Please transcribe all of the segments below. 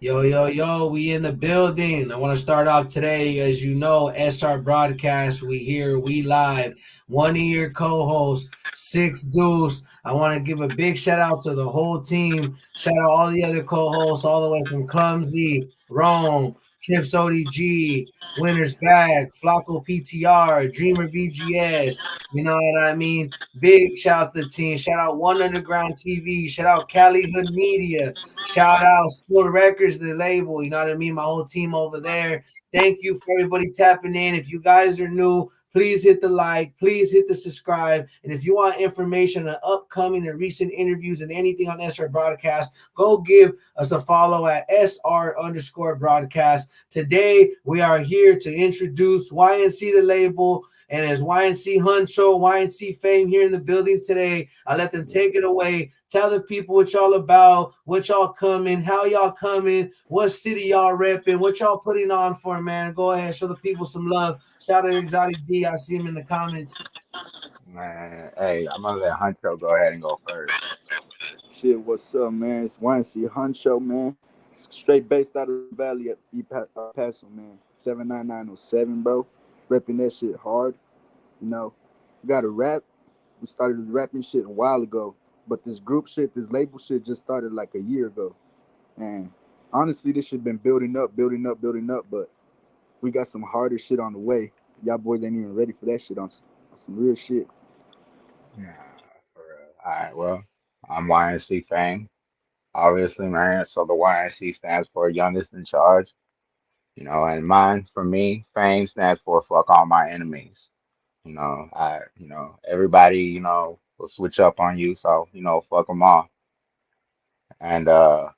Yo, yo, yo, we in the building. I want to start off today, as you know, SR Broadcast. We here, we live. One of your co-hosts, Six Deuce. I want to give a big shout out to the whole team. Shout out all the other co-hosts, all the way from Clumsy, Rome, Chips ODG, Winners Bag, Flacco PTR, Dreamer BGS. You know what I mean? Big shout out to the team. Shout out One Underground TV. Shout out Cali Hood Media. Shout out Sport Records, the label. You know what I mean? My whole team over there. Thank you for everybody tapping in. If you guys are new, please hit the like, please hit the subscribe. And if you want information on upcoming and recent interviews and anything on SR Broadcast, go give us a follow at SR underscore broadcast. Today, we are here to introduce YNC, the label. And as YNC Huncho, YNC Fame here in the building today, I let them take it away. Tell the people what y'all about, what y'all coming, how y'all coming, what city y'all repping, what y'all putting on for, man. Go ahead, show the people some love. Shout out Exotic D. I see him in the comments. Man, hey, I'm gonna let Huncho go ahead and go first. Shit, what's up, man? It's YNC HUNCHO, man. Straight based out of the Valley at El Paso, man. 79907, bro. Repping that shit hard. You know, got a rap. We started rapping shit a while ago, but this group shit, this label shit just started like a year ago. And honestly, this shit been building up, building up, building up, but we got some harder shit on the way. Y'all boys ain't even ready for that shit on some real shit. Nah, for real. All right, well, I'm YNC Fame, obviously, man. So the YNC stands for Youngest in Charge, and mine, for me, Fame stands for Fuck All My Enemies. Everybody, will switch up on you, so, fuck them all. And, I'm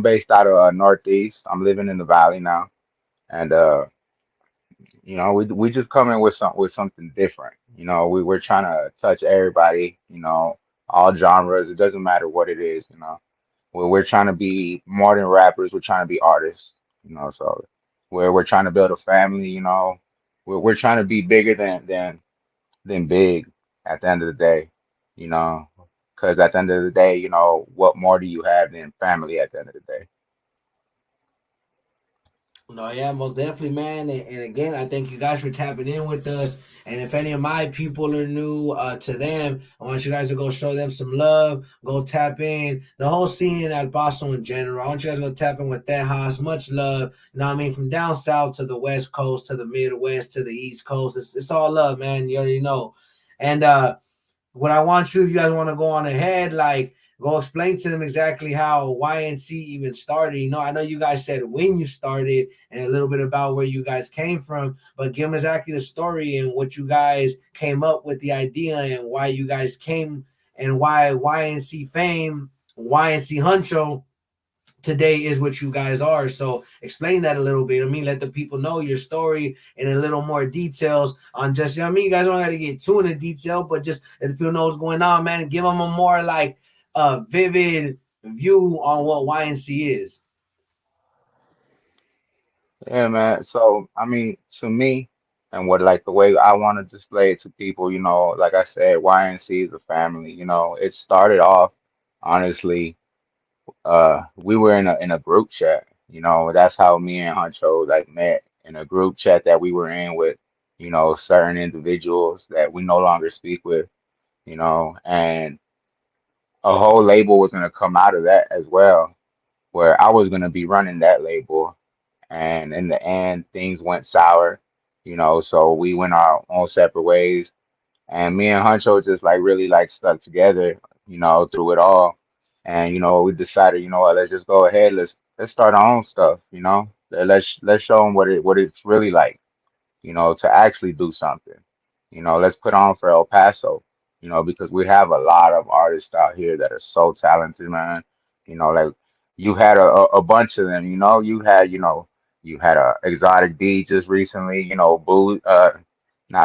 based out of Northeast. I'm living in the Valley now. And, we just come in with something different. We're trying to touch everybody, all genres. It doesn't matter what it is, we're trying to be more than rappers, we're trying to be artists, so we're trying to build a family, we're trying to be bigger than big at the end of the day, you know, because at the end of the day, what more do you have than family at the end of the day? No, yeah, most definitely, man. And again, I thank you guys for tapping in with us. And if any of my people are new to them, I want you guys to go show them some love. Go tap in. The whole scene in El Paso in general. I want you guys to go tap in with Tejas. Much love. You know what I mean? From down south to the west coast to the Midwest to the east coast. It's all love, man. You already know. And what I want you, if you guys want to go on ahead, like go explain to them exactly how YNC even started. I know you guys said when you started and a little bit about where you guys came from, but give them exactly the story and what you guys came up with the idea and why you guys came and why YNC Fame, YNC Huncho today is what you guys are. So explain that a little bit. I mean, let the people know your story in a little more details on just, I mean, you guys don't got to get too into detail, but just let the people know what's going on, man, and give them a more like vivid view on what YNC is. Yeah, man. So, I mean, to me, and what like the way I want to display it to people, like I said, YNC is a family. It started off, honestly, we were in a group chat. That's how me and Huncho like met in a group chat that we were in with, certain individuals that we no longer speak with, and a whole label was gonna come out of that as well, where I was gonna be running that label, and in the end, things went sour, so we went our own separate ways, and me and Huncho just like really like stuck together, through it all. And we decided, what, let's just go ahead, let's start our own stuff, let's show them what it's really like, to actually do something. Let's put on for El Paso, because we have a lot of artists out here that are so talented, man. Like you had a bunch of them, you had a Exotic D just recently, now,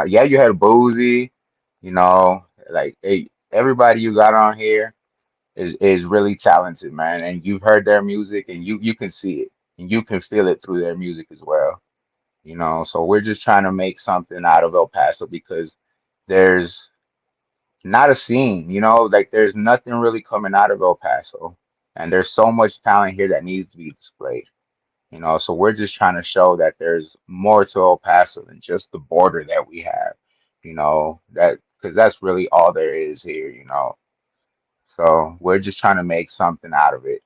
yeah, you had Boozy, like everybody you got on here is really talented, man. And you've heard their music and you can see it and you can feel it through their music as well. So we're just trying to make something out of El Paso because there's not a scene, like there's nothing really coming out of El Paso. And there's so much talent here that needs to be displayed. You know, so we're just trying to show that there's more to El Paso than just the border that we have. You know, that because that's really all there is here. You know, so we're just trying to make something out of it.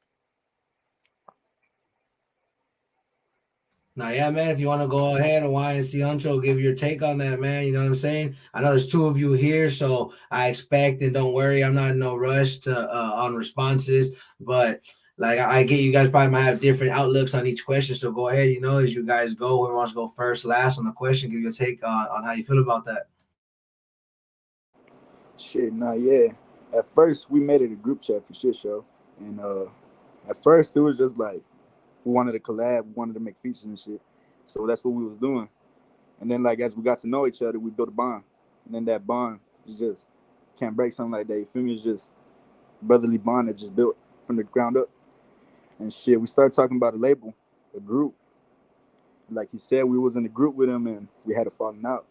Now, yeah, man, if you want to go ahead and YNC Huncho, give your take on that, man. You know what I'm saying? I know there's two of you here, so I expect, and don't worry, I'm not in no rush to on responses, but like I get you guys probably might have different outlooks on each question. So go ahead, you know, as you guys go, whoever wants to go first, last on the question, give your take on how you feel about that. Shit, nah, yeah. At first, we made it a group chat for shit show, and at first it was just like we wanted to collab, we wanted to make features and shit. So that's what we was doing. And then like as we got to know each other, we built a bond, and then that bond is just can't break something like that. You feel me? It's just brotherly bond that just built from the ground up and shit. We started talking about a label, a group. Like he said, we was in a group with him, and we had a falling out.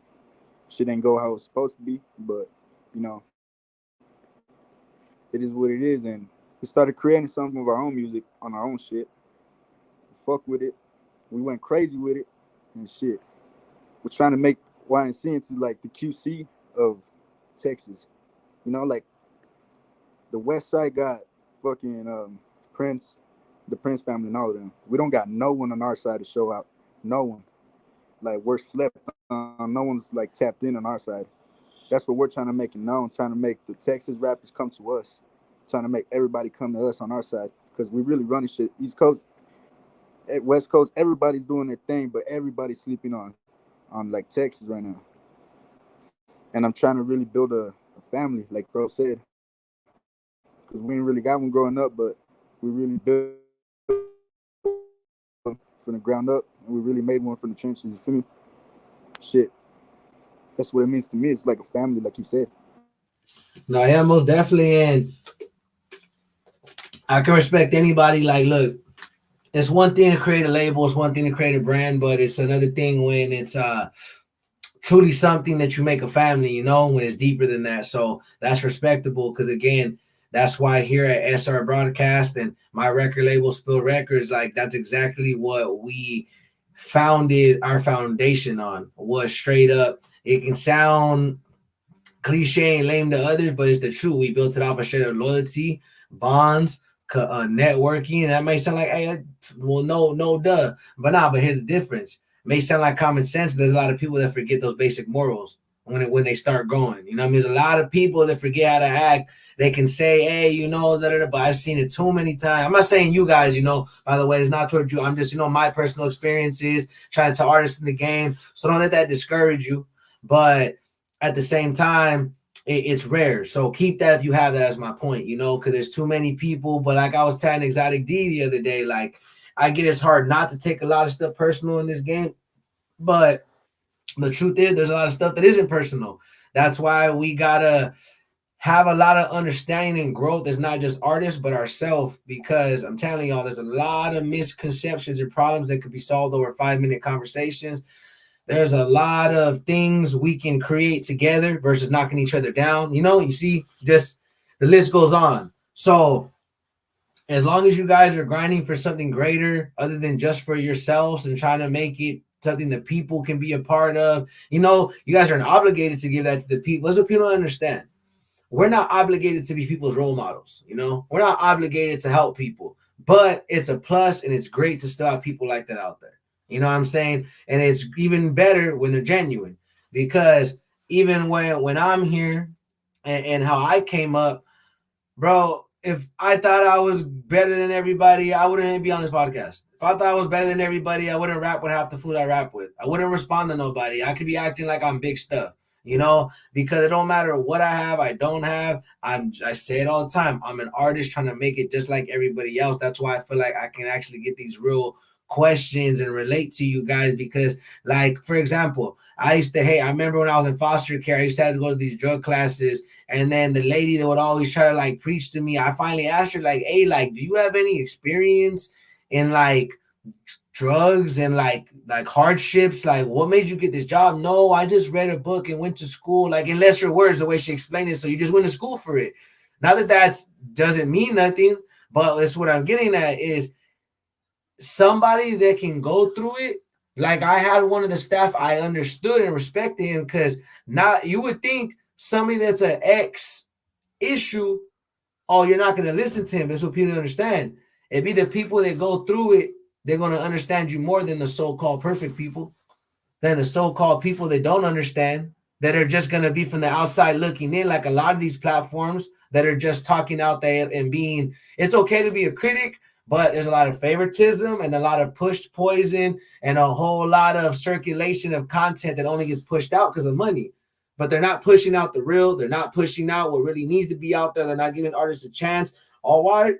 Shit didn't go how it was supposed to be, but you know, it is what it is. And we started creating some of our own music on our own shit. Fuck with it. We went crazy with it and shit. We're trying to make YNC into like the QC of Texas. You know, like the West Side got fucking Prince, the Prince family, and all of them. We don't got no one on our side to show out. No one. Like we're slept on. No one's like tapped in on our side. That's what we're trying to make it known. Trying to make the Texas rappers come to us. Trying to make everybody come to us on our side because we really running shit. East Coast, West Coast, everybody's doing their thing, but everybody's sleeping on like Texas right now. And I'm trying to really build a family, like bro said, because we ain't really got one growing up, but we really built from the ground up, and we really made one from the trenches. You feel me? Shit, that's what it means to me. It's like a family, like he said. No, yeah, most definitely, and I can respect anybody. Like, look, it's one thing to create a label, it's one thing to create a brand, but it's another thing when it's truly something that you make a family, you know, when it's deeper than that. So that's respectable because again, that's why here at SR Broadcast and my record label Spill Records, like that's exactly what we founded our foundation on was straight up. It can sound cliche and lame to others, but it's the truth. We built it off of straight up loyalty, bonds, networking. And that may sound like, hey, well, no, duh. But nah, but here's the difference. It may sound like common sense, but there's a lot of people that forget those basic morals when they start going. You know what I mean? There's a lot of people that forget how to act. They can say, hey, you know, but I've seen it too many times. I'm not saying you guys, you know, by the way, it's not towards you. I'm just, you know, my personal experiences trying to artists in the game. So don't let that discourage you. But at the same time, it's rare. So keep that if you have that as my point, you know, because there's too many people. But like I was telling Exotic D the other day, like I get it's hard not to take a lot of stuff personal in this game. But the truth is, there's a lot of stuff that isn't personal. That's why we gotta have a lot of understanding and growth as not just artists, but ourselves. Because I'm telling y'all, there's a lot of misconceptions and problems that could be solved over 5-minute conversations. There's a lot of things we can create together versus knocking each other down. You know, you see, just the list goes on. So as long as you guys are grinding for something greater other than just for yourselves and trying to make it something that people can be a part of, you know, you guys aren't obligated to give that to the people. That's what people don't understand. We're not obligated to be people's role models. You know, we're not obligated to help people, but it's a plus and it's great to still have people like that out there. You know what I'm saying? And it's even better when they're genuine because even when I'm here and how I came up, bro, if I thought I was better than everybody, I wouldn't be on this podcast. If I thought I was better than everybody, I wouldn't rap with half the food I rap with. I wouldn't respond to nobody. I could be acting like I'm big stuff, you know, because it don't matter what I have, I don't have. I say it all the time. I'm an artist trying to make it just like everybody else. That's why I feel like I can actually get these real questions and relate to you guys because, like, for example, I remember when I was in foster care, I used to have to go to these drug classes. And then the lady that would always try to like preach to me, I finally asked her, like, hey, like, do you have any experience in like drugs and like hardships? Like, what made you get this job? No, I just read a book and went to school. Like, in lesser words, the way she explained it. So you just went to school for it. Not that that doesn't mean nothing, But that's what I'm getting at is somebody that can go through it. Like I had one of the staff, I understood and respected him because not you would think somebody that's an ex issue, oh, you're not going to listen to him. That's what people understand. It be the people that go through it, they're going to understand you more than the so-called perfect people, than the so-called people that don't understand, that are just going to be from the outside looking in, like a lot of these platforms that are just talking out there and being, it's okay to be a critic, but there's a lot of favoritism and a lot of pushed poison and a whole lot of circulation of content that only gets pushed out because of money. But they're not pushing out the real. They're not pushing out what really needs to be out there. They're not giving artists a chance. All why?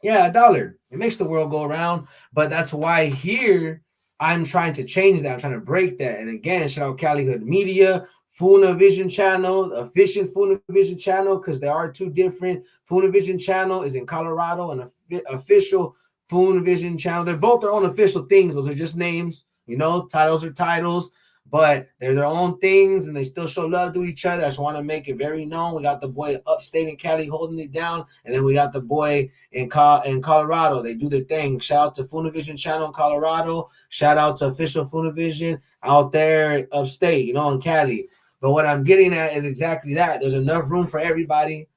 Yeah, a dollar. It makes the world go around. But that's why here I'm trying to change that. I'm trying to break that. And again, shout out Cali Hood Media, Funa Vision Channel, the efficient Funa Vision Channel, because there are two different. Funa Vision Channel is in Colorado, and official Funa Vision Channel. They're both their own official things. Those are just names. You know, titles are titles, but they're their own things, and they still show love to each other. I just want to make it very known. We got the boy upstate in Cali holding it down, and then we got the boy in Colorado. They do their thing. Shout out to Funivision Channel in Colorado. Shout out to official Funivision out there upstate, you know, in Cali. But what I'm getting at is exactly that. There's enough room for everybody.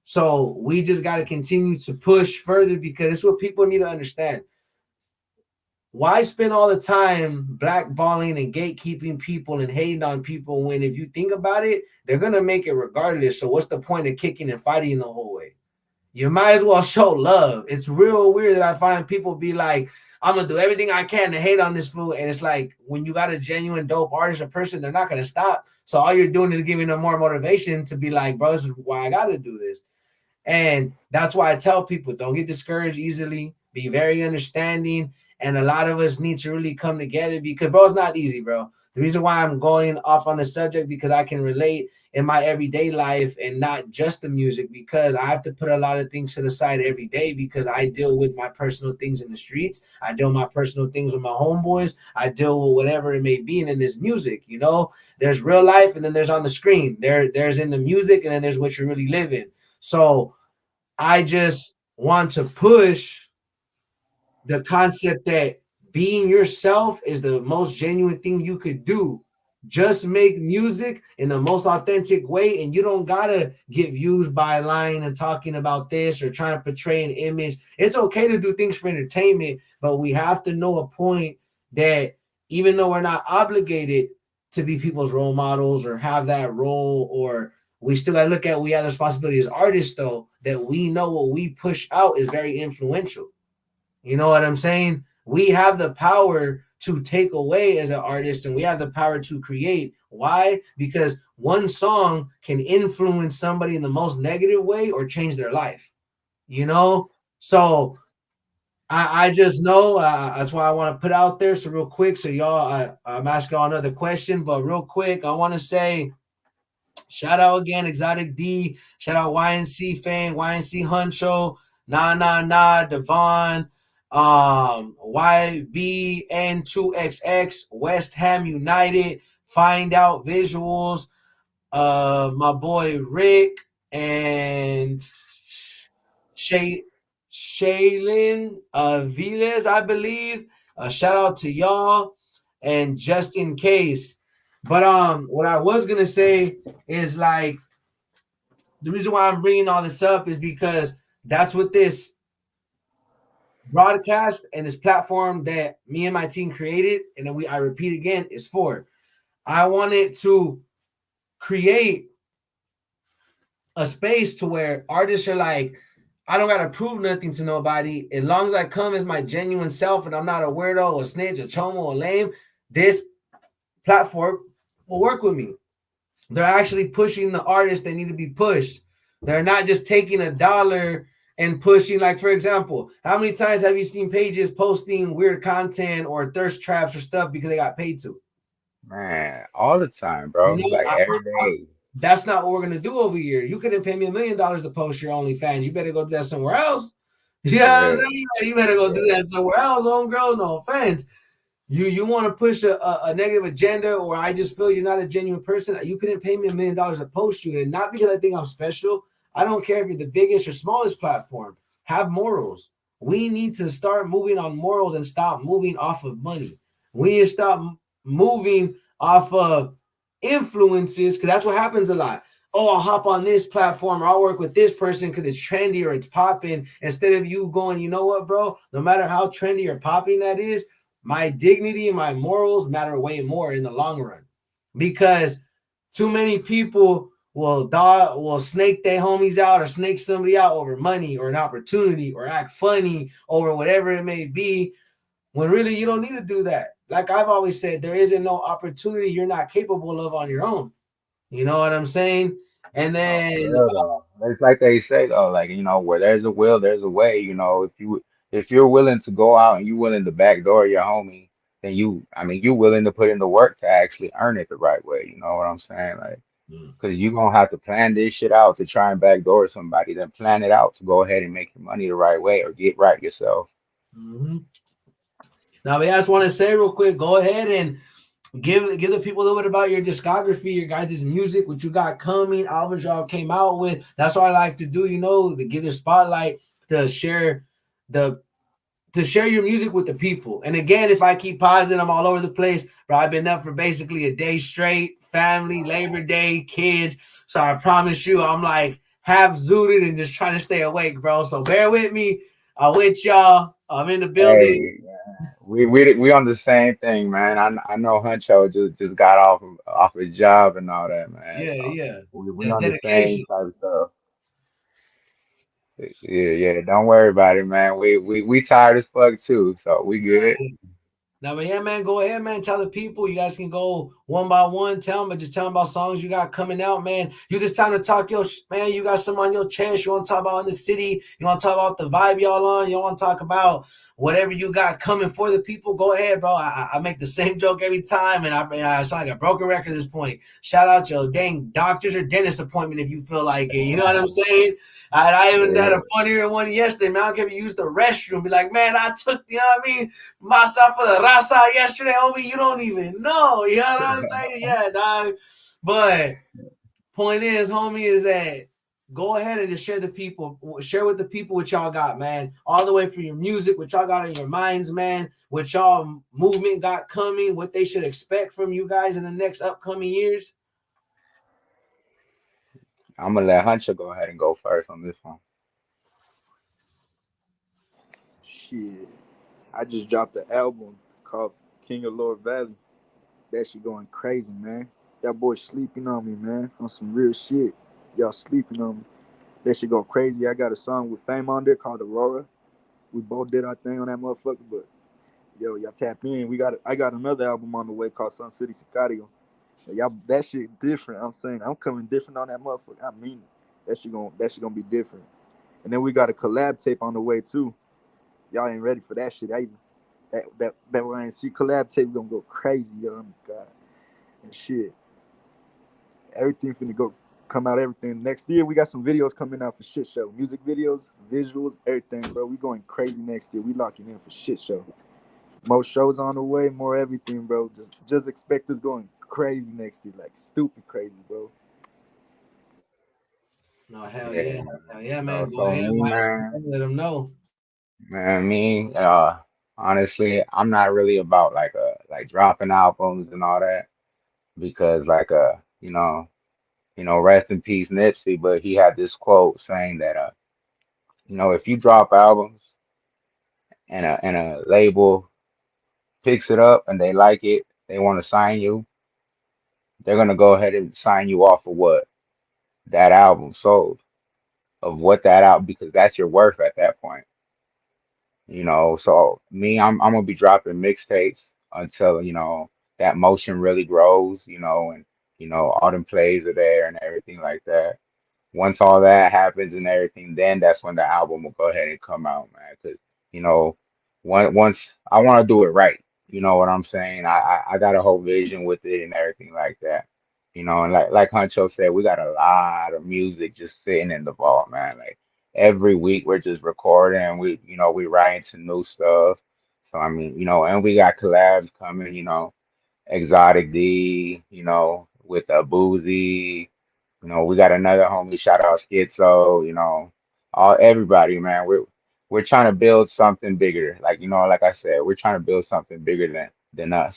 So we just got to continue to push further because it's what people need to understand. Why spend all the time blackballing and gatekeeping people and hating on people when if you think about it, they're going to make it regardless. So what's the point of kicking and fighting the whole way? You might as well show love. It's real weird that I find people be like, I'm going to do everything I can to hate on this fool. And it's like when you got a genuine dope artist or person, they're not going to stop. So all you're doing is giving them more motivation to be like, bro, this is why I got to do this. And that's why I tell people, don't get discouraged easily. Be very understanding. And a lot of us need to really come together because, bro, it's not easy, bro. The reason why I'm going off on the subject because I can relate in my everyday life and not just the music because I have to put a lot of things to the side every day because I deal with my personal things in the streets. I deal with my personal things with my homeboys. I deal with whatever it may be. And then there's music, you know, there's real life and then there's on the screen. There's in the music and then there's what you're really living. So I just want to push the concept that being yourself is the most genuine thing you could do. Just make music in the most authentic way, and you don't gotta get views by lying and talking about this or trying to portray an image. It's okay to do things for entertainment, but we have to know a point that even though we're not obligated to be people's role models or have that role, or we still gotta look at we have the responsibility as artists, though, that we know what we push out is very influential. You know what I'm saying? We have the power to take away as an artist and we have the power to create. Why? Because one song can influence somebody in the most negative way or change their life. You know? So I just know that's why I want to put out there. So real quick, so y'all, I'm asking y'all another question, but real quick, I want to say shout out again, Exotic D. Shout out YNC fan, YNC Huncho, Devon, YBN2XX, West Ham United, Find Out Visuals, my boy Rick, and Shaylin Viles, I believe. Shout out to y'all, and just in case. But what I was gonna say is like the reason why I'm bringing all this up is because that's what this broadcast and this platform that me and my team created, and then I repeat again, is for. I wanted to create a space to where artists are like, I don't gotta prove nothing to nobody. As long as I come as my genuine self and I'm not a weirdo, a snitch, a chomo, a lame, this platform will work with me. They're actually pushing the artists that need to be pushed. They're not just taking a dollar and pushing, like, for example, how many times have you seen pages posting weird content or thirst traps or stuff because they got paid to? Man, all the time, You bro. know, Like every day. that's not what we're gonna do over here. You couldn't pay me $1 million to post your OnlyFans. You better go do that somewhere else. You know what I'm Yeah, saying? You better go do yeah. that somewhere else, homegirl. No offense. You want to push a negative agenda, or I just feel you're not a genuine person. You couldn't pay me $1 million to post you, and not because I think I'm special. I don't care if you're the biggest or smallest platform. have morals. We need to start moving on morals and stop moving off of money. We need to stop moving off of influences, because that's what happens a lot. Oh, I'll hop on this platform or I'll work with this person because it's trendy or it's popping. Instead of you going, you know what, bro? No matter how trendy or popping that is, my dignity and my morals matter way more in the long run. Because too many people will snake their homies out or snake somebody out over money or an opportunity or act funny over whatever it may be, when really you don't need to do that. Like I've always said, there isn't no opportunity you're not capable of on your own. You know what I'm saying? And No, for then real though. It's like they say though, like where there's a will, there's a way. If you're willing to go out and you willing to backdoor your homie, then you willing to put in the work to actually earn it the right way. You know what I'm saying? Like, because you gonna have to plan this shit out to try and backdoor somebody, then plan it out to go ahead and make your money the right way or get right yourself. mhm. Now, I just want to say real quick, go ahead and give the people a little bit about your discography, your guys' music, what you got coming, albums y'all came out with. That's what I like to do, to give the spotlight, to share the to share your music with the people. And again, if I keep pausing, I'm all over the place, but I've been up for basically a day straight, family, Labor Day, kids. So I promise you, I'm like half zooted and just trying to stay awake, bro. So bear with me. I'm with y'all. I'm in the building. Hey, we on the same thing, man. I know Huncho just got off his job and all that, man. Yeah, So yeah. we That's on the same dedication. type of stuff. Yeah, yeah. Don't worry about it, man. We tired as fuck too, so we good. Now, but yeah, man, go ahead, man. Tell the people. You guys can go one by one. Tell them, but just tell them about songs you got coming out, man. You this time to talk your man. You got some on your chest. You want to talk about in the city. You want to talk about the vibe y'all on. You want to talk about whatever you got coming for the people. Go ahead, bro. I make the same joke every time, and I sound like a broken record at this point. Shout out your dang doctor's or dentist appointment if you feel like it. You know what I'm saying? I even had Yeah, a funnier one yesterday, man. I don't care if you use the restroom. Be like, man, I took, you know what I mean? Masa for the raza yesterday, homie. You don't even know. You know what I'm saying? Yeah, dog. But point is, homie, is that go ahead and just share with the people what y'all got, man. All the way from your music, what y'all got on your minds, man. What y'all movement got coming, what they should expect from you guys in the next upcoming years. I'm gonna let Huncho go ahead and go first on this one. Shit. I just dropped the album called King of Lord Valley. That shit going crazy, man. Y'all boys sleeping on me, man. On some real shit. Y'all sleeping on me. That shit go crazy. I got a song with Fame on there called Aurora. We both did our thing on that motherfucker, but yo, y'all tap in. I got another album on the way called Sun City Sicario. Y'all, that shit different. I'm saying I'm coming different on that motherfucker. I mean it. That shit gonna be different. And then we got a collab tape on the way too. Y'all ain't ready for that shit. That YNC collab tape gonna go crazy, yo. Oh my god. And shit. Everything finna go come out everything. Next year we got some videos coming out for shit show. Music videos, visuals, everything, bro. We going crazy next year. We locking in for shit show. More shows on the way, more everything, bro. Just expect us going crazy next year, like stupid crazy, bro. No, Yeah, hell yeah, so man. Go so ahead, me, man. Let them know. man, me, honestly, I'm not really about like dropping albums and all that because rest in peace Nipsey, but he had this quote saying that if you drop albums and a label picks it up and they like it, they want to sign you, they're gonna go ahead and sign you off of what that album sold, of what that out because that's your worth at that point. So me, I'm gonna be dropping mixtapes until that motion really grows, and all them plays are there and everything like that. Once all that happens and everything, then that's when the album will go ahead and come out, man. Because you know, once I want to do it right, you know what I'm saying? I got a whole vision with it and everything like that. And like Huncho said, we got a lot of music just sitting in the vault, man. Like every week we're just recording, and we writing some new stuff. So I mean, and we got collabs coming, Exotic D, with Boozy. We got another homie, shout out Schizo, all everybody, man. we're trying to build something bigger. Like, like I said, we're trying to build something bigger than us.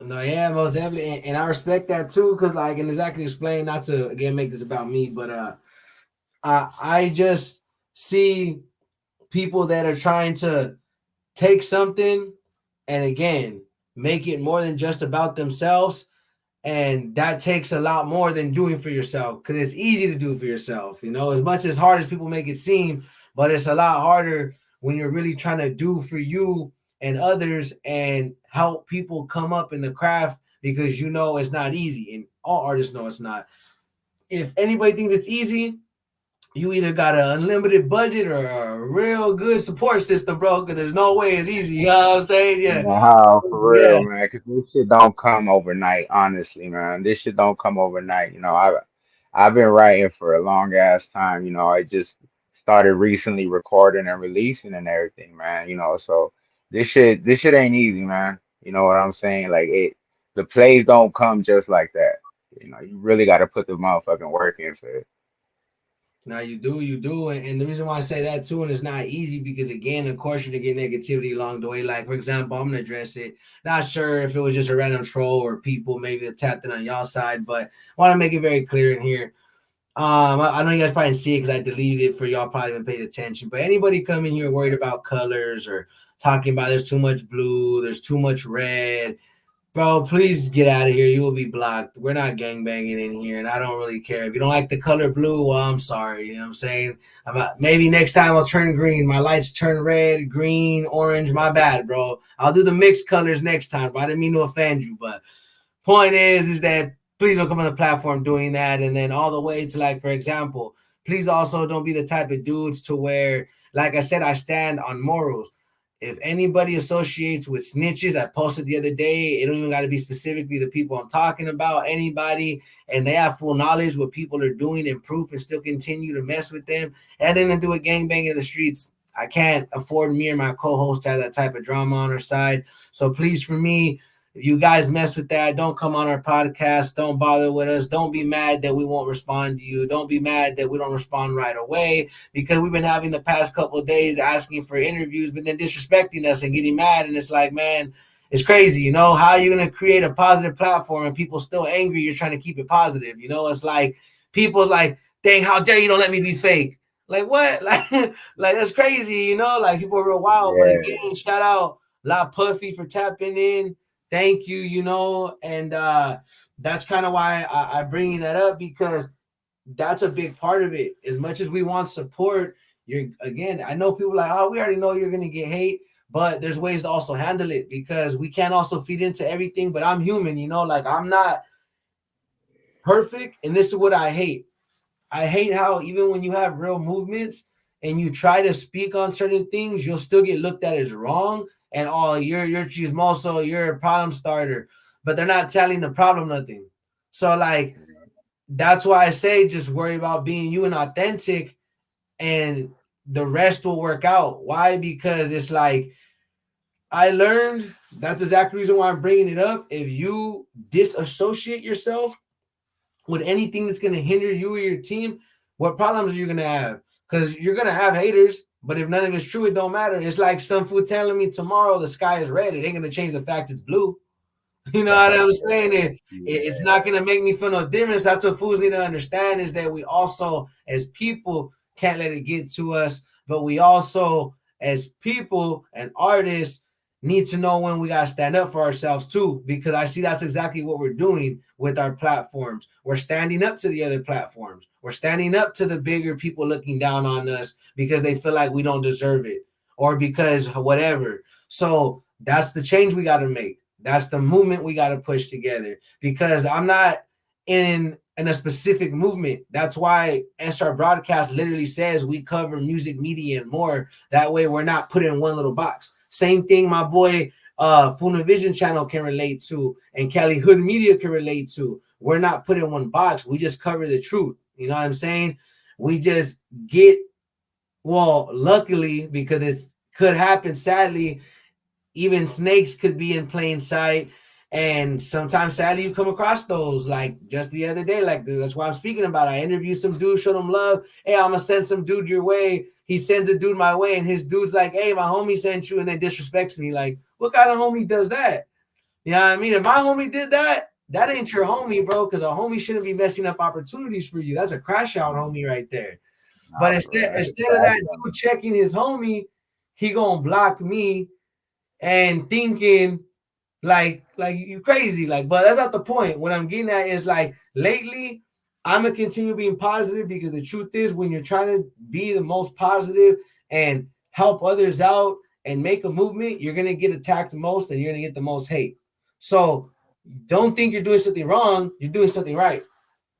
No, yeah, most definitely, and I respect that too, because like, and exactly explain, not to again make this about me, but I just see people that are trying to take something and again make it more than just about themselves, and that takes a lot more than doing for yourself because it's easy to do for yourself, as much as hard as people make it seem, but it's a lot harder when you're really trying to do for you and others and help people come up in the craft, because it's not easy, and all artists know it's not. If anybody thinks it's easy, you either got an unlimited budget or a real good support system, bro, because there's no way it's easy. You know what I'm saying? Yeah. Yeah, how for Yeah. real, man? Because this shit don't come overnight. Honestly, man, this shit don't come overnight. I've been writing for a long ass time. I just started recently recording and releasing and everything, man. So this shit ain't easy, man. You know what I'm saying? Like the plays don't come just like that. You really got to put the motherfucking work into it. Now you do, and the reason why I say that too, and it's not easy because again, of course, you're gonna get negativity along the way. Like for example, I'm gonna address it. Not sure if it was just a random troll or people maybe that tapped in on y'all side, but I want to make it very clear in here. I know you guys probably didn't see it because I deleted it for y'all. Probably haven't paid attention. But anybody coming here worried about colors or talking about there's too much blue, there's too much red, bro, please get out of here. You will be blocked. We're not gang banging in here, and I don't really care. If you don't like the color blue, well, I'm sorry. You know what I'm saying? Maybe next time I'll turn green. My lights turn red, green, orange. My bad, bro. I'll do the mixed colors next time. But I didn't mean to offend you. But point is that please don't come on the platform doing that. And then all the way to, like, for example, please also don't be the type of dudes to where, like I said, I stand on morals. If anybody associates with snitches, I posted the other day, it don't even got to be specifically the people I'm talking about, anybody, and they have full knowledge what people are doing and proof and still continue to mess with them and then to do a gangbang in the streets. I can't afford me or my co-host to have that type of drama on our side. So please, for me, if you guys mess with that, don't come on our podcast. Don't bother with us. Don't be mad that we won't respond to you. Don't be mad that we don't respond right away, because we've been having the past couple of days asking for interviews, but then disrespecting us and getting mad. And it's like, man, it's crazy. How are you going to create a positive platform and people still angry? You're trying to keep it positive. It's like people's like, dang, how dare you don't let me be fake? Like what? Like that's crazy. Like people are real wild. But Yeah, again, shout out La Puffy for tapping in. Thank you, and that's kind of why I bringing that up, because that's a big part of it. As much as we want support, I know people like, oh, we already know you're gonna get hate, but there's ways to also handle it, because we can't also feed into everything. But I'm human, like I'm not perfect, and this is what I hate. I hate how even when you have real movements and you try to speak on certain things, you'll still get looked at as wrong. And oh, you're chismoso, you're a problem starter, but they're not telling the problem nothing. So like that's why I say just worry about being you and authentic, and the rest will work out. Why? Because it's like I learned that's exactly the reason why I'm bringing it up. If you disassociate yourself with anything that's going to hinder you or your team, what problems are you going to have? Because you're going to have haters, but if none of it's true, it don't matter. It's like some fool telling me tomorrow the sky is red. It ain't going to change the fact it's blue. You know what I'm saying? It's yeah, not gonna make me feel no difference. That's what fools need to understand, is that we also, as people, can't let it get to us, but we also, as people and artists, need to know when we gotta stand up for ourselves too. Because I see that's exactly what we're doing with our platforms. We're standing up to the other platforms. We're standing up to the bigger people looking down on us because they feel like we don't deserve it, or because whatever. So that's the change we got to make. That's the movement we got to push together, because I'm not in a specific movement. That's why SR Broadcast literally says we cover music, media, and more. That way we're not put in one little box. Same thing my boy Funa Vision channel can relate to, and Cali Hood Media can relate to. We're not put in one box. We just cover the truth. You know what I'm saying? We just get, well, luckily, because it could happen, sadly, even snakes could be in plain sight. And sometimes, sadly, you come across those. Like just the other day, like that's why I'm speaking about. I interviewed some dude, showed him love. Hey, I'm gonna send some dude your way. He sends a dude my way, and his dude's like, "Hey, my homie sent you," and then disrespects me. Like, what kind of homie does that? You know what I mean? If my homie did that, that ain't your homie, bro. Because a homie shouldn't be messing up opportunities for you. That's a crash out homie right there. But Nah, for real. That's a instead of crash that out. dude checking his homie, he gonna block me and thinking like you crazy. Like, but that's not the point. What I'm getting at is like lately, I'm gonna continue being positive because the truth is when you're trying to be the most positive and help others out and make a movement, you're gonna get attacked the most and you're gonna get the most hate. So don't think you're doing something wrong, you're doing something right.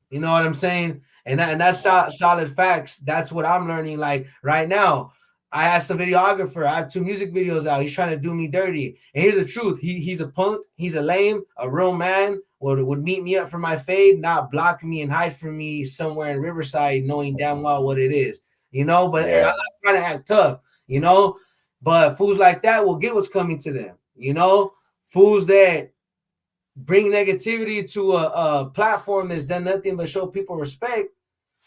You know what I'm saying? And that's solid facts. That's what I'm learning. Like right now, I asked a videographer. I have 2 music videos out. He's trying to do me dirty. And here's the truth: he's a punk. He's a lame. A real man would meet me up for my fade, not block me and hide from me somewhere in Riverside, knowing damn well what it is. You know, but I'm Yeah. not trying to act tough. You know, but fools like that will get what's coming to them. You know, fools that bring negativity to a platform that's done nothing but show people respect,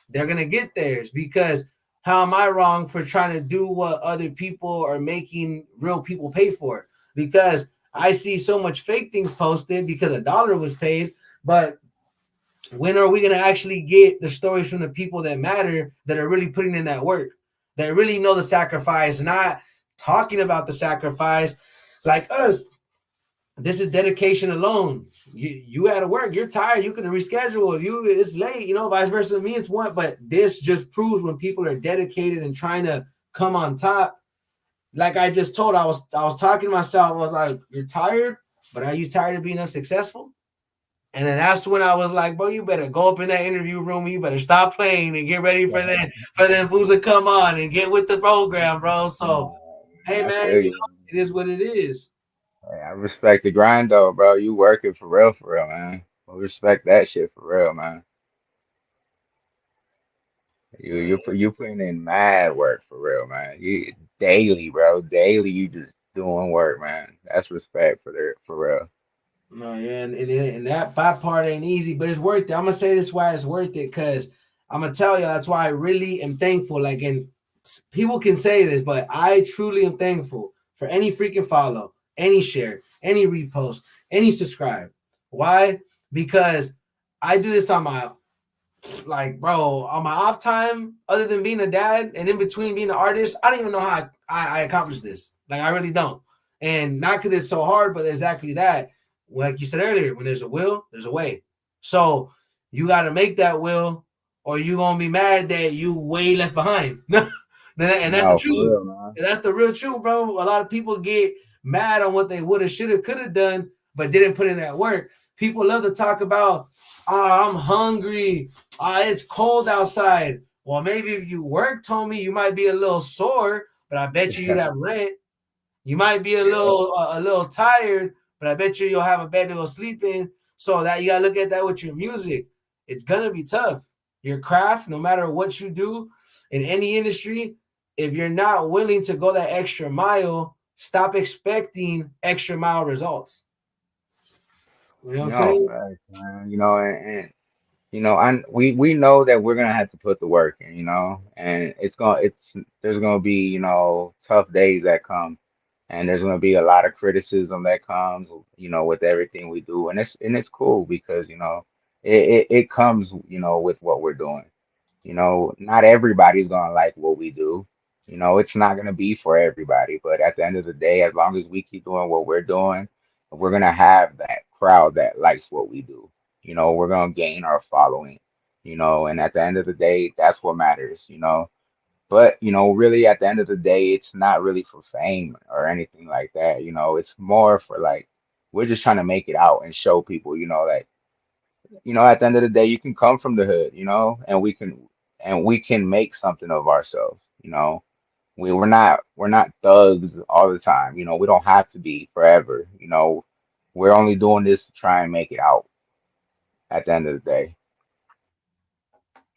they're gonna get theirs because how am I wrong for trying to do what other people are making real people pay for? Because I see so much fake things posted because a dollar was paid, but when are we gonna actually get the stories from the people that matter that are really putting in that work, that really know the sacrifice, not talking about the sacrifice like us? This is dedication alone. You had to work. You're tired. You could reschedule. You it's late. You know, vice versa. Me, it's one. But this just proves when people are dedicated and trying to come on top. Like I just told, I was talking to myself. I was like, "You're tired, but are you tired of being unsuccessful?" And then that's when I was like, "Bro, you better go up in that interview room. You better stop playing and get ready for them fools to come on and get with the program, bro." So, hey, I man, feel you. it is what it is. Hey, I respect the grind though, bro. You working for real, man. I respect that shit for real, man. You putting in mad work for real, man. You daily, bro. Daily, you just doing work, man. That's respect for real. No, yeah, and that part ain't easy, but it's worth it. I'm gonna say this why it's worth it because I'm gonna tell you that's why I really am thankful. Like, and people can say this, but I truly am thankful for any freaking follow, any share, any repost, any subscribe. Why? Because I do this on my like, bro, on my off time, other than being a dad and in between being an artist, I don't even know how I accomplished this. Like, I really don't. And not because it's so hard, but exactly that. Like you said earlier, when there's a will, there's a way. So you got to make that will, or you going to be mad that you way left behind. And that's the No, for truth. real, man. And that's the real truth, bro. A lot of people get mad on what they would have, should have, could have done, but didn't put in that work. People love to talk about, oh, I'm hungry. It's cold outside. Well, maybe if you worked, homie, you might be a little sore, but I bet you'd have rent. You might be Yeah. a little tired, but I bet you'll have a bed to go sleep in. So that you gotta look at that with your music. It's gonna be tough. Your craft, no matter what you do in any industry, if you're not willing to go that extra mile, stop expecting extra mile results. You know what I'm No, saying? facts, man. And we know that we're gonna have to put the work in, and it's there's gonna be, tough days that come, and there's gonna be a lot of criticism that comes, with everything we do, and it's cool because, it comes, with what we're doing. Not everybody's gonna like what we do. It's not gonna be for everybody, but at the end of the day, as long as we keep doing what we're doing, we're gonna have that crowd that likes what we do. We're gonna gain our following, and at the end of the day, that's what matters. But, really at the end of the day, it's not really for fame or anything like that. It's more for like we're just trying to make it out and show people, that at the end of the day, you can come from the hood, and we can make something of ourselves. We're not thugs all the time. We don't have to be forever. We're only doing this to try and make it out at the end of the day.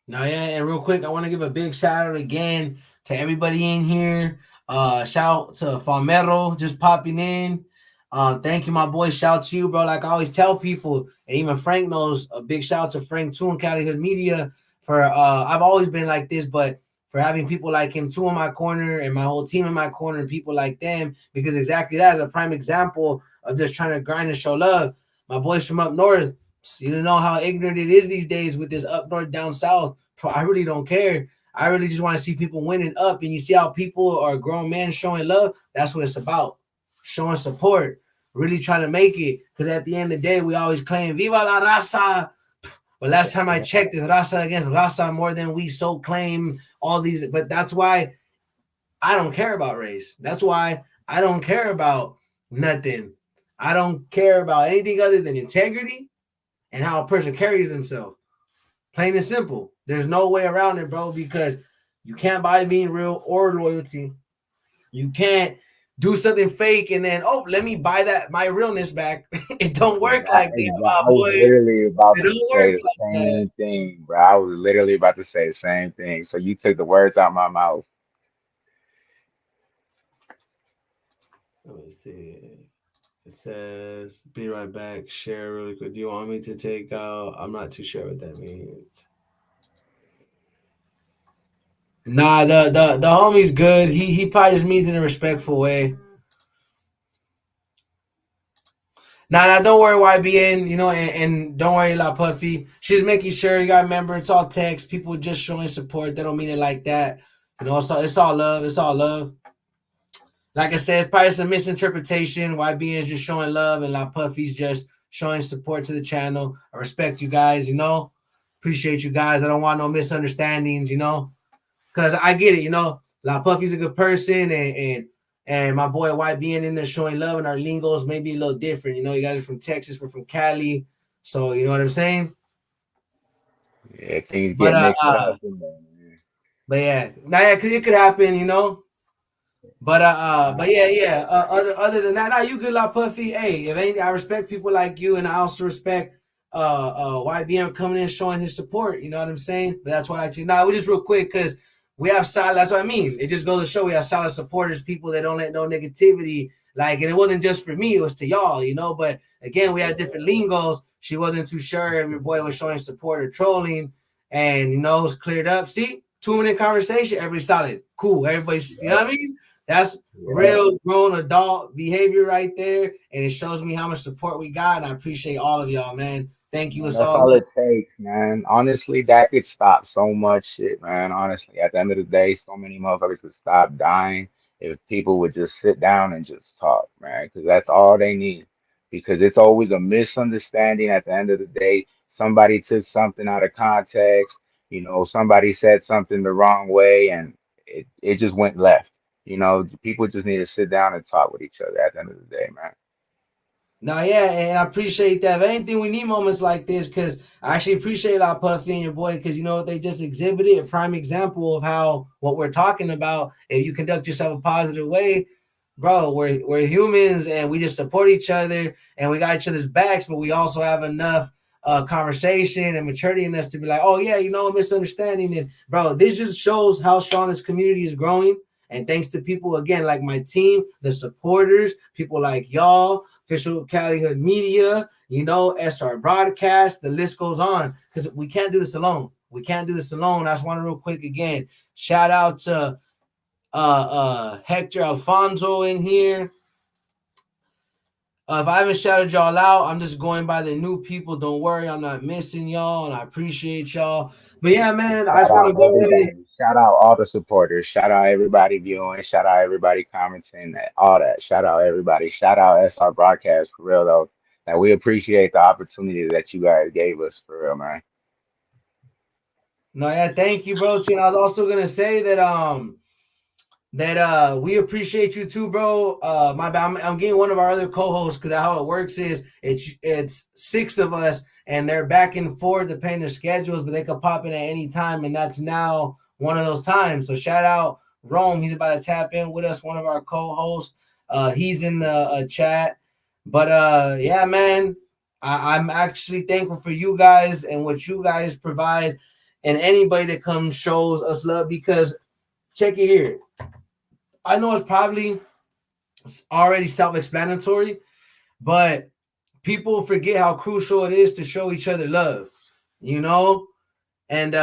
Now, yeah, and real quick, I want to give a big shout out again to everybody in here. Shout out to Famero just popping in. Thank you, my boy. Shout to you, bro. Like I always tell people, and even Frank knows. A big shout to Frank too and Cali Hood Media for. I've always been like this, but for having people like him too in my corner and my whole team in my corner and people like them, because exactly that is a prime example of just trying to grind and show love. My boys from up north, you don't know how ignorant it is these days with this up north down south. I really don't care. I really just want to see people winning up, and you see how people are grown men showing love. That's what it's about, showing support, really trying to make it. Because at the end of the day, we always claim "Viva la raza." But last time I checked, it's raza against raza more than we so claim all these. But that's why I don't care about race. That's why I don't care about nothing. I don't care about anything other than integrity and how a person carries himself. Plain and simple. There's no way around it, bro, because you can't buy being real or loyalty. You can't do something fake and then, oh, let me buy that my realness back. It don't work like that, my I was boy. literally about It to don't say work the like that. same thing, bro. I was literally about to say the same thing. So you took the words out my mouth. Let me see. It says, be right back. Share really quick. Do you want me to take out? I'm not too sure what that means. Nah, the homie's good. He probably just means in a respectful way. Nah, don't worry, YBN, and don't worry, La Puffy. She's making sure you got to remember it's all text. People just showing support. They don't mean it like that. It's all love. It's all love. Like I said, it's probably some misinterpretation. YBN is just showing love, and La Puffy's just showing support to the channel. I respect you guys. Appreciate you guys. I don't want no misunderstandings. Because I get it. La Puffy's a good person, and my boy White being in there showing love, and our lingos may be a little different. You guys are from Texas, we're from Cali, so you know what I'm saying. Yeah, things But get mixed up in there, man. yeah, now yeah, because it could happen. But Nah, yeah. Other than that, now you good, La Puffy. Hey, if anything, I respect people like you, and I also respect YBM coming in showing his support. You know what I'm saying? But that's what I take. Now we just real quick because we have solid. That's what I mean. It just goes to show we have solid supporters, people that don't let no negativity. Like, and it wasn't just for me; it was to y'all. But again, we had different lingos. She wasn't too sure if your boy was showing support or trolling, and it was cleared up. See, 2 minute conversation, everybody's solid, cool. Everybody's, you know yep, what I mean? That's yep. real grown adult behavior right there, and it shows me how much support we got. And I appreciate all of y'all, man. Thank you. Man, It's that's all all love. it takes, man. Honestly, that could stop so much shit, man. Honestly, at the end of the day, so many motherfuckers could stop dying if people would just sit down and just talk, man, because that's all they need. Because it's always a misunderstanding at the end of the day. Somebody took something out of context, somebody said something the wrong way, and it just went left. People just need to sit down and talk with each other at the end of the day, man. No, yeah, and I appreciate that. If anything, we need moments like this because I actually appreciate our Puffy and your boy because they just exhibited a prime example of how what we're talking about. If you conduct yourself a positive way, bro, we're humans and we just support each other and we got each other's backs, but we also have enough conversation and maturity in us to be like, oh yeah, a misunderstanding. And bro, this just shows how strong this community is growing. And thanks to people again like my team, the supporters, people like y'all, official Cali Hood Media, SR Broadcast, the list goes on because we can't do this alone. We can't do this alone. I just want to real quick again shout out to Hector Alfonso in here. If I haven't shouted y'all out, I'm just going by the new people. Don't worry, I'm not missing y'all, and I appreciate y'all. But yeah, man, I Shout just want to out go ahead and everybody. Shout out all the supporters. Shout out everybody viewing. Shout out everybody commenting. All that. Shout out everybody. Shout out SR Broadcast for real though. And we appreciate the opportunity that you guys gave us for real, man. no, yeah, thank you, bro. And I was also gonna say that we appreciate you too, bro. My bad. I'm getting one of our other co-hosts because how it works is it's 6 of us and they're back and forth depending their schedules, but they could pop in at any time, and that's now one of those times. So shout out Rome. He's about to tap in with us, one of our co-hosts. He's in the chat. But yeah, man, I'm actually thankful for you guys and what you guys provide and anybody that comes shows us love because check it here. I know it's probably already self-explanatory, but people forget how crucial it is to show each other love, you know. And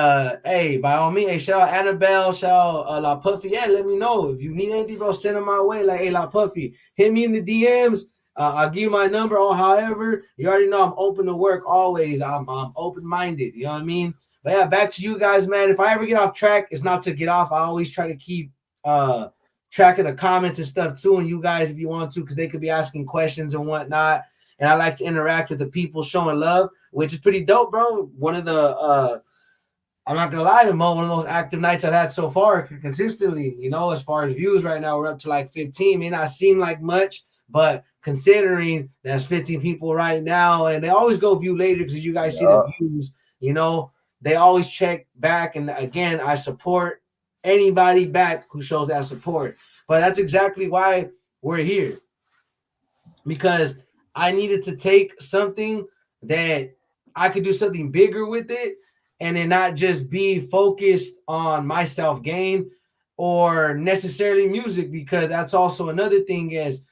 hey, by all means, hey, shout out Annabelle, shout out La Puffy. Yeah, let me know if you need anything, bro. Send them my way. Like, hey, La Puffy, hit me in the DMs. I'll give you my number. Or however, you already know I'm open to work always. I'm open minded. You know what I mean? But yeah, back to you guys, man. If I ever get off track, it's not to get off. I always try to keep uh track of the comments and stuff too. And you guys, if you want to, because they could be asking questions and whatnot. And I like to interact with the people showing love, which is pretty dope, bro. One of the I'm not gonna lie, one of the most active nights I've had so far consistently. You know, as far as views right now, we're up to like 15. May not seem like much, but considering that's 15 people right now, and they always go view later because you guys see the Yeah. views. You know, they always check back, and again, I support anybody back who shows that support. But that's exactly why we're here, because I needed to take something that I could do something bigger with it, and then not just be focused on my self gain or necessarily music, because that's also another thing is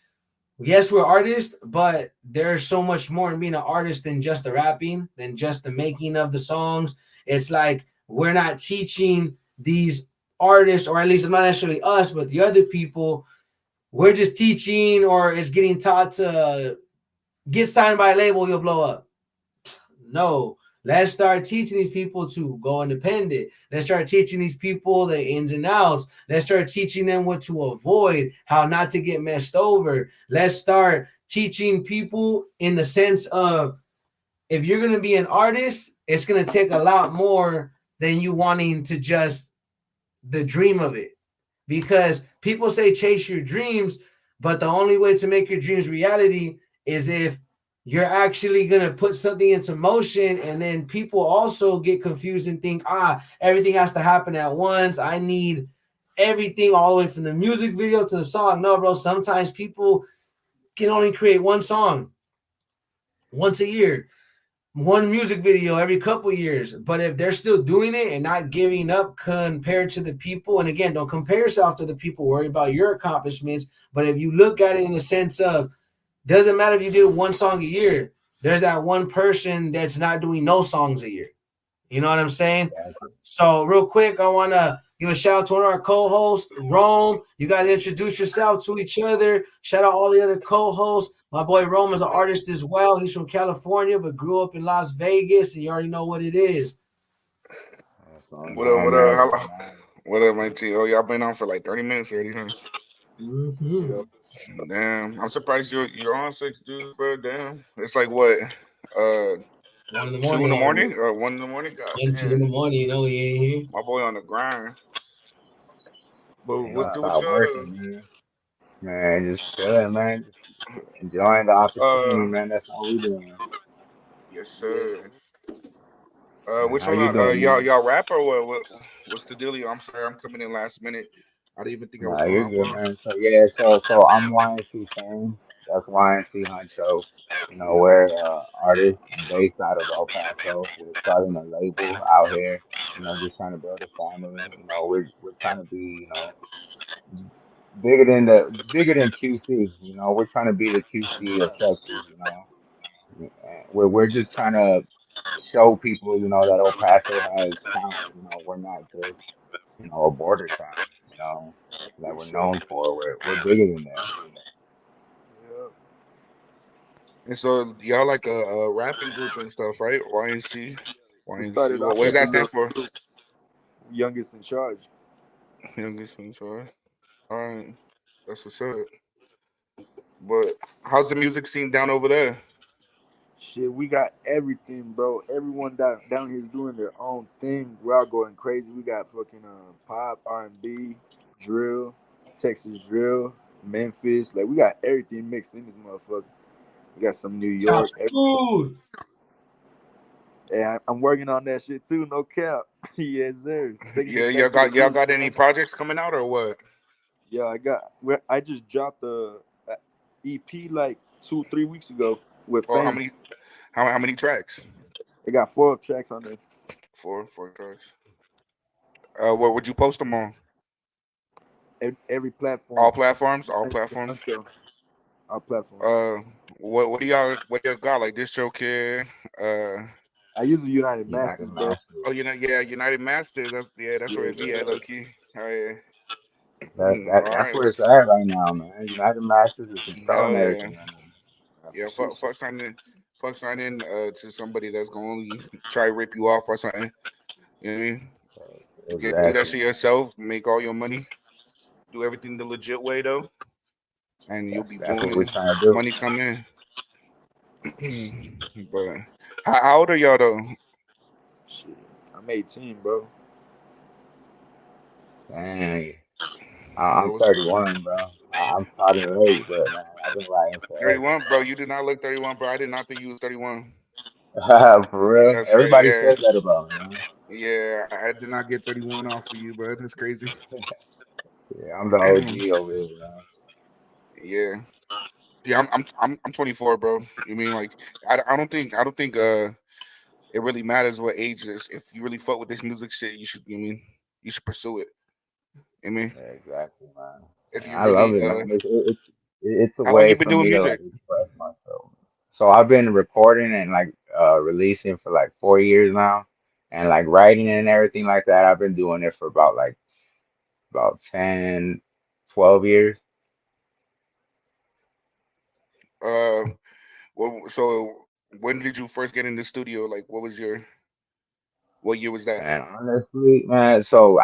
yes, we're artists, but there's so much more in being an artist than just the rapping, than just the making of the songs. It's like we're not teaching these artists, or at least not necessarily us, but the other people. We're just teaching, or it's getting taught to get signed by a label, you'll blow up. No. Let's start teaching these people to go independent. Let's start teaching these people the ins and outs. Let's start teaching them what to avoid, how not to get messed over. Let's start teaching people in the sense of if you're going to be an artist, it's going to take a lot more than you wanting to just the dream of it, because people say chase your dreams, but the only way to make your dreams reality is if you're actually going to put something into motion. And then people also get confused and think, everything has to happen at once. I need everything all the way from the music video to the song. No, bro, sometimes people can only create one song once a year, one music video every couple years. But if they're still doing it and not giving up compared to the people, and again, don't compare yourself to the people, worry about your accomplishments. But if you look at it in the sense of, doesn't matter if you do one song a year, there's that one person that's not doing no songs a year. You know what I'm saying? Exactly. So real quick, I want to give a shout out to one of our co-hosts, Rome. You guys introduce yourself to each other. Shout out all the other co-hosts. My boy Rome is an artist as well. He's from California, but grew up in Las Vegas, and you already know what it is. What's going What up? on, What up? man? What's going on? What up, man? Oh, y'all been on for like 30 minutes already, huh? Mm-hmm. Yep. Damn, I'm surprised you're on six dudes, bro. Damn, it's like what, uh, 2 in Morning the already. morning or 1 in the morning? God 2 in damn, the morning. You know he ain't here. my boy on the grind. But Ain't what's gonna good with stop y'all? working, man. Man, just chilling, man. Just enjoying the opportunity, Uh, man. That's all we doing. yes, Yeah. sir. Man, Which how one? you doing, Y'all man? y'all rap or what? What's the dealio? I'm sorry, I'm coming in last minute. I didn't even think I was Nah, gonna you're hop good, on. man. So yeah, so I'm YNC Fame. That's YNC HUNCHO. You know, we're artists based out of El Paso. We're starting a label out here. You know, just trying to build a family. You know, we're trying to be, bigger than QC. You know, we're trying to be the QC of Texas. You know, and we're just trying to show people, that El Paso has talent. You know, we're not just, a border town. You know, that For we're sure. known for. We're bigger than that. Yep. And so y'all like a rapping group and stuff, right? YNC, We YNC. started What off what does as that stand for? youngest in charge. Youngest in charge. All right, that's what's up. But how's the music scene down over there? Shit, we got everything, bro. Everyone down here is doing their own thing. We're all going crazy. We got fucking pop, R&B, drill, Texas drill, Memphis. Like we got everything mixed in this motherfucker. We got some New York. Chops food. And I'm working on that shit too. No cap. Yes, sir. Taking Yeah, it back to the y'all roots, got any man. projects coming out or what? Yeah, I just dropped a EP like 2 3 weeks ago with Or how Fame. many how many tracks? It got 4 tracks on there. Four tracks. What would you post them on? Every platform. All platforms. All YNC platforms. Huncho. our platforms. Uh, what do y'all got like DistroKid? Uh, I use the United United Masters, bro. Masters. oh, yeah, United Masters. That's where Yes, it be at, low sir. key. Oh yeah. All That's right. where it's at right now, man. United Masters is controlling Hell yeah. everything right now. I Yeah. appreciate Fuck that. signing. Fuck signing. To somebody that's gonna only try to rip you off or something. You know what I mean? Do that Exactly, shit man. yourself. Make all your money. Do everything the legit way though, and you'll be That's what we're booming. trying to do. Money come in. Shit. But how old are y'all though? Shit. I'm 18, bro. Dang. Yeah, I'm what's 31, bro. I'm starting late, but man, I've been writing forever. 31, bro? You did not look 31, bro. I did not think you was 31. For real, That's crazy. everybody Yeah, says that about me, man. yeah. I did not get 31 off for you, bro. That's crazy. Yeah, I'm the OG over here, man. Yeah, yeah. I'm 24, bro. You mean like I don't think it really matters what age is. If you really fuck with this music shit, you should. You mean you should pursue it. I mean, Yeah, exactly, man. if And you I love really it, man. It's a how long way you been for doing me to like music? express myself. So I've been recording and like releasing for like 4 years now, and like writing and everything like that. I've been doing it for about 10, 12 years. Uh, well, so when did you first get in the studio? Like, what year was that? And honestly, man, so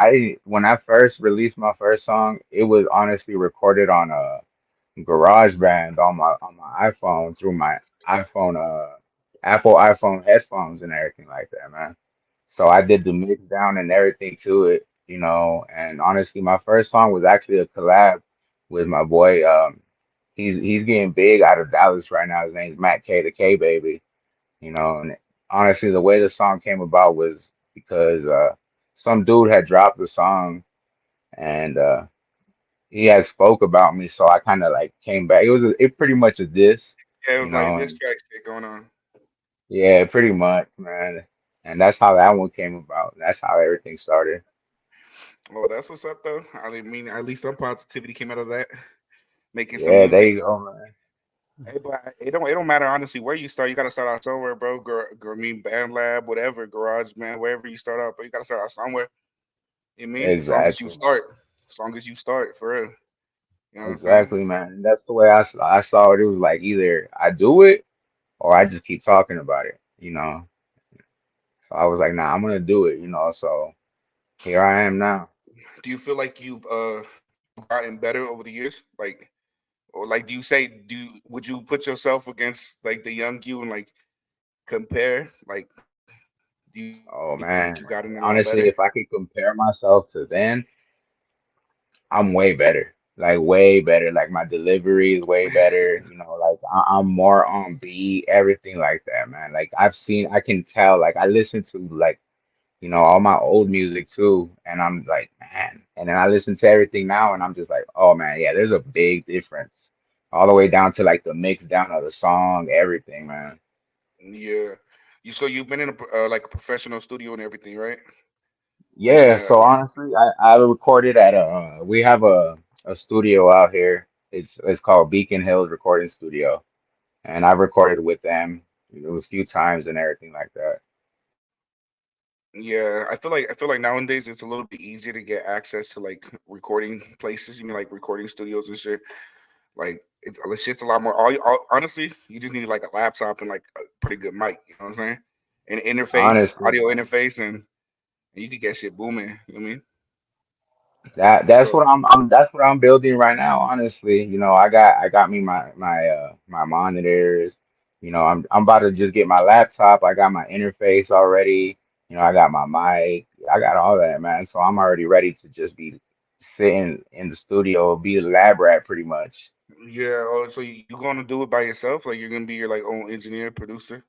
when I first released my first song, it was honestly recorded on a GarageBand on my iPhone through my iPhone Apple iPhone headphones and everything like that, man. So I did the mix down and everything to it, and honestly my first song was actually a collab with my boy. He's getting big out of Dallas right now. His name's Matt K, the K baby, and honestly the way the song came about was because some dude had dropped the song, and he had spoke about me, so I kind of like came back. It pretty much a diss, Yeah, it was like this and track shit going on. yeah, pretty much, man. And that's how that one came about. That's how everything started. Well, that's what's up though. I mean, at least some positivity came out of that. Making some Yeah, there music. you go, man. Hey, but it don't matter honestly where you start. You gotta start out somewhere, bro. I mean, Band Lab, whatever, Garage Man, wherever you start out, but you gotta start out somewhere. You know what I mean? As long as you Exactly, man. start, as long as you start for real. You know what I'm saying? Exactly, man. And that's the way I saw it. It was like either I do it or I just keep talking about it. So I was like, nah, I'm gonna do it. So here I am now. Do you feel like you've gotten better over the years? Like, or like, would you put yourself against like the young you and like compare? Like, do you think you've Oh gotten a lot man, better? honestly, if I could compare myself to then, I'm way better. Like way better. Like my delivery is way better. Like I'm more on beat, everything like that, man. Like I can tell. Like I listen to like all my old music too, and I'm like, man. And then I listen to everything now, and I'm just like, oh man, yeah, there's a big difference, all the way down to like the mix down of the song, everything, man. Yeah. You've been in like a professional studio and everything, right? Making Yeah. So honestly, I recorded we have a studio out here. It's called Beacon Hills Recording Studio, and I recorded with them a few times and everything like that. yeah. I feel like nowadays it's a little bit easier to get access to like recording places. You mean like recording studios and shit. Like the shit's a lot more. Honestly, you just need like a laptop and like a pretty good mic. You know what I'm saying? An interface, Honestly, audio man. interface, and you could get shit booming. You know what I mean? That's So what I'm building right now, honestly. I got me my monitors. I'm about to just get my laptop. I got my interface already. I got my mic. I got all that, man. So I'm already ready to just be sitting in the studio, be a lab rat pretty much. yeah. Oh, so you gonna do it by yourself? Like you're gonna be your like own engineer, producer?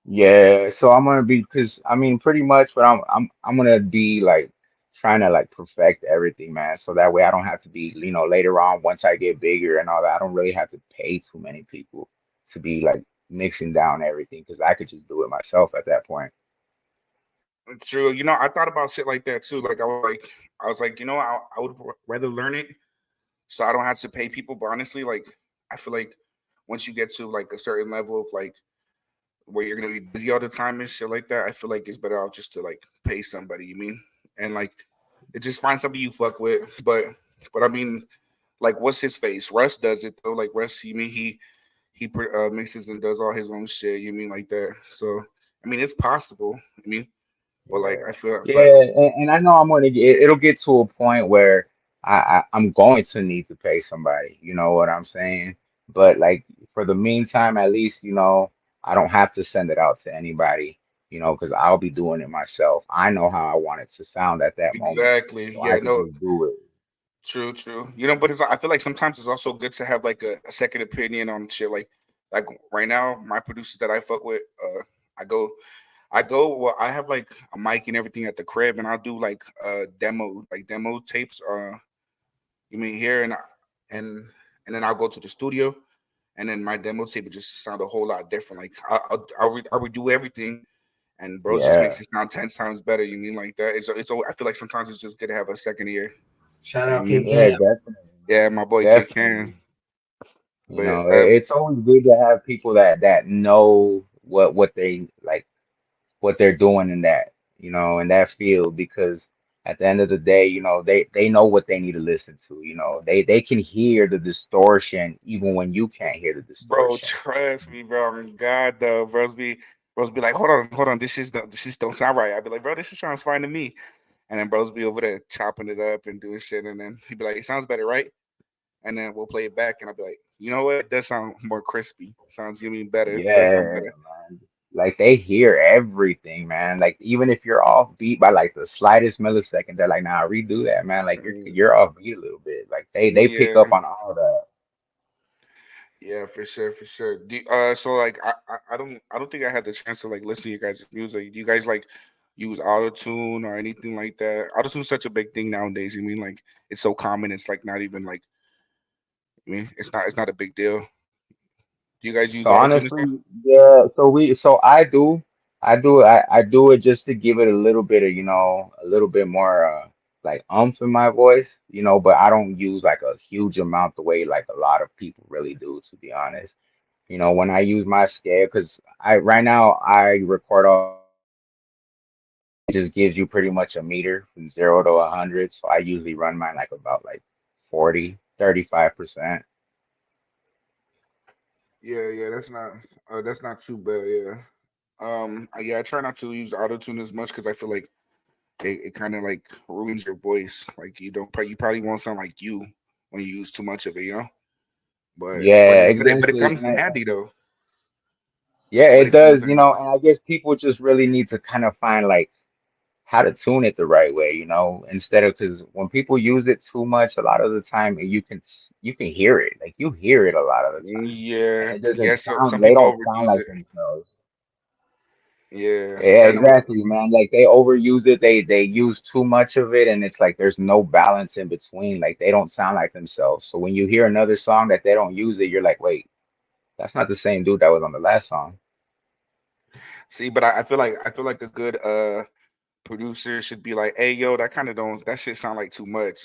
Yeah, so I'm gonna be, cause I mean pretty much, but I'm gonna be like trying to like perfect everything, man. So that way I don't have to be, later on once I get bigger and all that, I don't really have to pay too many people to be like mixing down everything, cause I could just do it myself at that point. True. I thought about shit like that too. Like I was like, I would rather learn it so I don't have to pay people. But honestly, like I feel like once you get to like a certain level of like where you're gonna be busy all the time and shit like that, I feel like it's better off just to like pay somebody. You mean and like it just find somebody you fuck with. But I mean, like what's his face? Russ does it though. Like Russ, you mean he mixes and does all his own shit. You mean like that? So I mean, it's possible. I mean, but like I feel, but Yeah, and I know I'm gonna get it'll get to a point where I'm going to need to pay somebody, you know what I'm saying? But like for the meantime, at least, I don't have to send it out to anybody, because I'll be doing it myself. I know how I want it to sound at that moment, exactly. so I Yeah, could no, just do it. true, true. But I feel like sometimes it's also good to have like a second opinion on shit. Like right now, my producers that I fuck with, I go, Well, I have like a mic and everything at the crib, and I'll do demo tapes. You mean here and and then I'll go to the studio, and then my demo tape would just sound a whole lot different. Like I would do everything, and bro just makes Yeah. it sound 10 times better. You mean like that? I feel like sometimes it's just good to have a second ear. Shout You know what out I mean? Kid Yeah, Cam. definitely, Yeah, man. my boy Kick Definitely. Hands. But It's always good to have people that know what they like, what they're doing in that field, because at the end of the day, they know what they need to listen to. They can hear the distortion even when you can't hear the bro, distortion. trust me, bro. On God, though, bros be like, hold on, this just don't sound right. I'd be like, bro, this shit sounds fine to me. And then bros be over there chopping it up and doing shit, and then he'd be like, it sounds better, right? And then we'll play it back, and I'll be like, you know what? It does sound more crispy. Sounds you mean better. It does Yeah, sound better. man. Like they hear everything, man. Like even if you're off beat by like the slightest millisecond, they're like, "Nah, redo that, man." Like you're Mm, you're off beat a little bit. Like they pick yeah, up on all that. yeah, for sure, for sure. So like, I don't think I had the chance to like listen to you guys' music. Do you guys like use auto tune or anything like that? Auto tune's such a big thing nowadays. You mean like it's so common. It's like not even like. I mean, it's not a big deal. Do you guys use So auto tune and stuff? honestly, yeah. So I do it just to give it a little bit of, a little bit more like in my voice, but I don't use like a huge amount the way like a lot of people really do, to be honest. When I use my scale, because right now I record all my music on F.A.M.E. It just gives you pretty much a meter from 0 to 100. So I usually run mine like about like 40, 35%. Yeah, yeah, that's not too bad. Yeah, yeah, I try not to use auto tune as much because I feel like it kind of like ruins your voice. Like you probably won't sound like you when you use too much of it, you know. Yeah, But it exactly. comes in handy though. Yeah, But it it comes does, in handy. and I guess people just really need to kind of find like how to tune it the right way, instead of, because when people use it too much, a lot of the time you can hear it, like you hear it a lot of the time, and Yeah, it doesn't yeah. So some sound, they people don't sound overuse like it. themselves. Yeah, Yeah, yeah. I know what exactly, man. Like they overuse it, they use too much of it, and it's like there's no balance in between. Like they don't sound like themselves. So when you hear another song that they don't use it, you're like, wait, that's not the same dude that was on the last song. See, but I feel like a good producer should be like, hey yo, that shit sound like too much.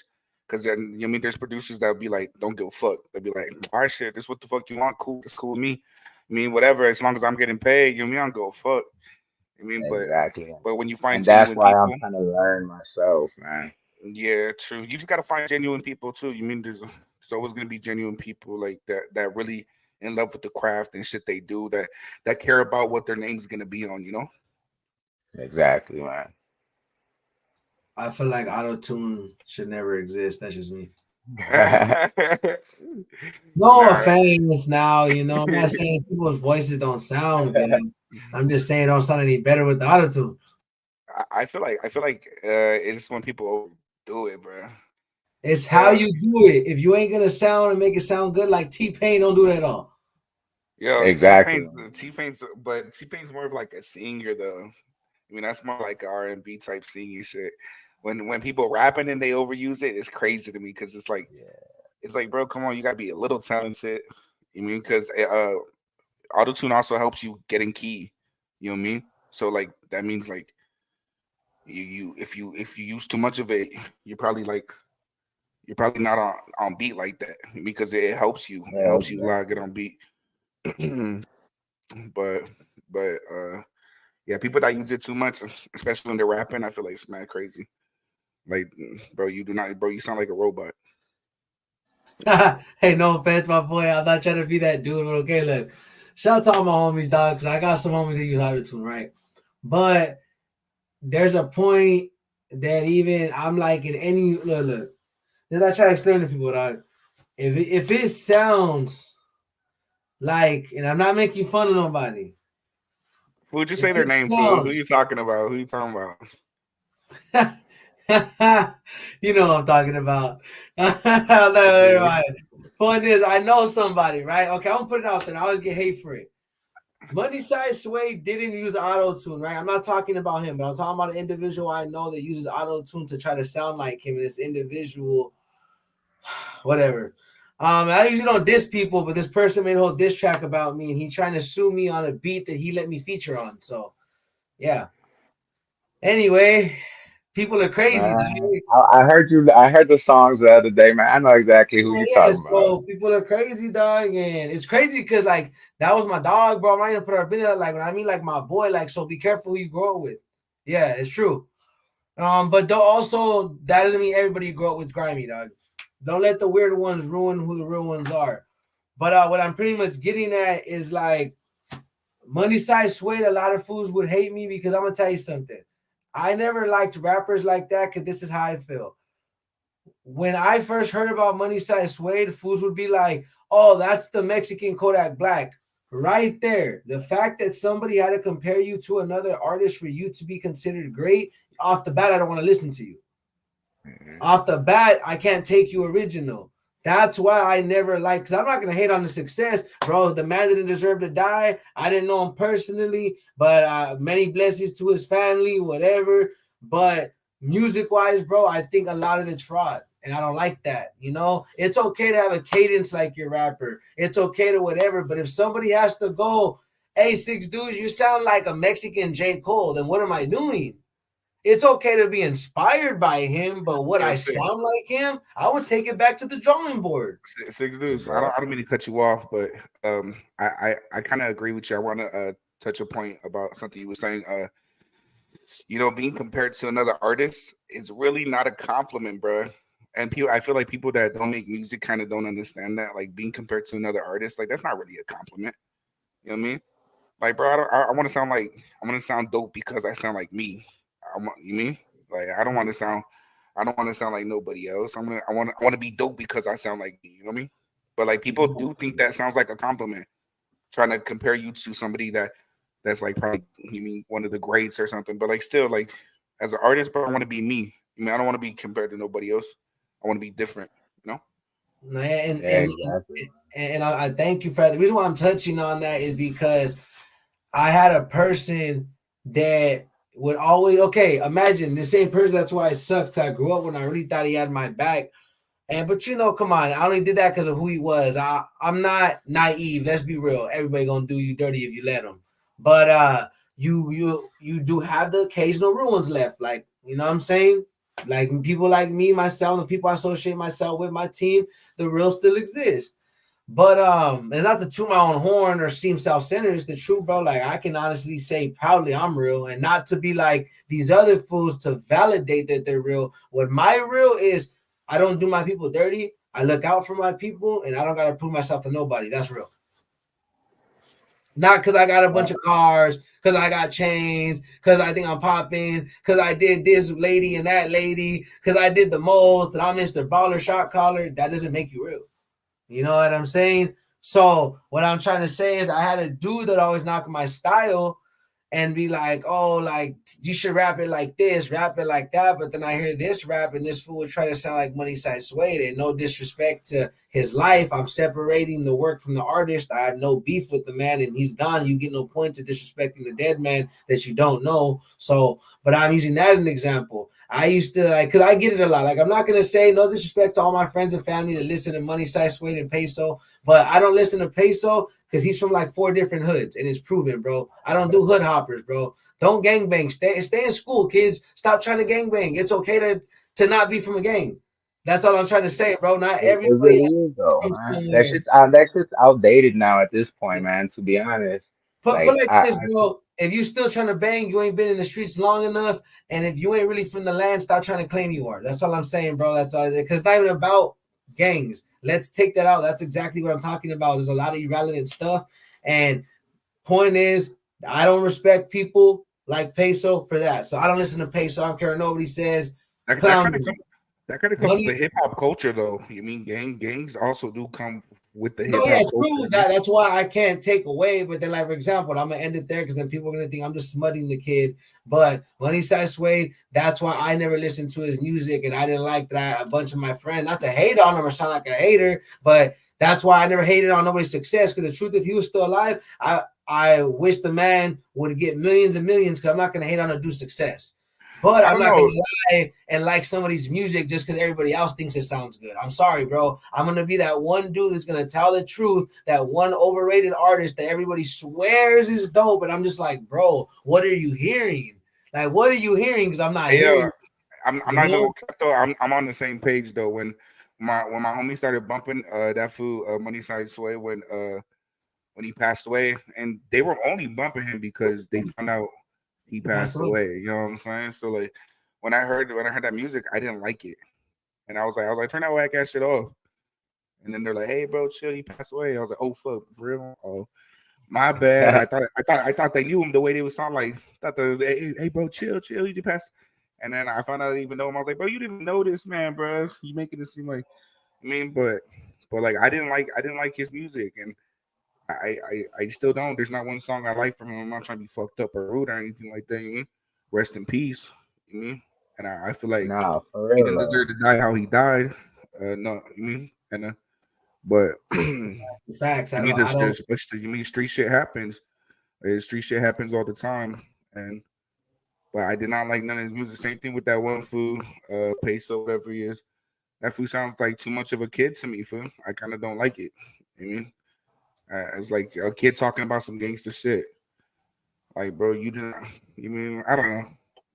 Cause then you know, I mean there's producers that'll be like, don't give a fuck. They'll be like, all right, shit, this what the fuck you want, cool, that's cool with me. I mean, whatever, as long as I'm getting paid, you know what I mean, I don't give a fuck. I mean, Exactly. but when you find And that's genuine why I'm people, trying to learn myself, man. yeah, true. You just gotta find genuine people too. You mean there's always gonna be genuine people like that really in love with the craft and shit they do that care about what their name's gonna be on, you know? Exactly, man. I feel like auto tune should never exist. That's just me. No Nah. offense now, I'm not saying people's voices don't sound good. I'm just saying it don't sound any better with the auto tune. I feel like it's when people overdo it, bro. It's how Uh, you do it. If you ain't gonna sound and make it sound good like T-Pain, don't do that at all. yo, Exactly. T Pain's more of like a singer though. I mean, that's more like R and B type singing shit. When people rapping and they overuse it, it's crazy to me because it's like, bro, come on, you gotta be a little talented. You mean because auto tune also helps you get in key. You know what I mean? So like that means like you if you use too much of it, you're probably like you're probably not on beat like that because it helps you. It Yeah, helps you a lot get on beat. but yeah, people that use it too much, especially when they're rapping, I feel like it's mad crazy. Like, bro, you do not, bro. You sound like a robot. Hey, no offense, my boy. I'm not trying to be that dude, but okay, look. Shout out to all my homies, dog, because I got some homies that use autotune, right? But there's a point that even I'm like in any look. Then I try to explain to people, dog. If it sounds like, and I'm not making fun of nobody. Fool, just If say their it name, fool. Who you sounds, talking about? Who you talking about? you know what I'm talking about. Okay. Point is, I know somebody, right? Okay, I'm gonna put it out there. I always get hate for it. Money Side Sway didn't use auto tune, right? I'm not talking about him, but I'm talking about an individual I know that uses auto tune to try to sound like him. This individual, whatever. I usually don't diss people, but this person made a whole diss track about me, and he's trying to sue me on a beat that he let me feature on. So, yeah. Anyway, people are crazy. man. I heard you. I heard the songs the other day, man. I know exactly who you're Yeah, talking about. so people are crazy, dog, and it's crazy because like that was my dog, bro. I'm not gonna put our business like when I mean like my boy, like so. Be careful who you grow up with. Yeah, it's true. But don't also that doesn't mean everybody you grow up with grimy, dog. Don't let the weird ones ruin who the real ones are. But what I'm pretty much getting at is like Money Side Suede. A lot of fools would hate me because I'm gonna tell you something. I never liked rappers like that because this is how I feel. When I first heard about Money Side Suede, fools would be like, "Oh, that's the Mexican Kodak Black." Right there, the fact that somebody had to compare you to another artist for you to be considered great, off the bat, I don't want to listen to you. Mhm. Off the bat, I can't take you original. That's why I never like, because I'm not gonna hate on the success, bro. The man didn't deserve to die. I didn't know him personally, but many blessings to his family, whatever. But music wise, bro, I think a lot of it's fraud, and I don't like that. You know, it's okay to have a cadence like your rapper. It's okay to whatever, but if somebody has to go, hey, six dudes, you sound like a Mexican J. Cole, then what am I doing? It's okay to be inspired by him, but what Yeah, I sound like him, I would take it back to the drawing board. six dudes. I don't Exactly. mean to cut you off, but I kind of agree with you. I want to touch a point about something you were saying. Being compared to another artist is really not a compliment, bro. And people, I feel like people that don't make music kind of don't understand that. Like being compared to another artist, like that's not really a compliment. You know what I mean? Like, bro, I want to sound like I want to sound dope because I sound like me. You mean? Like, I don't want to sound. I don't want to sound like nobody else. I want to be dope because I sound like me. You know what I mean? But like, people do think that sounds like a compliment, trying to compare you to somebody that's like probably you mean one of the greats or something. But like, still, like, as an artist, bro, I want to be me. I mean, I don't want to be compared to nobody else. I want to be different. You know? And Yeah, and exactly. and I thank you for that. The reason why I'm touching on that is because I had a person that would always okay. Imagine the same person. That's why it sucks. 'Cause I grew up when I really thought he had my back. And but come on, I only did that because of who he was. I'm not naive. Let's be real. Everybody gonna do you dirty if you let them. But you do have the occasional real ones left. Like you know what I'm saying. Like people like me, myself, the people I associate myself with, my team, the real still exists. But and not to toot my own horn or seem self-centered, it's the truth, bro. Like I can honestly say proudly I'm real, and not to be like these other fools to validate that they're real. What my real is, I don't do my people dirty. I look out for my people, and I don't gotta prove myself to nobody. That's real. Not because I got a bunch Well, of cars, because I got chains, because I think I'm popping, because I did this lady and that lady, because I did the most, and I'm Mr. Baller Shot Caller. That doesn't make you real. You know what I'm saying? So what I'm trying to say is I had a dude that always knock my style and be like, oh, like you should rap it like this, rap it like that. But then I hear this rap and this fool would try to sound like Money Side Suede. And no disrespect to his life. I'm separating the work from the artist. I have no beef with the man and he's gone. You get no point to disrespecting the dead man that you don't know. So, but I'm using that as an example. I used to like, cause I get it a lot. Like, I'm not gonna say no disrespect to all my friends and family that listen to Money Side Suede and Peso, but I don't listen to Peso because he's from like 4 different hoods, and it's proven, bro. I don't do hood hoppers, bro. Don't gangbang. Stay in school, kids. Stop trying to gangbang. It's okay to not be from a gang. That's all I'm trying to say, bro. Not It everybody really has is though, from man. somewhere. That shit's outdated now at this point, man. To be honest, Put like like this, I bro. If you still trying to bang, you ain't been in the streets long enough. And if you ain't really from the land, stop trying to claim you are. That's all I'm saying, bro. That's all. Because it's not even about gangs. Let's take that out. That's exactly what I'm talking about. There's a lot of irrelevant stuff. And point is, I don't respect people like Peso for that. So I don't listen to Peso. I don't care what nobody says. That Clown kind of me. that kind of comes with Money. the hip hop culture, though. You mean gangs also do come with the No, hip yeah, hop culture. true. You mean? That's why I can't take away. But then, like for example, I'm gonna end it there because then people are gonna think I'm just smutting the kid. But when he said Suede, that's why I never listened to his music, and I didn't like that. A bunch of my friends, not to hate on him or sound like a hater, but that's why I never hated on nobody's success. Because the truth, if he was still alive, I wish the man would get millions and millions. Because I'm not gonna hate on a dude's success. But I I'm don't not gonna know. lie and like somebody's music just because everybody else thinks it sounds good. I'm sorry, bro. I'm gonna be that one dude that's gonna tell the truth. That one overrated artist that everybody swears is dope, and I'm just like, bro, what are you hearing? Like, what are you hearing? Because I'm not Yeah, hearing. I'm You not even know, gonna cap though. I'm on the same page though. When my homie started bumping that fool Money Side Sway when he passed away, and they were only bumping him because they found out he he passed passed away. away. You know what I'm saying? So like when I heard that music, I didn't like it, and I was like, turn that whack ass shit off. And then they're like, hey bro, chill, he passed away. I was like, oh fuck, for real? Oh my bad. I thought they knew him the way they would sound like. Thought hey bro, chill, he just passed. And then I found out I didn't even know him. I was like, bro, you didn't even know this man, bro. You making it seem like I mean, but like I didn't like his music, and I still don't. There's not one song I like from him. I'm not trying to be fucked up or rude or anything like that. You mean? Rest in peace. You mean? And I feel like nah, for he real didn't though. deserve to die how he died. No, you mean? And but you Facts. I mean don't. I don't. you mean street shit happens. Street shit happens all the time, and but I did not like none of his music. Same thing with that one fool, Peso, whatever he is. That fool sounds like too much of a kid to me, fool. I kind of don't like it. You mean? It's like a kid talking about some gangster shit. Like, bro, you didn't. You mean? I don't know.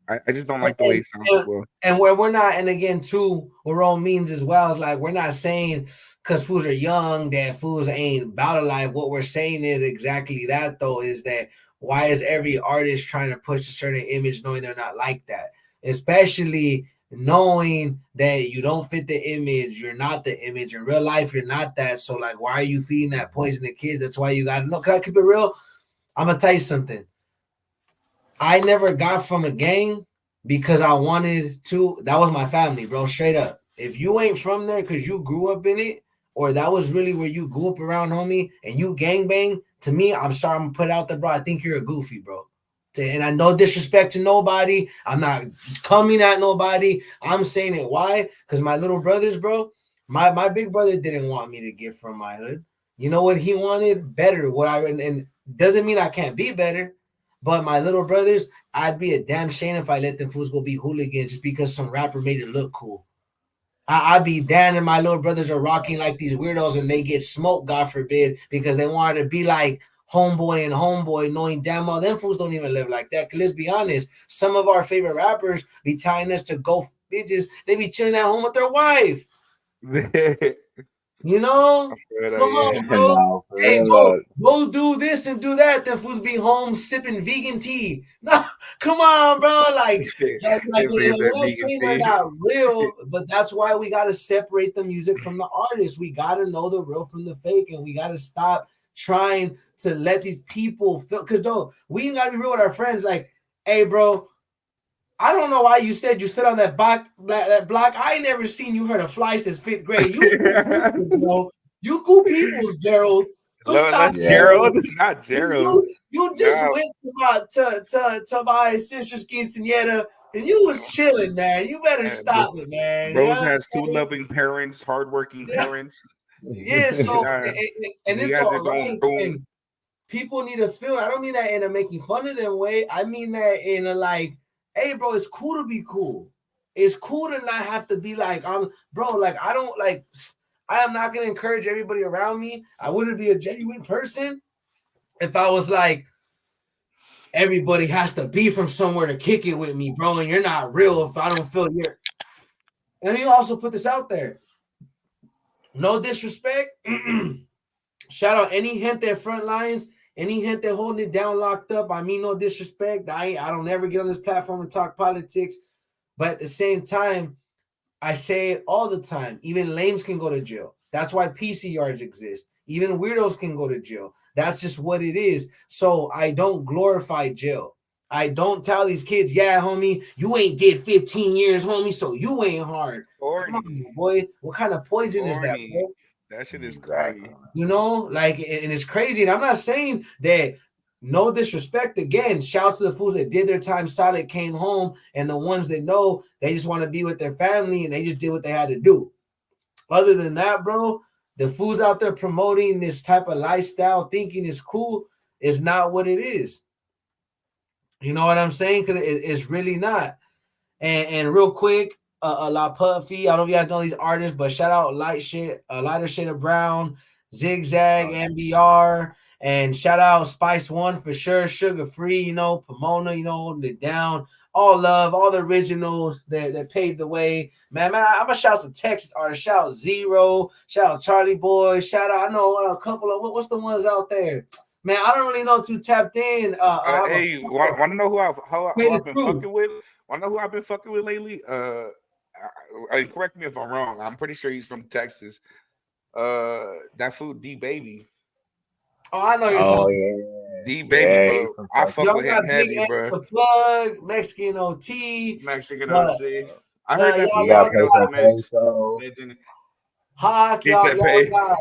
I just don't like the way and, it sounds as and, well. and where we're not, and again, too, we're all means as well. It's like we're not saying because fools are young that fools ain't about a life. What we're saying is exactly that, though, is that why is every artist trying to push a certain image knowing they're not like that? Especially knowing that you don't fit the image, you're not the image. In real life, you're not that. So, like, why are you feeding that poison to kids? That's why you got to know. Can I keep it real? I'm going to tell you something. I never got from a gang because I wanted to. That was my family, bro. Straight up. If you ain't from there because you grew up in it, or that was really where you grew up around, homie, and you gang bang, to me, I'm sorry, I'm gonna put it out there, bro. I think you're a goofy, bro. And I no disrespect to nobody. I'm not coming at nobody. I'm saying it. Why? Because my little brothers, bro. My big brother didn't want me to get from my hood. You know what he wanted? Better. What I and doesn't mean I can't be better. But my little brothers, I'd be a damn shame if I let them fools go be hooligans just because some rapper made it look cool. I'd be damned and my little brothers are rocking like these weirdos and they get smoked, God forbid, because they wanted to be like homeboy and homeboy, knowing damn well them fools don't even live like that. Cause let's be honest, some of our favorite rappers be telling us to go bitches. They be chilling at home with their wife. You I know? feel that, Come yeah. on, bro. No, for Hey, real go though. go do this and do that. Then fools be home sipping vegan tea. No, come on, bro. Like This nigga we're said not vegan saying they're tea. not real, but that's why we gotta separate the music from the artist. We gotta know the real from the fake, and we gotta stop trying to let these people feel. Cause though we gotta be real with our friends. Like, hey, bro, I don't know why you said you stood on that block. I ain't never seen you hurt a fly since fifth grade. You cool people, bro. You cool people, Gerald. Go stop, Yeah. Gerald. Gerald, not You, Gerald. you just Nah, went to my sister's quinceanera and you was chilling, man. You better bro, stop it, man. You know Bros what has two I'm saying? loving parents, hardworking Yeah, parents. yeah. So Yeah, and he it's has all his own right. room. And people need to feel. I don't mean that in a making fun of them way. I mean that in a like, hey, bro, it's cool to be cool. It's cool to not have to be like, bro. Like I don't like. I am not gonna encourage everybody around me. I wouldn't be a genuine person if I was like, everybody has to be from somewhere to kick it with me, bro. And you're not real if I don't feel you're. let me also put this out there. No disrespect. Shout out any gente at front lines, any gente holding it down, locked up. I mean, no disrespect. I don't ever get on this platform and talk politics, but at the same time, I say it all the time. Even lames can go to jail. That's why PCRs exist. Even weirdos can go to jail. That's just what it is. So I don't glorify jail. I don't tell these kids, yeah, homie, you ain't did 15 years, homie, so you ain't hard. Come Corny, on, boy. What kind of poison is that, corny. bro? That shit is Exactly. corny. You know, like, and it's crazy. And I'm not saying that, no disrespect. Again, shouts to the fools that did their time solid, came home, and the ones that know they just want to be with their family and they just did what they had to do. Other than that, bro, the fools out there promoting this type of lifestyle, thinking it's cool, is not what it is. You know what I'm saying? Because it's really not. And real quick, La Puffy. I don't know if you guys know these artists, but shout out Lighter Shade of Brown, Zigzag, Oh, MBR, and shout out Spice One for sure, Sugar Free, Pomona, holding it down. All love, all the originals that paved the way. Man, I'm gonna shout some Texas artists. Shout out Zero, shout out Charlie Boy, shout out, I know a couple of what's the ones out there. Man, I don't really know too tapped in. I have a Hey, want to know who Creative I've been Truth. fucking with? Want to know who I've been fucking with lately? Correct me if I'm wrong. I'm pretty sure he's from Texas. That food D Baby, Oh, I know you're oh talking. yeah, D Baby, yeah. He's bro. from I Texas. fuck Y'all with him got Big heavy, X bro. the plug, Mexican OT, Mexican the OC. I heard the that We y'all food got y'all taking off Peso got the menu. Peso. Hawk, He y'all said y'all pay. got,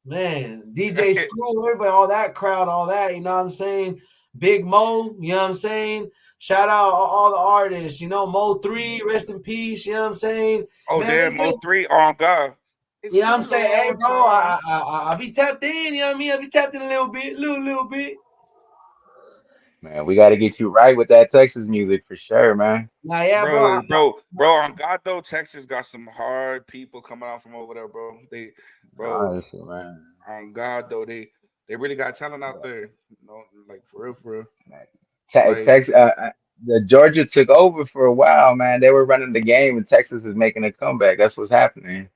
man, DJ Screw, everybody, all that crowd, all that, you know what I'm saying? Big Mo, you know what I'm saying? Shout out all the artists, Mo 3, rest in peace, you know what I'm saying? Oh Man, damn, Mo 3 on God. you It's know what I'm been a saying? Hey, long bro, time. I be tapped in, you know what I mean? I be tapped in a little bit, little bit. Man, we got to get you right with that Texas music for sure, man. Now, yeah, bro, Bro, on God though, Texas got some hard people coming out from over there, bro. Bro, Honestly, man. on God though, they really got talent out there. Like for real. Man. Like Texas, the Georgia took over for a while, man. They were running the game, and Texas is making a comeback. That's what's happening.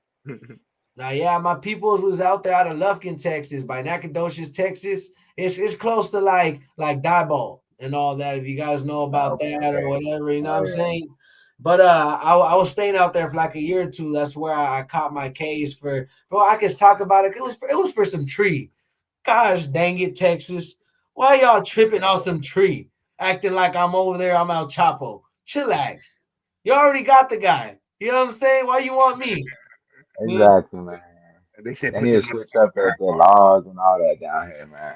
Now, yeah, my peoples was out there out of Lufkin, Texas, by Nacogdoches, Texas. It's close to like Diboll and all that. If you guys know about Okay, that or okay. whatever, you know what Oh I'm yeah. saying. But I was staying out there for like a year or two. That's where I caught my case for. Bro, I could talk about it. It was for some tree. Gosh dang it, Texas! Why y'all tripping on some tree, acting like I'm over there? I'm El Chapo. Chillax. You already got the guy. You know what I'm saying? Why you want me? You know Exactly, man. they said, They put need to this switch up motherfucker the on. laws and all that down here, man.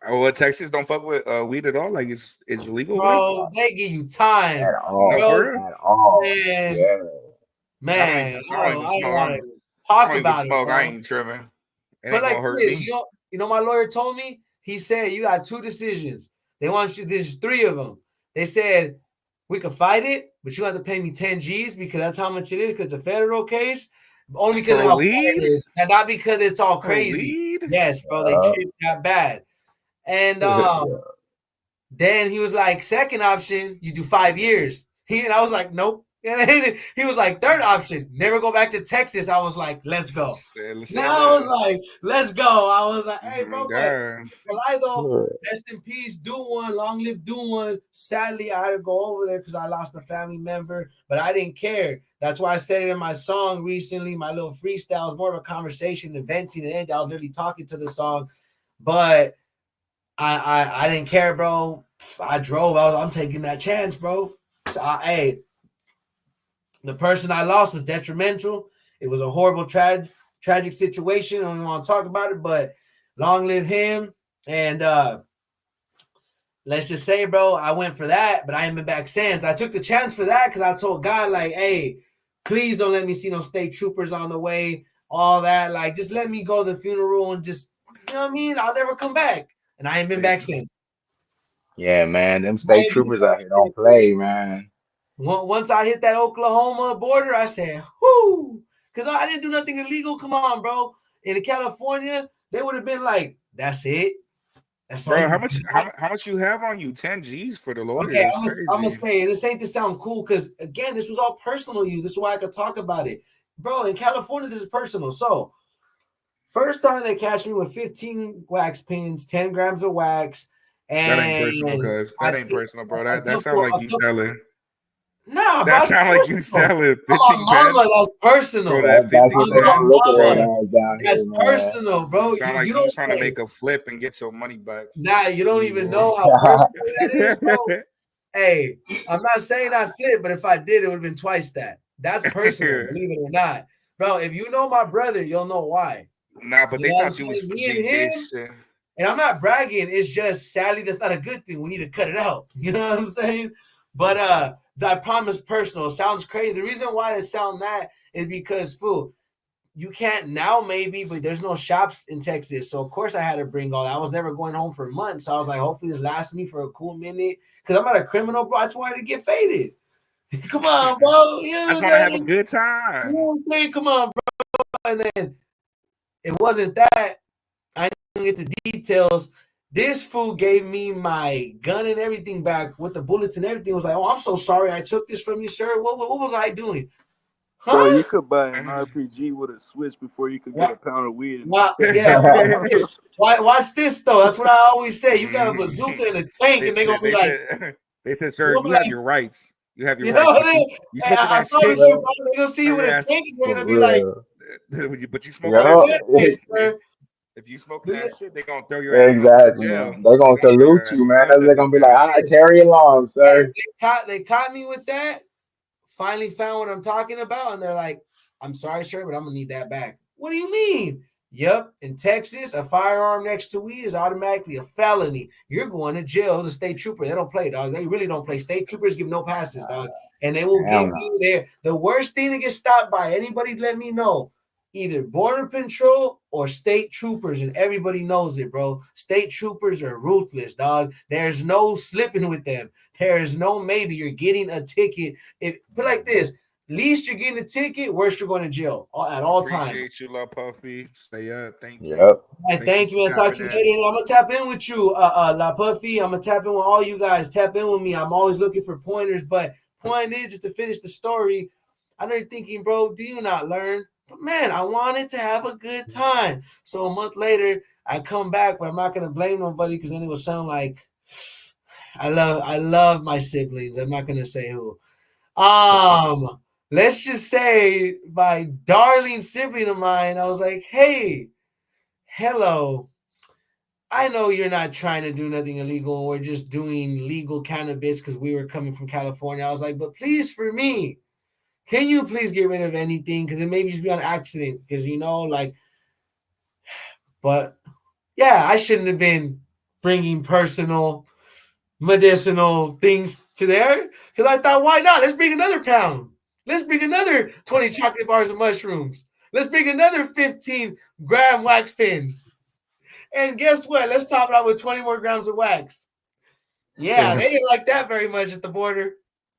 Oh, well, Texas don't fuck with weed at all. Like it's illegal over there. bro. They give you time, At No, all. bro. for real. At all. Man, Yeah. I don't even. man, I don't even I don't smoke. want to I talk don't even about it, smoke. I bro. ain't tripping. It But ain't like gonna hurt this, me. my lawyer told me. He said you got two decisions. They want you. There's three of them. They said we could fight it, but you have to pay me 10 G's because that's how much it is. Because it's a federal case, only because of For how far it weed? is, and not because it's all For crazy. weed? Yes, bro, they Uh, tripped that bad. And yeah. then he was like, second option, you do 5 years. And I was like, nope. And he was like, third option, never go back to Texas. I was like, let's go. Say Now I was less. like, let's go. I was like, hey, Oh, bro, but God. Lido, rest in peace, do one, long live do one. Sadly, I had to go over there because I lost a family member, but I didn't care. That's why I said it in my song recently. My little freestyle is more of a conversation than venting and anything. I was really talking to the song, but I didn't care, bro. I drove. I'm taking that chance, bro. So hey, the person I lost was detrimental. It was a horrible, tragic situation. I don't want to talk about it, but long live him. And let's just say, bro, I went for that, but I ain't been back since. I took the chance for that because I told God, like, hey, please don't let me see no state troopers on the way, all that. Like, just let me go to the funeral and just, you know what I mean? I'll never come back. And I ain't been back since. Yeah, man. Them I state ain't been troopers back out here don't since. play, man. Once I hit that Oklahoma border, I said, whoo, because I didn't do nothing illegal. Come on, bro. In California, they would have been like, that's it. That's all Bro, you how much got? how much you have on you? 10 G's for the lawyer Okay, is I'm gonna crazy. say this ain't to sound cool because again, this was all personal to you. This is why I could talk about it, bro. In California, this is personal. So first time they catch me with 15 wax pins, 10 grams of wax, That ain't and personal, cuz I that ain't think personal, bro. a That sounds couple, like a you couple. selling. Nah, bro, That that's sound like you personal. selling I'm 15 a mama. grams. That's Bro, personal. that That's 15 what they I'm a don't grams look is at mama. fun. down That's here, man. personal, bro. Sound like You you don't trying to hey, make a flip and get your money back. nah, you don't even Yeah. know how personal that is, bro. Hey, I'm not saying I flip, but if I did, it would have been twice that. That's personal, believe it or not, bro. If you know my brother, you'll know why. Nah, but You they know what I'm thought you was saying? Me and physique him, based shit. and I'm not bragging. It's just sadly that's not a good thing. We need to cut it out. You know what I'm saying? But I promise personal. It sounds crazy. The reason why it sound that is because fool, you can't now maybe, but there's no shops in Texas. So of course I had to bring all that. I was never going home for months. So I was like, hopefully this lasts me for a cool minute. Cause I'm not a criminal, bro. I just wanted to get faded. Come on, bro. You I know just what want to I'm have a saying? good You time. know what I'm saying? Come on, bro. And then it wasn't that. I didn't get the details. This fool gave me my gun and everything back with the bullets and everything. Was like, oh, I'm so sorry I took this from you, sir. What was I doing? Bro, you Huh? could buy an RPG with a switch before you could get a What? pound of weed in What? the Yeah, watch pack. this. Watch this though. That's what I always say. You got a Mhm. bazooka and a tank, They, and they they, gonna be they like, said, they said, they sir, gonna be you have like, your rights. You have your you rights, know, but you smoking I that promise shit. you, bro. They gonna see you Throw with your a ass. tank, and they're For gonna be like, real. But you smoking "Do that Yup. your shit. thing, sir. If you smoking Do that your shit, they gonna throw your ass in Exactly. jail. They're They gonna gonna throw salute your ass you, man. in They're gonna be like, the all right, carry along, yeah." sir. They caught me with that. Finally found what I'm talking about, and they're like, "I'm sorry, sir, but I'm gonna need that back." What do you mean? Yep, in Texas, a firearm next to weed is automatically a felony. You're going to jail. The state trooper, they don't play, dog. They really don't play. State troopers give no passes, dog, and they will give Damn no. you there. The worst thing to get stopped by anybody, let me know. Either border patrol or state troopers, and everybody knows it, bro. State troopers are ruthless, dog. There's no slipping with them. There is no maybe. You're getting a ticket. If put like this, least you're getting a ticket, worst you're going to jail at all times. appreciate you, love Puffy. Stay up. Thank you. Yep. Right, Thank you thank for you, man. Talk tapping to you in. later. I'm gonna tap in with you, La Puffy. I'm gonna tap in with all you guys. Tap in with me. I'm always looking for pointers, but point is just to finish the story. I know you're thinking, bro, do you not learn? But man, I wanted to have a good time. So a month later, I come back, but I'm not gonna blame nobody because then it will sound like I love my siblings. I'm not gonna say who. Let's just say my darling sibling of mine. I was like, hey, hello. I know you're not trying to do nothing illegal. We're just doing legal cannabis because we were coming from California. I was like, but please, for me, can you please get rid of anything? Because it may just be on accident. Because like, but yeah, I shouldn't have been bringing personal medicinal things to there. Because I thought, why not? Let's bring another pound. Let's bring another 20 chocolate bars of mushrooms. Let's bring another 15-gram wax pins. And guess what? Let's top it out with 20 more grams of wax. Yeah, they didn't like that very much at the border.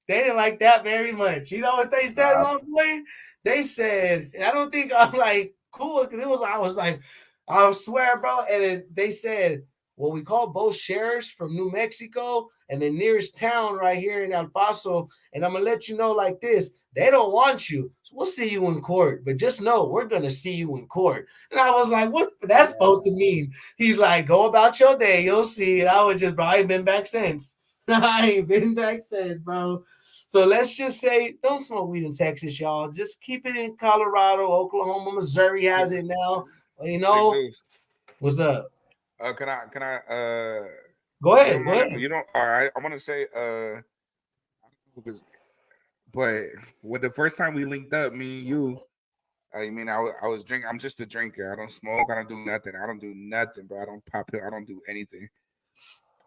They didn't like that very much. You know what they said, Nah, my boy? They said, and I don't think I'm like cool because I was like, I swear, bro. And then they said, well, we call both sheriffs from New Mexico and the nearest town right here in El Paso. And I'm gonna let you know like this: they don't want you. So we'll see you in court. But just know we're gonna see you in court. And I was like, what that's supposed to mean? He's like, go about your day, you'll see. And I was just, bro, I ain't been back since. I ain't been back since, bro. So let's just say, don't smoke weed in Texas, y'all. Just keep it in Colorado, Oklahoma, Missouri has Six, it now. You six know dudes. what's up? Can I Go you don't ahead, go mind ahead. you don't all right, I wanna say because but when the first time we linked up, me and you, I mean I was drinking, I'm just a drinker. I don't smoke, I don't do nothing. I don't do nothing, but I don't pop pill, I don't do anything.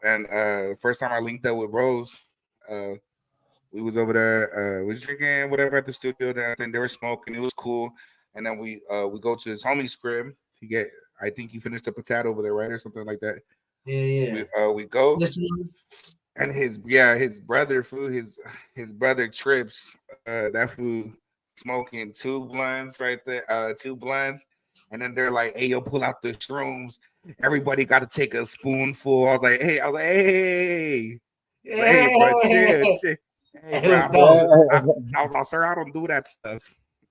And first time I linked up with Rose, uh we was over there, we was drinking whatever at the studio. Then I think they were smoking. It was cool. And then we go to his homie's crib. He get I think he finished a potato over there, right, or something like that. Yeah, yeah. We go This one, and his brother food his brother trips that food smoking two blunts right there, two blunts, and then they're like, "Hey, yo, pull out the shrooms." everybody got to take a spoonful. I was like, hey, bro, Yeah, chill. Hey, it bro, was dope. I was like, sir, I don't do that stuff.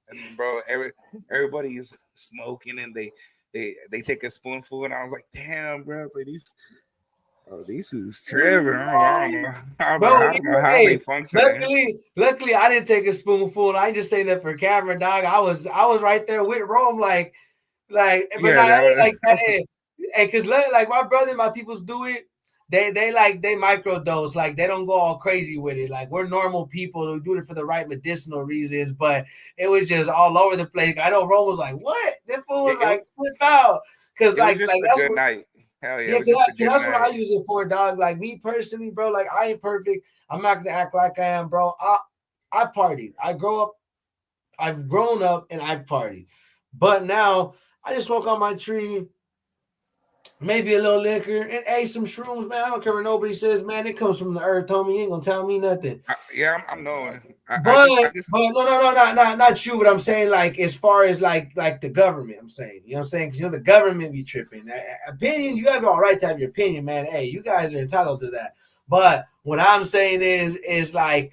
And bro, everybody is smoking and they take a spoonful, and I was like, damn, bro, I was like, these who's tripping. I don't know. Bro, I don't know how they hey, functioning. luckily, I didn't take a spoonful. I just say that for camera, dog. I was right there with Rome, but Yeah, not that like that. Hey, cause like my brother and my peoples do it. They microdose, like they don't go all crazy with it. Like we're normal people who do it for the right medicinal reasons, but it was just all over the place. I know Rome was like, "What?" That fool was it, it, like, "Flip out," cause it was just like a that's good what. night. Hell yeah, it Yeah, was just a cause good that's what I night. use it for, dog. Like me personally, bro. Like I ain't perfect. I'm not gonna act like I am, bro. I partied. I've grown up and I've partied, but now I just smoke on my tree, maybe a little liquor, and hey, some shrooms, man. I don't care what nobody says, man. It comes from the earth, homie. You ain't gonna tell me nothing. Yeah, I'm knowing. Exactly. I just No, not you. But I'm saying like as far as like the government, I'm saying, you know what I'm saying? Because the government be tripping. Opinion, you have all right to have your opinion, man. Hey, you guys are entitled to that. But what I'm saying is like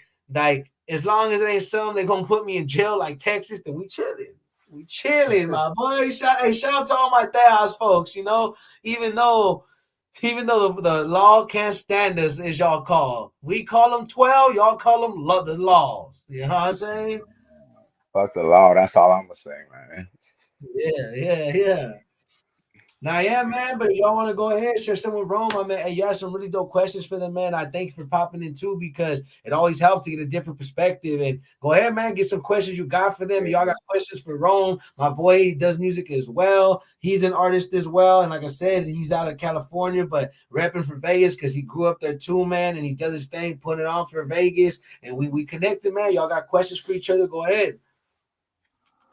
as long as it ain't something they gonna put me in jail like Texas, then we chilling. We chilling, my boy. Shout out to all my Tejas folks. You know, even though the law can't stand us, as y'all call. We call them 12, y'all call them the laws. You know what I'm saying? Fuck the law. That's all I'm gonna say, man. Yeah. Now, yeah, man, but if y'all want to go ahead, share some with Rome, I mean, hey, you have some really dope questions for them, man. I thank you for popping in too, because it always helps to get a different perspective. And go ahead, man, get some questions you got for them. Y'all got questions for Rome. My boy, he does music as well. He's an artist as well. And like I said, he's out of California, but repping for Vegas because he grew up there too, man. And he does his thing, putting it on for Vegas. And we connected, man. Y'all got questions for each other. Go ahead.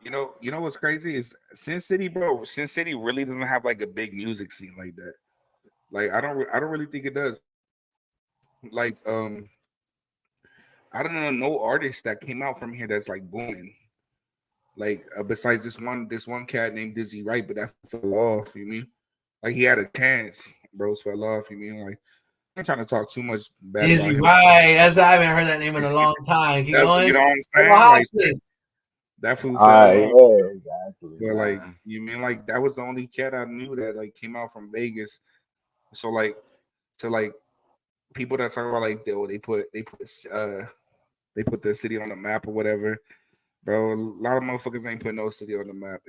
you know what's crazy is Sin City, bro. Sin City really doesn't have like a big music scene like that. Like I don't really think it does. Like I don't know no artist that came out from here that's like booming. Like besides this one cat named Dizzy Wright, but that fell off. You mean? Like he had a chance, bros fell off. You mean? Like I'm not trying to talk too much bad Izzy, about him. right. That's I haven't heard that name in a long time. Keep That's, you going. know what I'm Well, saying? Like Hobson. that fool All fell right, off. yeah, exactly, But like man. you mean like that was the only cat I knew that like came out from Vegas. So like to like people that talk about like they put the city on the map or whatever, bro. A lot of motherfuckers ain't putting no city on the map.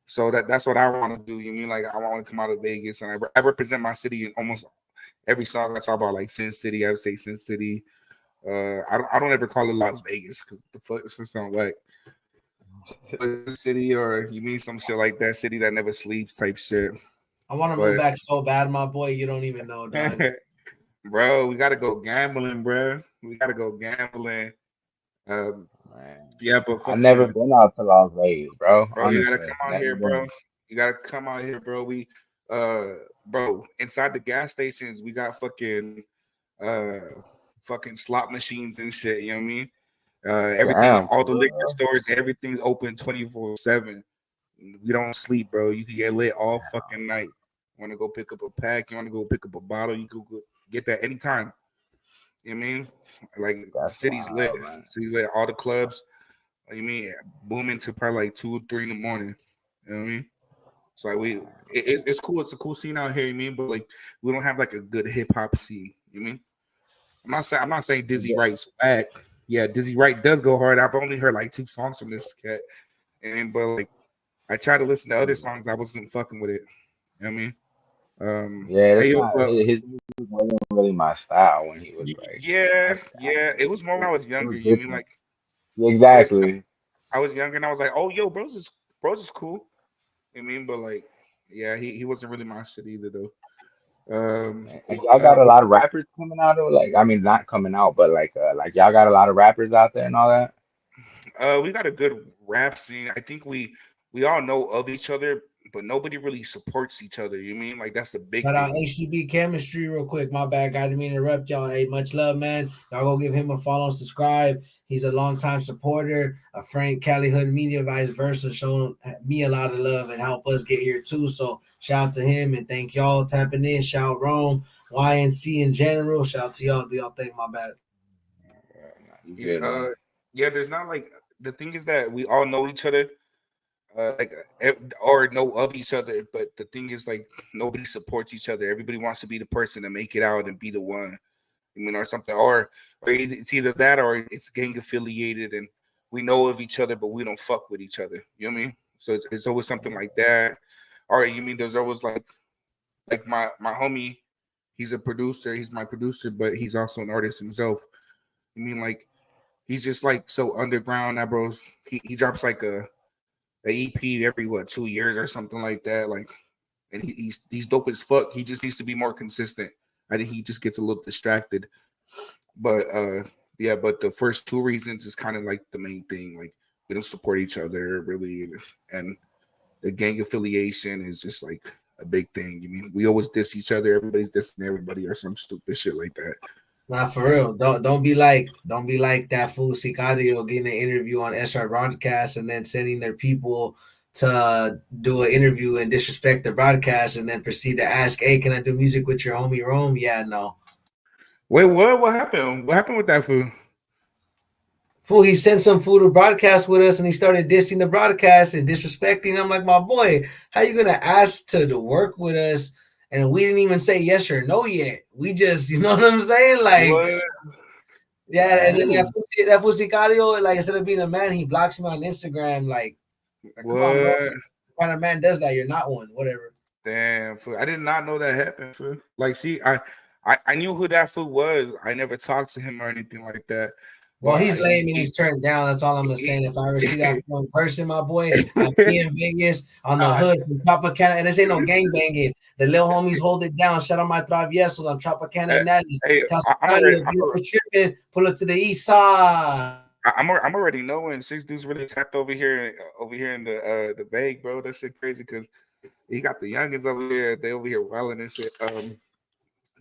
So that's what I want to do. You mean like I want to come out of Vegas and I represent my city in almost every song I talk about, like Sin City. I would say Sin City. I don't ever call it Las Vegas because the fuck it sound like Sin City or you mean some shit like that city that never sleeps type shit. I want to move But back so bad, my boy. You don't even know, dog. bro, we gotta go gambling, bro. We gotta go gambling. Um, Man, yeah, but I never fucking been out to Las Vegas, bro. bro, you gotta Honestly, come out never here, bro. been. You gotta come out here, bro. Uh, bro, inside the gas stations, we got uh, fucking slot machines and shit. You know what I mean? Everything, Damn, all for the liquor real. stores, everything's open 24/7. We don't sleep, bro. You can get lit all fucking night. Want to go pick up a pack? You want to go pick up a bottle? You can go get that anytime. You know what I mean? Like the That's city's lit. wild, man. City's lit. All the clubs. You mean booming to probably like 2 or 3 in the morning. You know what I mean? So like it's cool. It's a cool scene out here. You mean? But like we don't have like a good hip hop scene. You mean? I'm not saying Dizzy Wright's whack. Yeah, Dizzy Wright does go hard. I've only heard like 2 songs from this cat, and but like I tried to listen to other songs. I wasn't fucking with it. You know what I mean? Yeah, Hey it's yo, not his music wasn't really my style when he was like yeah, yeah. It actually was more when I was it younger. was You mean different. like Yeah, I was exactly. I was younger and I was like, oh yo, bros is cool. You mean, but like, yeah, he wasn't really my shit either though. And y'all got a lot of rappers coming out of like I mean not coming out, but like y'all got a lot of rappers out there and all that. we got a good rap scene. I think we all know of each other, but nobody really supports each other. You mean like that's the big Shout out thing. HCB Chemistry real quick. My bad, guy. Didn't mean to interrupt y'all. Hey, much love, man. Y'all go give him a follow and subscribe. He's a longtime supporter of Frank Cali Hood Media, vice versa, showing me a lot of love and help us get here too. So shout out to him and thank y'all tapping in. Shout Rome, YNC in general. Shout out to y'all. Do y'all think? My bad. Yeah, nah, you Yeah, good, man. yeah. There's not like the thing is that we all know each other, or know of each other. But the thing is like nobody supports each other. Everybody wants to be the person to make it out and be the one. I mean, or something, or it's either that or it's gang affiliated, and we know of each other, but we don't fuck with each other. You know what I mean? So it's always something like that. Or you mean there's always like my homie, he's a producer, he's my producer, but he's also an artist himself. I mean, like he's just like so underground. That bro, he drops like a EP every 2 years or something like that. Like, and he's dope as fuck. He just needs to be more consistent. I think he just gets a little distracted. But yeah, but the first two reasons is kind of like the main thing. Like we don't support each other really, and the gang affiliation is just like a big thing. You mean we always diss each other, everybody's dissing everybody or some stupid shit like that. Nah, for real. Don't be like that fool Sicario getting an interview on SR broadcast and then sending their people to do an interview and disrespect the broadcast and then proceed to ask, "Hey, can I do music with your homie Rome?" Yeah, no. Wait, what? What happened? What happened with that fool? Fool, he sent some fool to broadcast with us and he started dissing the broadcast and disrespecting. I'm like, my boy, how you gonna ask to work with us? And we didn't even say yes or no yet. We just, you know what I'm saying? Like, What? yeah, and then Damn. that Fusicario, like instead of being a man, he blocks me on Instagram. Like, come on, bro. What? What kind of man does that? You're not one. Whatever. Damn, fool. I did not know that happened, fool. Like, see, I knew who that fool was. I never talked to him or anything like that. Well, But he's lame and he's turned down. That's all I'm gonna say. And if I ever see that fool in person, my boy, I'll be in Vegas on the nah, hood from Tropicana. And this ain't no gang banging. The little homies hold it down. Shout out my traviesos on Tropicana and Natties. hey, Tell I'm Sicario, if you ever tripping, pull up to the east side. I'm already knowing six dudes really tapped over here in the Bay, bro. That shit crazy because he got the youngins over here. They over here wilding and shit.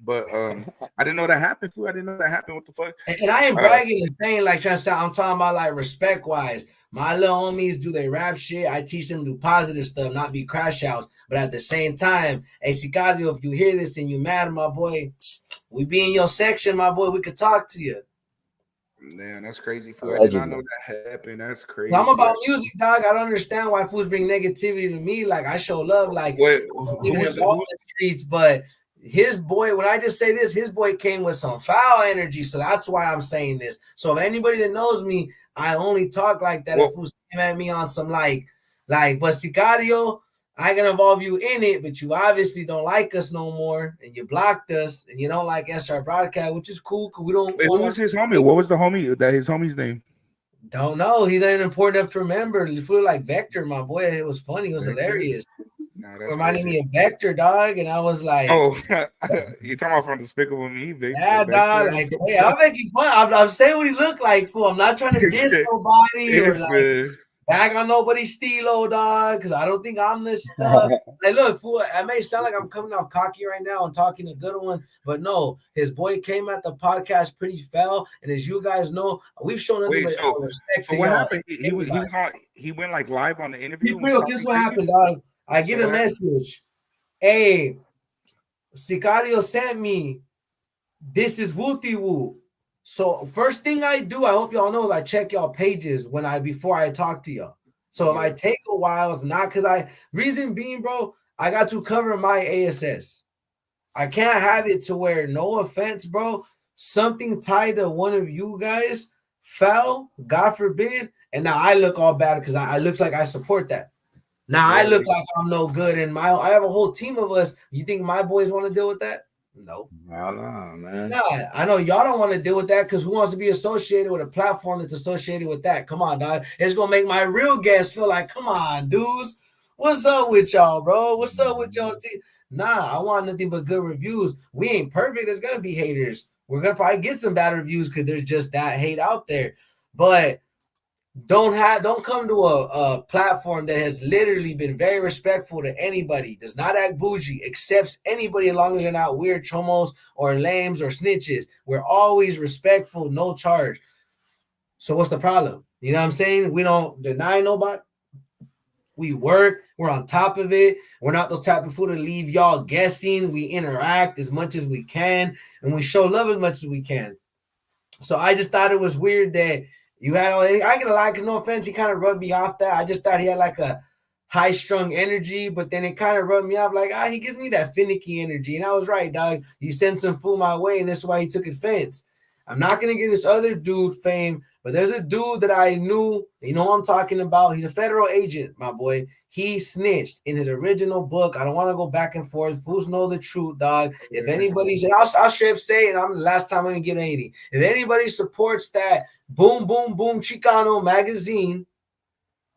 But I didn't know that happened. Fool. I didn't know that happened. What the fuck? And I ain't Uh, bragging and saying like trying to sound, I'm talking about like respect wise. My little homies do their rap shit. I teach them to do positive stuff, not be crash outs. But at the same time, hey Sicario, if you hear this and you mad, my boy, we be in your section, my boy. We could talk to you. Man, that's crazy, fool. I did not know Allegedly. that happened. That's I'm crazy. about music, dog. I don't understand why fools bring negativity to me. Like I show love, like What? even involved in the streets, but his boy, when I just say this, his boy came with some foul energy. So that's why I'm saying this. So if anybody that knows me, I only talk like that if Well, who's came at me on some but Sicario, I can involve you in it, but you obviously don't like us no more, and you blocked us, and you don't like SR broadcast, which is cool because we don't wait, who want was his homie? to. What was the homie that his homie's name? Don't know. He ain't important enough to remember. He flew like Vector, my boy. It was funny. It was Vector? hilarious. Nah, that's Reminded crazy. me of Vector, dog. And I was like, Oh, you talking about from Despicable Me, yeah, dog. Vector? Like, hey, I'm making fun. I'm saying what he looked like, fool. I'm not trying to diss nobody or It's like bag on nobody's stilo, dog, because I don't think I'm this stuff. Like, look, fool, I may sound like I'm coming off cocky right now and talking a good one, but no, his boy came at the podcast pretty foul. And as you guys know, we've shown nothing wait. but So, respect so to what y'all. happened? He was on. He went like live on the interview and was Real, guess talking what crazy. happened, dog? I So get a what happened? message. Hey, Sicario sent me. This is Wooty Woo. So first thing I do, I hope y'all know, is I check y'all pages before I talk to y'all. So if I Yeah. take a while, it's not because reason being, bro, I got to cover my ASS. I can't have it to where, no offense, bro, something tied to one of you guys fell, God forbid, and now I look all bad because I looks like I support that. Now I Yeah. look like I'm no good, and I have a whole team of us. You think my boys want to deal with that? No. Hell no, man. Nah, I know y'all don't want to deal with that because who wants to be associated with a platform that's associated with that? Come on, dog. It's gonna make my real guests feel like, come on, dudes. What's up with y'all, bro? What's up with y'all team? Nah, I want nothing but good reviews. We ain't perfect. There's gonna be haters. We're gonna probably get some bad reviews because there's just that hate out there. But don't come to a platform that has literally been very respectful to anybody, does not act bougie, accepts anybody as long as they're not weird chomos or lames or snitches. We're always respectful, no charge. So what's the problem? You know what I'm saying? We don't deny nobody. We work, we're on top of it. We're not those type of fool to leave y'all guessing. We interact as much as we can and we show love as much as we can. So I just thought it was weird that you had all. I ain't gonna lie, cause no offense, he kind of rubbed me off. That I just thought he had like a high strung energy, but then it kind of rubbed me off. Like he gives me that finicky energy, and I was right, dog. You sent some fool my way, and that's why he took offense. I'm not gonna give this other dude fame, but there's a dude that I knew. You know who I'm talking about? He's a federal agent, my boy. He snitched in his original book. I don't want to go back and forth. Fools know the truth, dog. If anybody's, and I'll straight up say it, I'm the last time I'm gonna get 80. If anybody supports that boom, boom, boom Chicano magazine,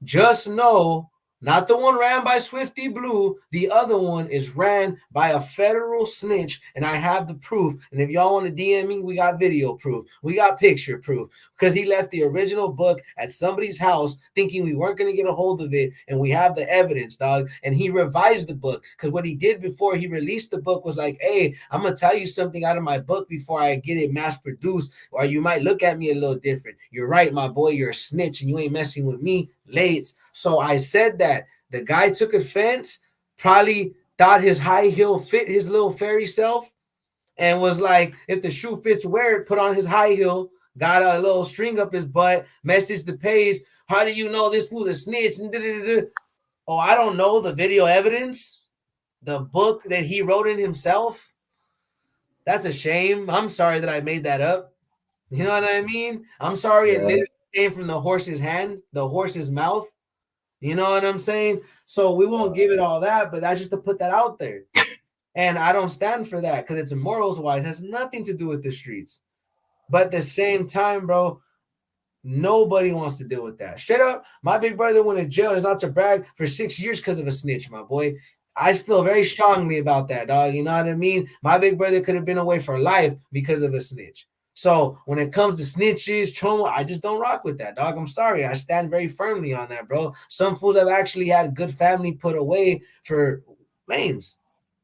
just know, not the one ran by Swifty Blue. The other one is ran by a federal snitch, and I have the proof. And if y'all want to DM me, we got video proof. We got picture proof. Because he left the original book at somebody's house thinking we weren't going to get a hold of it, and we have the evidence, dog. And he revised the book. Because what he did before he released the book was like, hey, I'm going to tell you something out of my book before I get it mass produced, or you might look at me a little different. You're right, my boy. You're a snitch, and you ain't messing with me. Late. So I said that the guy took offense, probably thought his high heel fit his little fairy self, and was like, if the shoe fits, wear it. Put on his high heel, got a little string up his butt, messaged the page. How do you know this fool is snitch? And oh, I don't know the video evidence, the book that he wrote in himself. That's a shame. I'm sorry that I made that up. You know what I mean? I'm sorry it Yeah, literally came from the horse's hand, the horse's mouth. You know what I'm saying? So we won't give it all that, but that's just to put that out there. And I don't stand for that because it's morals wise, it has nothing to do with the streets. But at the same time, bro, nobody wants to deal with that. Straight up, my big brother went to jail. It's not to brag for 6 years because of a snitch, my boy. I feel very strongly about that, dog. You know what I mean? My big brother could have been away for life because of a snitch. So when it comes to snitches, trauma, I just don't rock with that, dog. I'm sorry. I stand very firmly on that, bro. Some fools have actually had good family put away for lames,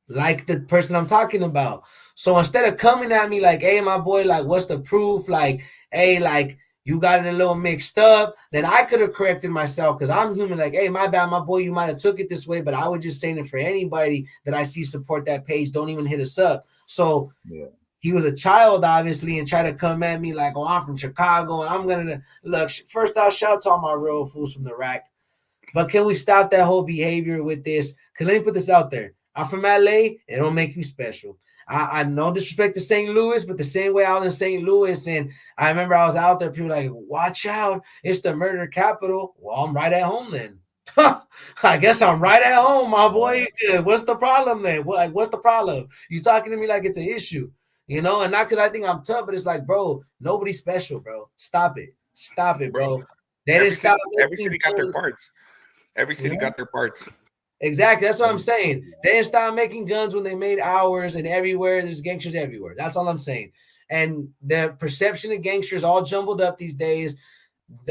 like the person I'm talking about. So instead of coming at me like, hey, my boy, like, what's the proof? Like, hey, like, you got it a little mixed up, then I could have corrected myself because I'm human. Like, hey, my bad, my boy, you might have took it this way, but I was just saying it for anybody that I see support that page. Don't even hit us up. So yeah. he was a child, obviously, and try to come at me like, oh, I'm from Chicago, and I'm going to look. First, I'll shout to all my real fools from the rack. But can we stop that whole behavior with this? Because let me put this out there. I'm from LA. It don't make you special. I no disrespect to St. Louis, but the same way I was in St. Louis, and I remember I was out there, people like, watch out, it's the murder capital. Well, I'm right at home then. I guess I'm right at home, my boy. What's the problem then? What's the problem? You talking to me like it's an issue, you know? And not because I think I'm tough, but it's like, bro, nobody's special, bro. Stop it. Stop it, Bro, bro. They didn't stop every making city got their guns. parts. Every You city know? got their parts. Exactly. That's what I'm saying. They didn't stop making guns when they made ours, and everywhere there's gangsters everywhere. That's all I'm saying. And the perception of gangsters all jumbled up these days.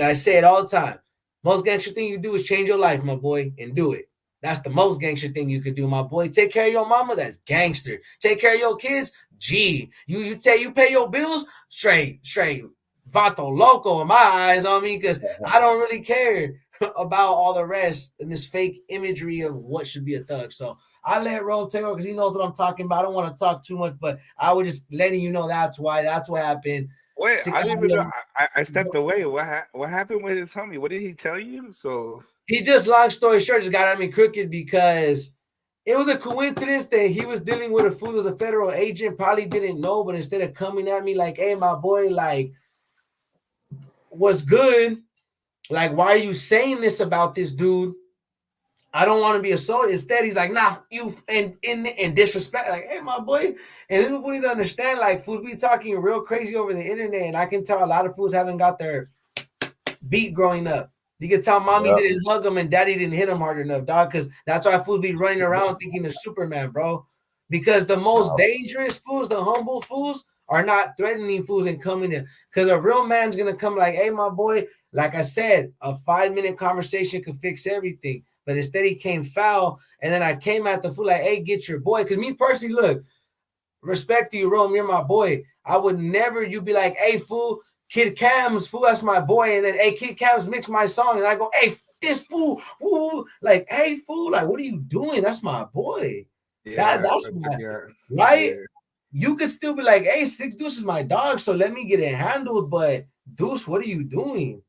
I say it all the time. Most gangster thing you do is change your life, my boy, and do it. That's the most gangster thing you could do, my boy. Take care of your mama. That's gangster. Take care of your kids. G. You say you pay your bills. Straight. Vato loco in my eyes on me because I don't really care about all the rest and this fake imagery of what should be a thug. So I let Ro tell because he knows what I'm talking about. I don't want to talk too much, but I was just letting you know that's why. That's what happened. Wait, I didn't even know. Sicario, I stepped away. What happened with his homie? What did he tell you? So he just, long story short, just got at me crooked because it was a coincidence that he was dealing with a fool of the federal agent, probably didn't know, but instead of coming at me like, hey, my boy, like, what's good? Like, why are you saying this about this dude? I don't want to be a soldier. Instead, he's like, nah, you and disrespect. Like, hey, my boy. And then we need to understand, like, fools be talking real crazy over the internet, and I can tell a lot of fools haven't got their beat growing up. You can tell mommy Yep. didn't hug him and daddy didn't hit him hard enough, dog, because that's why fools be running around thinking they're Superman, bro. Because the most No. dangerous fools, the humble fools, are not threatening fools and coming in. Because a real man's gonna come like, hey, my boy, Like I said, a 5-minute conversation could fix everything. But instead, he came foul, and then I came at the fool like, "Hey, get your boy." Because me personally, look, respect to you, Rome. You're my boy. I would never. You be like, "Hey, fool, Kid Cam's fool. That's my boy." And then, "Hey, Kid Cam's mix my song," and I go, "Hey, this fool, woo, like, hey, fool, like, what are you doing? That's my boy. Yeah, That's that's my yeah, right." yeah. You could still be like, "Hey, Six Deuce is my dog, so let me get it handled." But Deuce, what are you doing?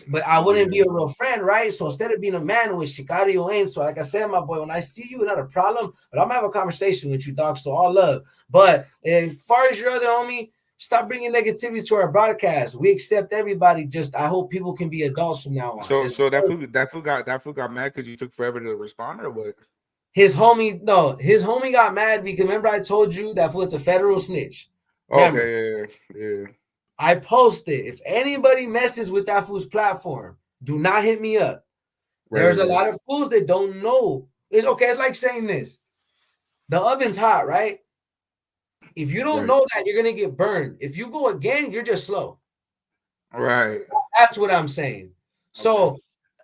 But I wouldn't be Yeah. a real friend, right? So instead of being a man with Shikario in, so like I said, my boy, when I see you, not a problem, but I'm gonna have a conversation with you, dog. So all love. But as far as your other homie, stop bringing negativity to our broadcast. We accept everybody. Just I hope people can be adults from now on. So that fool got mad because you took forever to respond or what? His homie got mad because remember I told you that fool it's a federal snitch. Remember, Okay, yeah. I posted if anybody messes with that fool's platform, do not hit me up. Right, There's a right, lot of fools that don't know. It's okay. It's like saying this: the oven's hot, right? If you don't right, know that, you're gonna get burned. If you go again, you're just slow. right. That's what I'm saying. Okay. So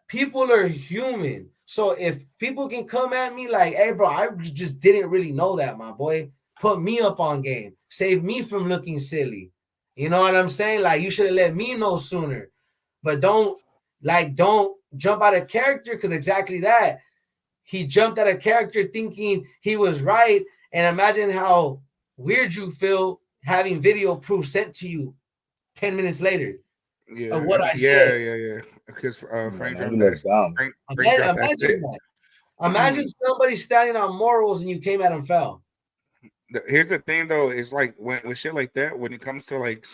people are human. So if people can come at me like, "Hey, bro, I just didn't really know that, my boy. Put me up on game. Save me from looking silly." You know what I'm saying? Like you should have let me know sooner. But don't jump out of character because exactly that. He jumped out of character thinking he was right. And imagine how weird you feel having video proof sent to you 10 minutes later of Yeah, what I yeah, said. yeah, yeah. Because Yeah, Frank man, dropped you that. look dumb. Frank dropped that Imagine shit. that. Imagine somebody standing on morals and you came at him fell. Here's the thing though, it's like when shit like that, when it comes to like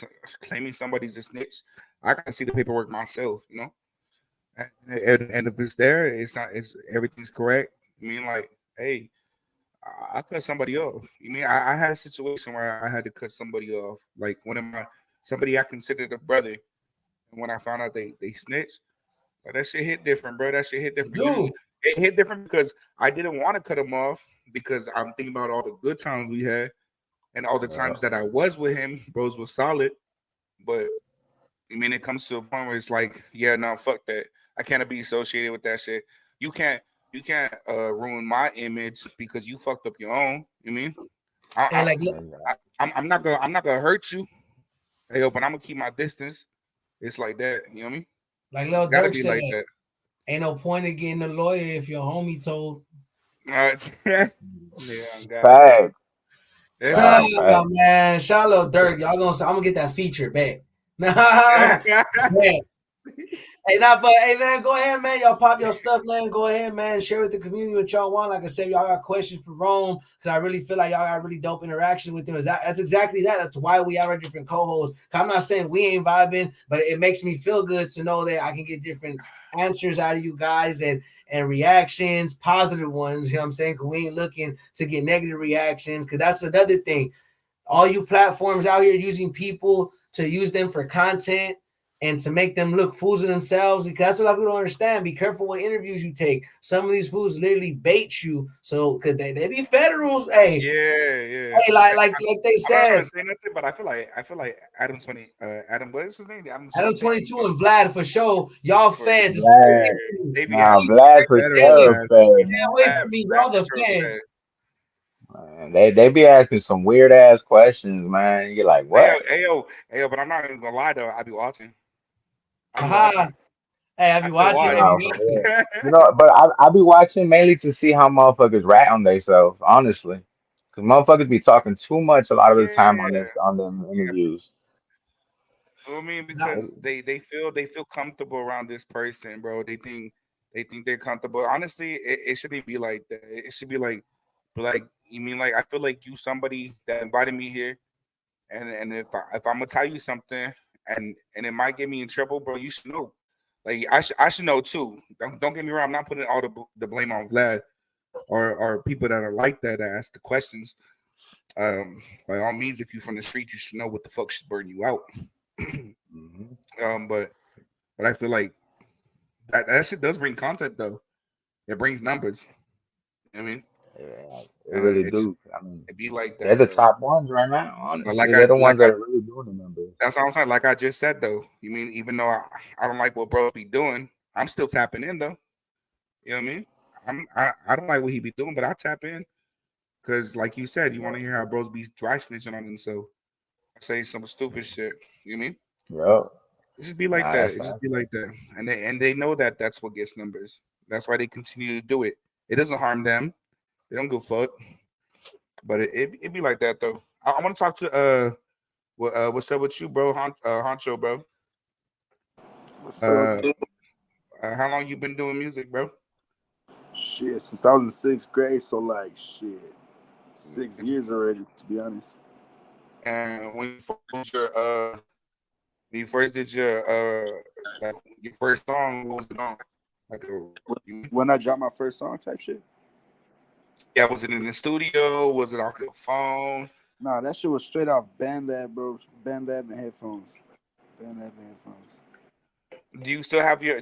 claiming somebody's a snitch, I gotta see the paperwork myself, you know. And if it's there, it's not. It's everything's correct. I mean, like, hey, I cut somebody off. You mean I had a situation where I had to cut somebody off, like one of my somebody I considered a brother, and when I found out they snitched, like, that shit hit different, bro. That shit hit different. Dude, It hit different because I didn't want to cut him off because I'm thinking about all the good times we had and all the Yeah. times that I was with him. Bros was solid, but I mean, it comes to a point where it's like, yeah, no, fuck that. I can't be associated with that shit. You can't, you can't ruin my image because you fucked up your own. You mean? and I, like I'm not gonna hurt you, hey, yo, but I'm gonna keep my distance. It's like that. You know what I mean? Lil It's got to Durk be said, like that. ain't no point in getting a lawyer if your homie told. Yeah, God. Fact. Yeah. Nah, fact. Man, shout out Lil Durk. Y'all gonna say I'm gonna get that feature back. Nah, man. Hey, but hey, man, go ahead, man. Y'all pop your stuff, man. Go ahead, man. Share with the community what y'all want. Like I said, y'all got questions for Rome because I really feel like y'all got really dope interaction with him. That's exactly that. That's why we have our different co-hosts. I'm not saying we ain't vibing, but it makes me feel good to know that I can get different answers out of you guys and reactions, positive ones. You know what I'm saying? Because we ain't looking to get negative reactions. Because that's another thing. All you platforms out here using people to use them for content and to make them look fools of themselves. Because that's what a lot of people don't understand. Be careful what interviews you take. Some of these fools literally bait you. So could they be federals? Hey, Yeah, yeah. hey, like they I'm not trying said, to say nothing, but I feel like Adam 20, Adam, what is his name? Adam Adam something. 22 and Vlad for sure. Y'all For feds, stay away Vlad. from me. they be Nah, asking Vlad straight for Stay, federal sure, ass. fed, stay man. away from me. Vlad Y'all for the sure feds. fed. Man, they be asking some weird ass questions, man. You're like, Hey yo, what? hey yo, hey yo, but I'm not even gonna lie though. I be watching. I be Aha. watching. Hey, have I you still watching? watch. Have Nah, you for real. You know, but I be watching mainly to see how motherfuckers rat on themselves, honestly. Cause motherfuckers be talking too much a lot of the time on Yeah, this on them yeah. interviews. I mean, watching? because they feel comfortable around this person, bro. They think they're comfortable. Honestly, it shouldn't be like that. It should be like you mean like I feel like you somebody that invited me here, and if I'm gonna tell you something, and it might get me in trouble, bro, you should know. Like I should know too. Don't get me wrong. I'm not putting all the blame on Vlad or people that are like that ask the questions. By all means, if you're from the street, you should know what the fuck should burn you out. Hmm. But I feel like that shit does bring content though. It brings numbers. I mean, Yeah, they and really it's do. I mean, it be like they're that the though. top ones right now. But Honestly, they're the ones that are really doing the numbers. That's what I'm saying. Like I just said though, you mean even though I don't like what bros be doing, I'm still tapping in though. You know what I mean? I don't like what he be doing, but I tap in because, like you said, you want to hear how bros be dry snitching on themselves, say some stupid shit. You know what I mean? Bro, It just be like nah, that. that's It just fine. be like that, and they know that that's what gets numbers. That's why they continue to do it. It doesn't harm them. They don't give a fuck. But it be like that though. I want to talk to what's up with you, bro? Honcho, bro. What's up, Uh, bro? how long you been doing music, bro? Shit, since I was in sixth grade, so like shit, 6 years already. To be honest, And when you first did when you first did like your first song, what was it on? Like when I dropped my first song, type shit. yeah, was it in the studio? Was it off your phone? Nah, that shit was straight off BandLab, bro. BandLab and headphones. BandLab and headphones. Do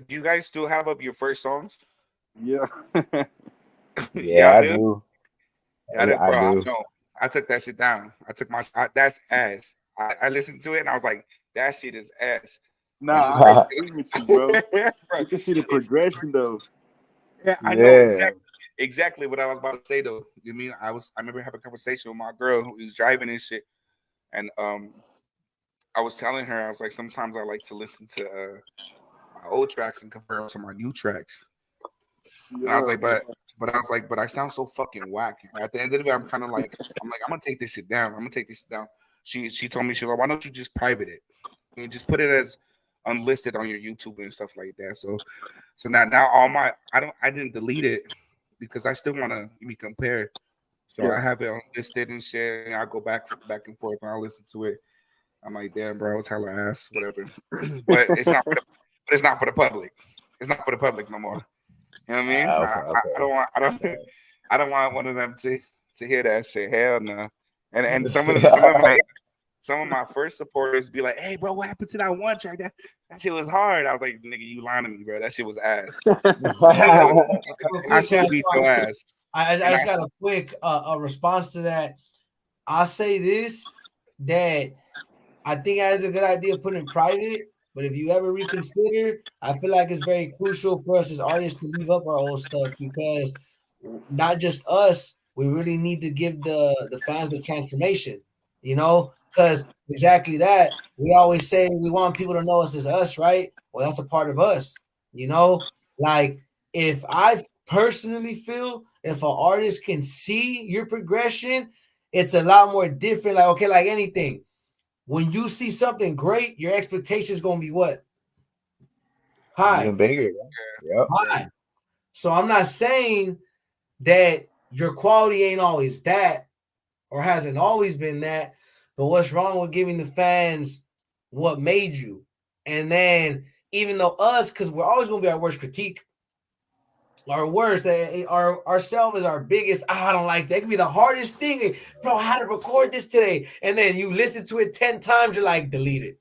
you guys still have up your first songs? Yeah. Y'all Yeah, I do? do. Yeah, I bro. I do. don't. I took that shit down. That's ass. I listened to it and I was like, that shit is ass. And it was Nah, I crazy. agree with you, bro. Bro, You can see the it's progression though. yeah, I know Yeah. exactly what I was about to say though. You mean I remember having a conversation with my girl who was driving and shit, and I was telling her I was like sometimes I like to listen to my old tracks and compare them to my new tracks, and I was Yeah, like, but I was like, but I sound so fucking whack. At the end of the day, I'm gonna take this shit down. I'm gonna take this shit down. She told me she was like, why don't you just private it? You just put it as unlisted on your YouTube and stuff like that. So now all my I didn't delete it because I still want to be compared. So yeah. I have it unlisted and shit. And I go back and forth and I listen to it. I'm like, damn, bro, it's hella ass, whatever. But it's not for the public. It's not for the public no more. You know what I mean? Okay, I don't okay. want I don't want one of them to hear that shit. Hell no. And some of my first supporters be like, "Hey, bro, what happened to that one track? That shit was hard." I was like, "Nigga, you lying to me, bro? That shit was ass." And Real I quick, should be so ass. I And just got a quick a response to that. I'll say this, that I think that is a good idea putting in private, but if you ever reconsider, I feel like it's very crucial for us as artists to leave up our old stuff, because not just us, we really need to give the fans the transformation, because exactly that. We always say we want people to know us as us, right? Well, that's a part of us, you know? Like, if I personally feel if an artist can see your progression, it's a lot more different. Like, okay, like anything, when you see something great, your expectation is going to be what? High, Even bigger. Yep. yeah, high. So I'm not saying that your quality ain't always that or hasn't always been that, but what's wrong with giving the fans what made you? And then even though us, because we're always going to be our worst critique, our worst, our ourselves is our biggest. I don't like that. It can be the hardest thing, bro. I had to record this today, and then you listen to it 10 times. You're like, delete it.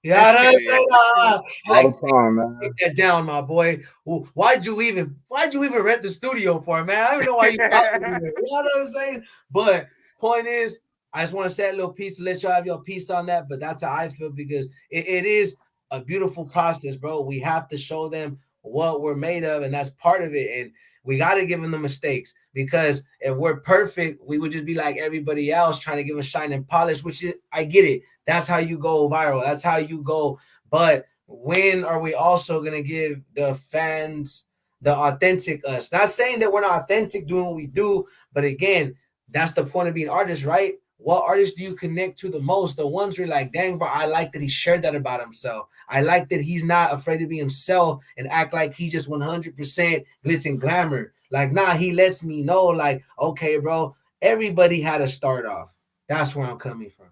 You know what I'm yeah. saying? All Like, the time, take man. that down, my boy. Why'd you even rent the studio for, man? I don't even know why you got me here. You know what I'm saying? But point is, I just want to say a little piece to let y'all have your piece on that. But that's how I feel, because it is a beautiful process, bro. We have to show them what we're made of, and that's part of it. And we got to give them the mistakes, because if we're perfect, we would just be like everybody else, trying to give them shine and polish. Which is, I get it. That's how you go viral. That's how you go. But when are we also going to give the fans the authentic us? Not saying that we're not authentic doing what we do, but again, that's the point of being artists, right? What artists do you connect to the most? The ones who are like, dang, bro, I like that he shared that about himself. I like that he's not afraid to be himself and act like he just 100% glitz and glamour. Like, nah, he lets me know, like, okay, bro, everybody had to start off. That's where I'm coming from.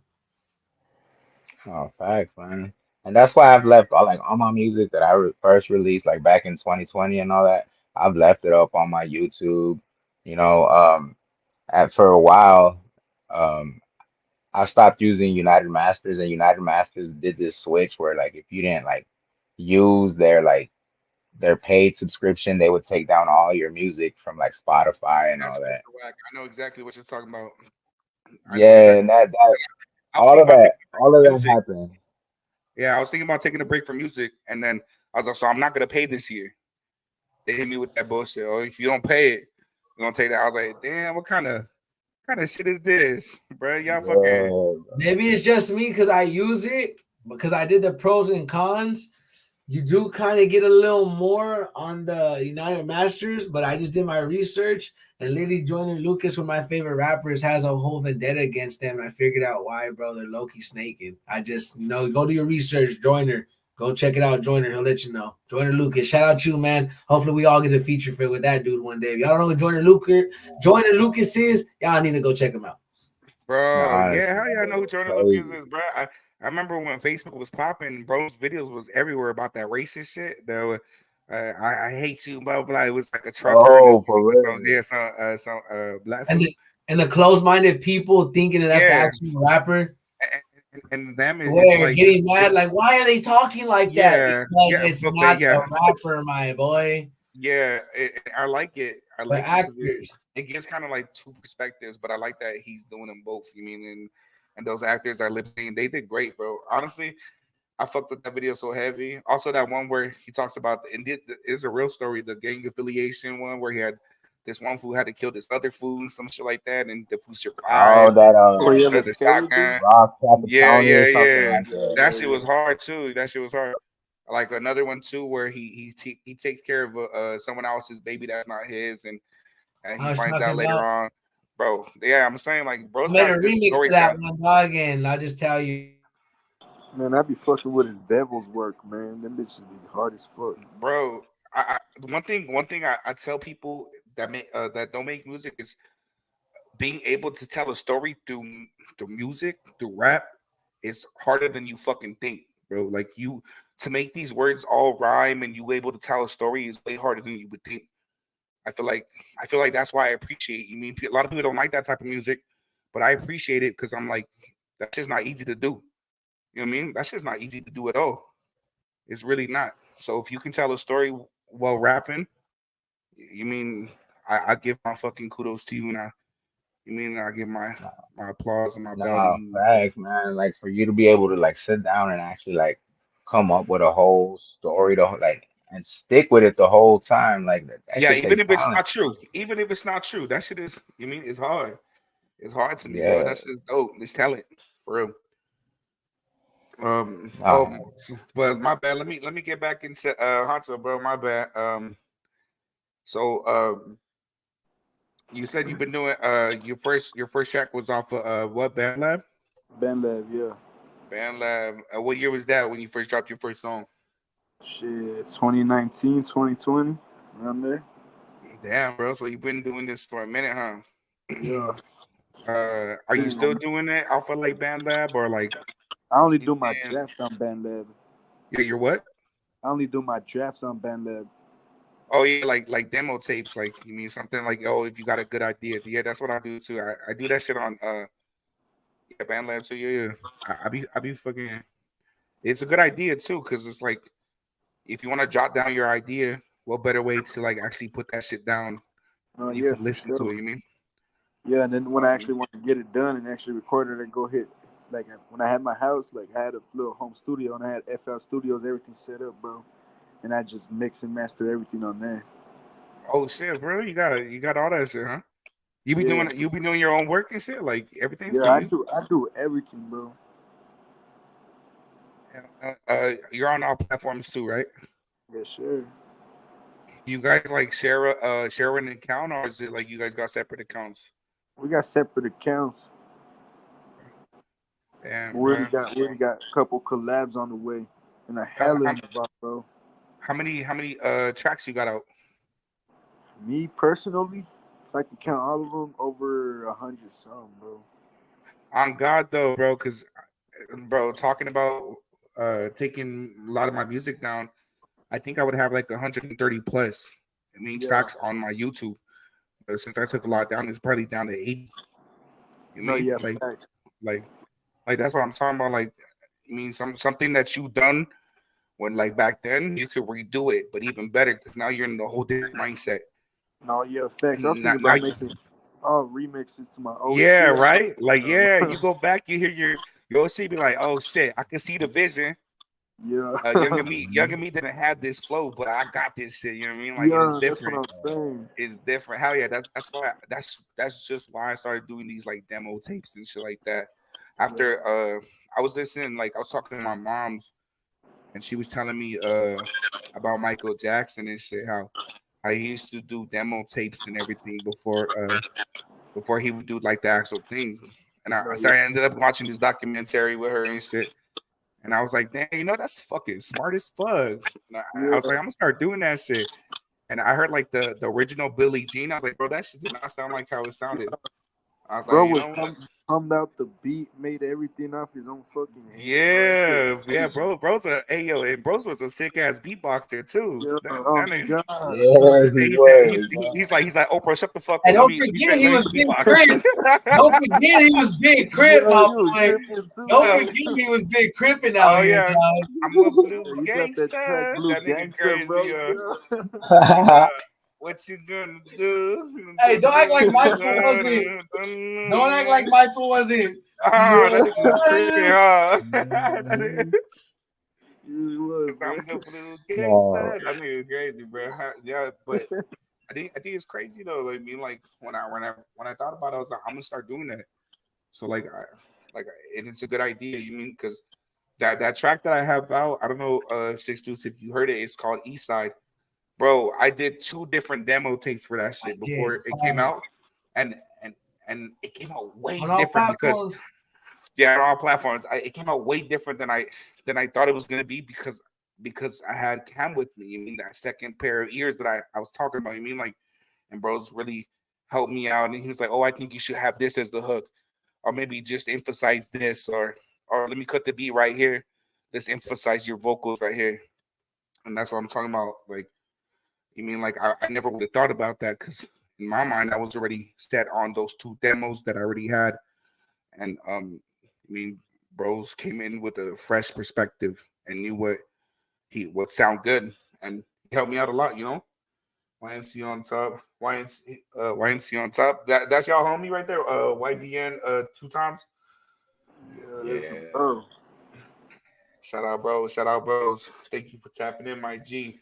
Oh, facts, man. And that's why I've left all my music that I first released like back in 2020 and all that. I've left it up on my YouTube. You know, for a while, um, I stopped using United Masters, and United Masters did this switch where like if you didn't like use their paid subscription, they would take down all your music from like Spotify and That's all that. super whack. I know exactly what you're talking about. I know Yeah, exactly. and that I was all thinking of about taking that all of that music. happened. Yeah, I was thinking about taking a break from music, and then I was like, so I'm not gonna pay this year. They hit me with that bullshit. Oh, if you don't pay it, you're gonna take that. I was like, damn, what kind of shit is this, bro? Y'all fucking Yeah, Maybe it's just me because I use it because I did the pros and cons. You do kind of get a little more on the United Masters, but I just did my research and literally Joyner Lucas, one of my favorite rappers, has a whole vendetta against them. And I figured out why, bro. They're low-key snaking. I just, go do your research, Joyner. Go check it out, Joyner. He'll let you know. Joyner Lucas. Shout out you, man. Hopefully we all get a feature for with that dude one day. If y'all don't know who Joyner Lucas is, y'all need to go check him out. bro. Yeah, honestly, how y'all know who bro, Jordan Lucas crazy. is, bro? I remember when Facebook was popping, bro's videos was everywhere about that racist shit. Though, I hate you, blah blah blah. It was like a trucker and Oh, for real. some black And food. the closed-minded people thinking that that's the Yeah, actual rapper. and them it's Swear, like getting mad, it's like, why are they talking like that? yeah Because yeah it's okay not the yeah rapper, my boy. yeah. I like it. I We're like it because actors. it gives kind of like two perspectives, but I like that he's doing them both. You mean and those actors are lip syncing. They did great, bro. Honestly, I fucked with that video so heavy. Also, that one where he talks about and is a real story, the gang affiliation one where he had this one fool had to kill this other fool and some shit like that, and the fool Oh, survived that Oh yeah, the the skater dude. shotgun. Ross Yeah, Capitone or yeah, something yeah. like that. That Yeah, shit yeah. was hard too. That shit was hard. Like another one too, where he takes care of someone else's baby that's not his, and I he was finds out talking later about. on, bro. Yeah, I'm saying like, I bro's made a got good remix to that storytelling, one dog, and I'll just tell you, Man, I be fucking with his devil's work, man. Them bitches be hard as fuck. bro. One thing I tell people that make that don't make music is being able to tell a story through music, through rap, is harder than you fucking think, bro. Like you to make these words all rhyme and you able to tell a story is way harder than you would think. I feel like I feel like that's why I appreciate. You mean a lot of people don't like that type of music, but I appreciate it because I'm like that's just not easy to do. You know what I mean? That's just not easy to do at all. It's really not. So if you can tell a story while rapping, you mean I give my fucking kudos to you, and I give my applause and my bow to Nah, you. facts, man. Like for you to be able to like sit down and actually like come up with a whole story to like and stick with it the whole time, like that Yeah, shit even takes if it's talent. not true, even if it's not true, that shit is. You mean it's hard. It's hard to me, bro. Yeah. That's just dope. It's talent for real. Nah, But my bad. Let me get back into Honcho, bro. My bad. So you said you've been doing your first track was off of what Band Lab? Ben Lev, yeah. Band Lab. What year was that when you first dropped your first song? Shit, 2019, 2020, around there. Damn, bro. So you've been doing this for a minute, huh? Yeah. Are you Damn. still doing it off of like Band Lab or like I only you do my can? drafts on Ben Lab. You're what? I only do my drafts on Ben Lab. Oh yeah, like demo tapes. Like you mean something like oh if you got a good idea. Yeah, that's what I do too. I do that shit on yeah Band Lab too. Yeah, yeah. I be fucking. It's a good idea too because it's like if you want to jot down your idea, what better way to like actually put that shit down when you Yeah, can for listen to sure. it. You mean? Yeah, and then when I Um, actually want to get it done and actually record it and go hit, like when I had my house, like I had a little home studio and I had FL Studios, everything set up, bro. And I just mix and master everything on there. oh shit, bro, you got all that shit, huh? Yeah, You be doing your own work and shit, like everything yeah, for you. I do everything, bro. You're on all platforms too, right? Yeah, sure. Do you guys like share an account or is it like you guys got separate accounts? We got separate accounts, but Damn, bro. we already got a couple collabs on the way, and a How, hella how, in the box, bro. how many tracks you got out? Me personally, if I can count all of them, over 100 some, bro. On God though, bro, because bro, talking about taking a lot of my music down, I think I would have like 130 plus. I mean Yeah, tracks on my YouTube. But since I took a lot down, it's probably down to 80. You no, mean yeah, facts. like like that's what I'm talking about. Like you mean something that you done when like back then you could redo it, but even better because now you're in a whole different mindset. No, yeah, facts. I was Now, thinking now about making all remixes to my old yeah, shit. right. Like So, yeah, you go back, you hear your OC be like, oh shit, I can see the vision. Yeah, Younger me didn't have this flow, but I got this shit. You know what I mean? Like it's yeah, that's what different. I'm saying. It's different. Hell yeah, that's just why I started doing these like demo tapes and shit like that. Yeah, After I was listening, like I was talking to my mom's, and she was telling me about Michael Jackson and shit. How he used to do demo tapes and everything before he would do like the actual things. And I no, sorry, I ended up watching this documentary with her and shit. And I was like, dang, that's fucking smart as fuck. And I was yeah, like, I'm gonna start doing that shit. And I heard like the original Billie Jean. I was like, bro, that shit did not sound like how it sounded. I was like, bro you was know, hummed out the beat, made everything off his own fucking hand, bro. That shit yeah, yeah, crazy. bro's a hey yo, and bros was a sick ass beatboxer too. Yeah, That oh nigga, god, Yes, he was, man. he's like Oprah, shut the fuck And up. don't forget he Let me was Big beatbox. Crit. Don't forget he was Big Crip, yeah, my you was boy. tripping too, Don't bro. forget he was Big Crippin' out Oh here, yeah, dog. I'm a blue Yeah, you got that track gangster. Blue That nigga Gangster, bro. crazy. Yeah, What you gonna do? Hey, don't act like Michael wasn't. Don't act like Michael wasn't. Ah, that nigga was tripping, huh? That Mhm. is. you really was, Cause bro. I'm the blue Oh, gangster. That nigga crazy, bro. Yeah, but I think it's crazy though. Like, I mean, like when I thought about it, I was like, I'm gonna start doing that. So and it's a good idea. You mean because that track that I have out, I don't know, Six Deuce, if you heard it, it's called East Side. Bro, I did two different demo tapes for that I shit before did. it came Fire. out, and and and it came out way On all different because platforms. yeah, on all platforms, it came out way different than I thought it was gonna be because I had Cam with me. You mean that second pair of ears that I was talking about? You mean like, and bros really helped me out, and he was like, "Oh, I think you should have this as the hook, or maybe just emphasize this, or let me cut the beat right here. Let's emphasize your vocals right here." And that's what I'm talking about. Like, you mean like I never would have thought about that because in my mind I was already set on those two demos that I already had, and I mean, bros came in with a fresh perspective and knew what would sound good, and he helped me out a lot. YNC on top, YNC on top. That's y'all homie right there. YBN two times. Yeah, that's the yeah. bro. Shout out, bros. Shout out, bros. Thank you for tapping in, my G.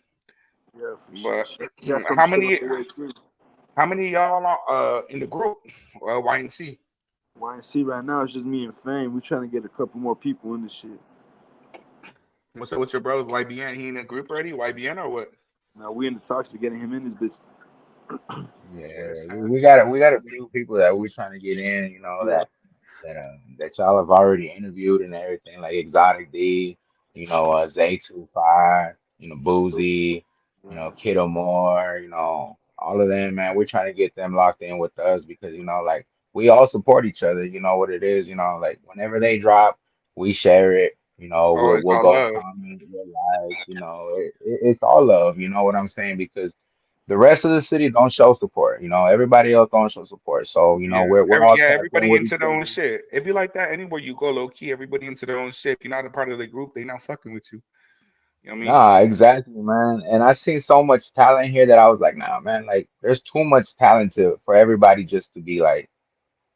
Yeah, for sure. But Got some how shit on many the way too. how many of y'all are in the group? YNC. YNC right now it's just me and Fame. We trying to get a couple more people in this shit. What's up with your bros? YBN, he in the group already? YBN or what? Now we in the talks of getting him in this bitch. Yeah, Where's we got a few people that we're trying to get in, Yeah, that y'all have already interviewed and everything, like Exotic D, Zay 25, Boozy, yeah, Kiddo Moore, all of them, man. We're trying to get them locked in with us because, like we all support each other. You know what it is, like whenever they drop, we share it. oh, it's We'll all go love. comment, we'll like, it's all love. You know what I'm saying? Because the rest of the city don't show support. Everybody else don't show support. So, Yeah, we're all tapped in everybody with into each their own other. shit. It be like that anywhere you go, low key. Everybody into their own shit. If you're not a part of the group, they not fucking with you. You know what I mean? Nah, exactly, man. And I seen so much talent here that I was like, nah, man, like there's too much talent for everybody just to be like,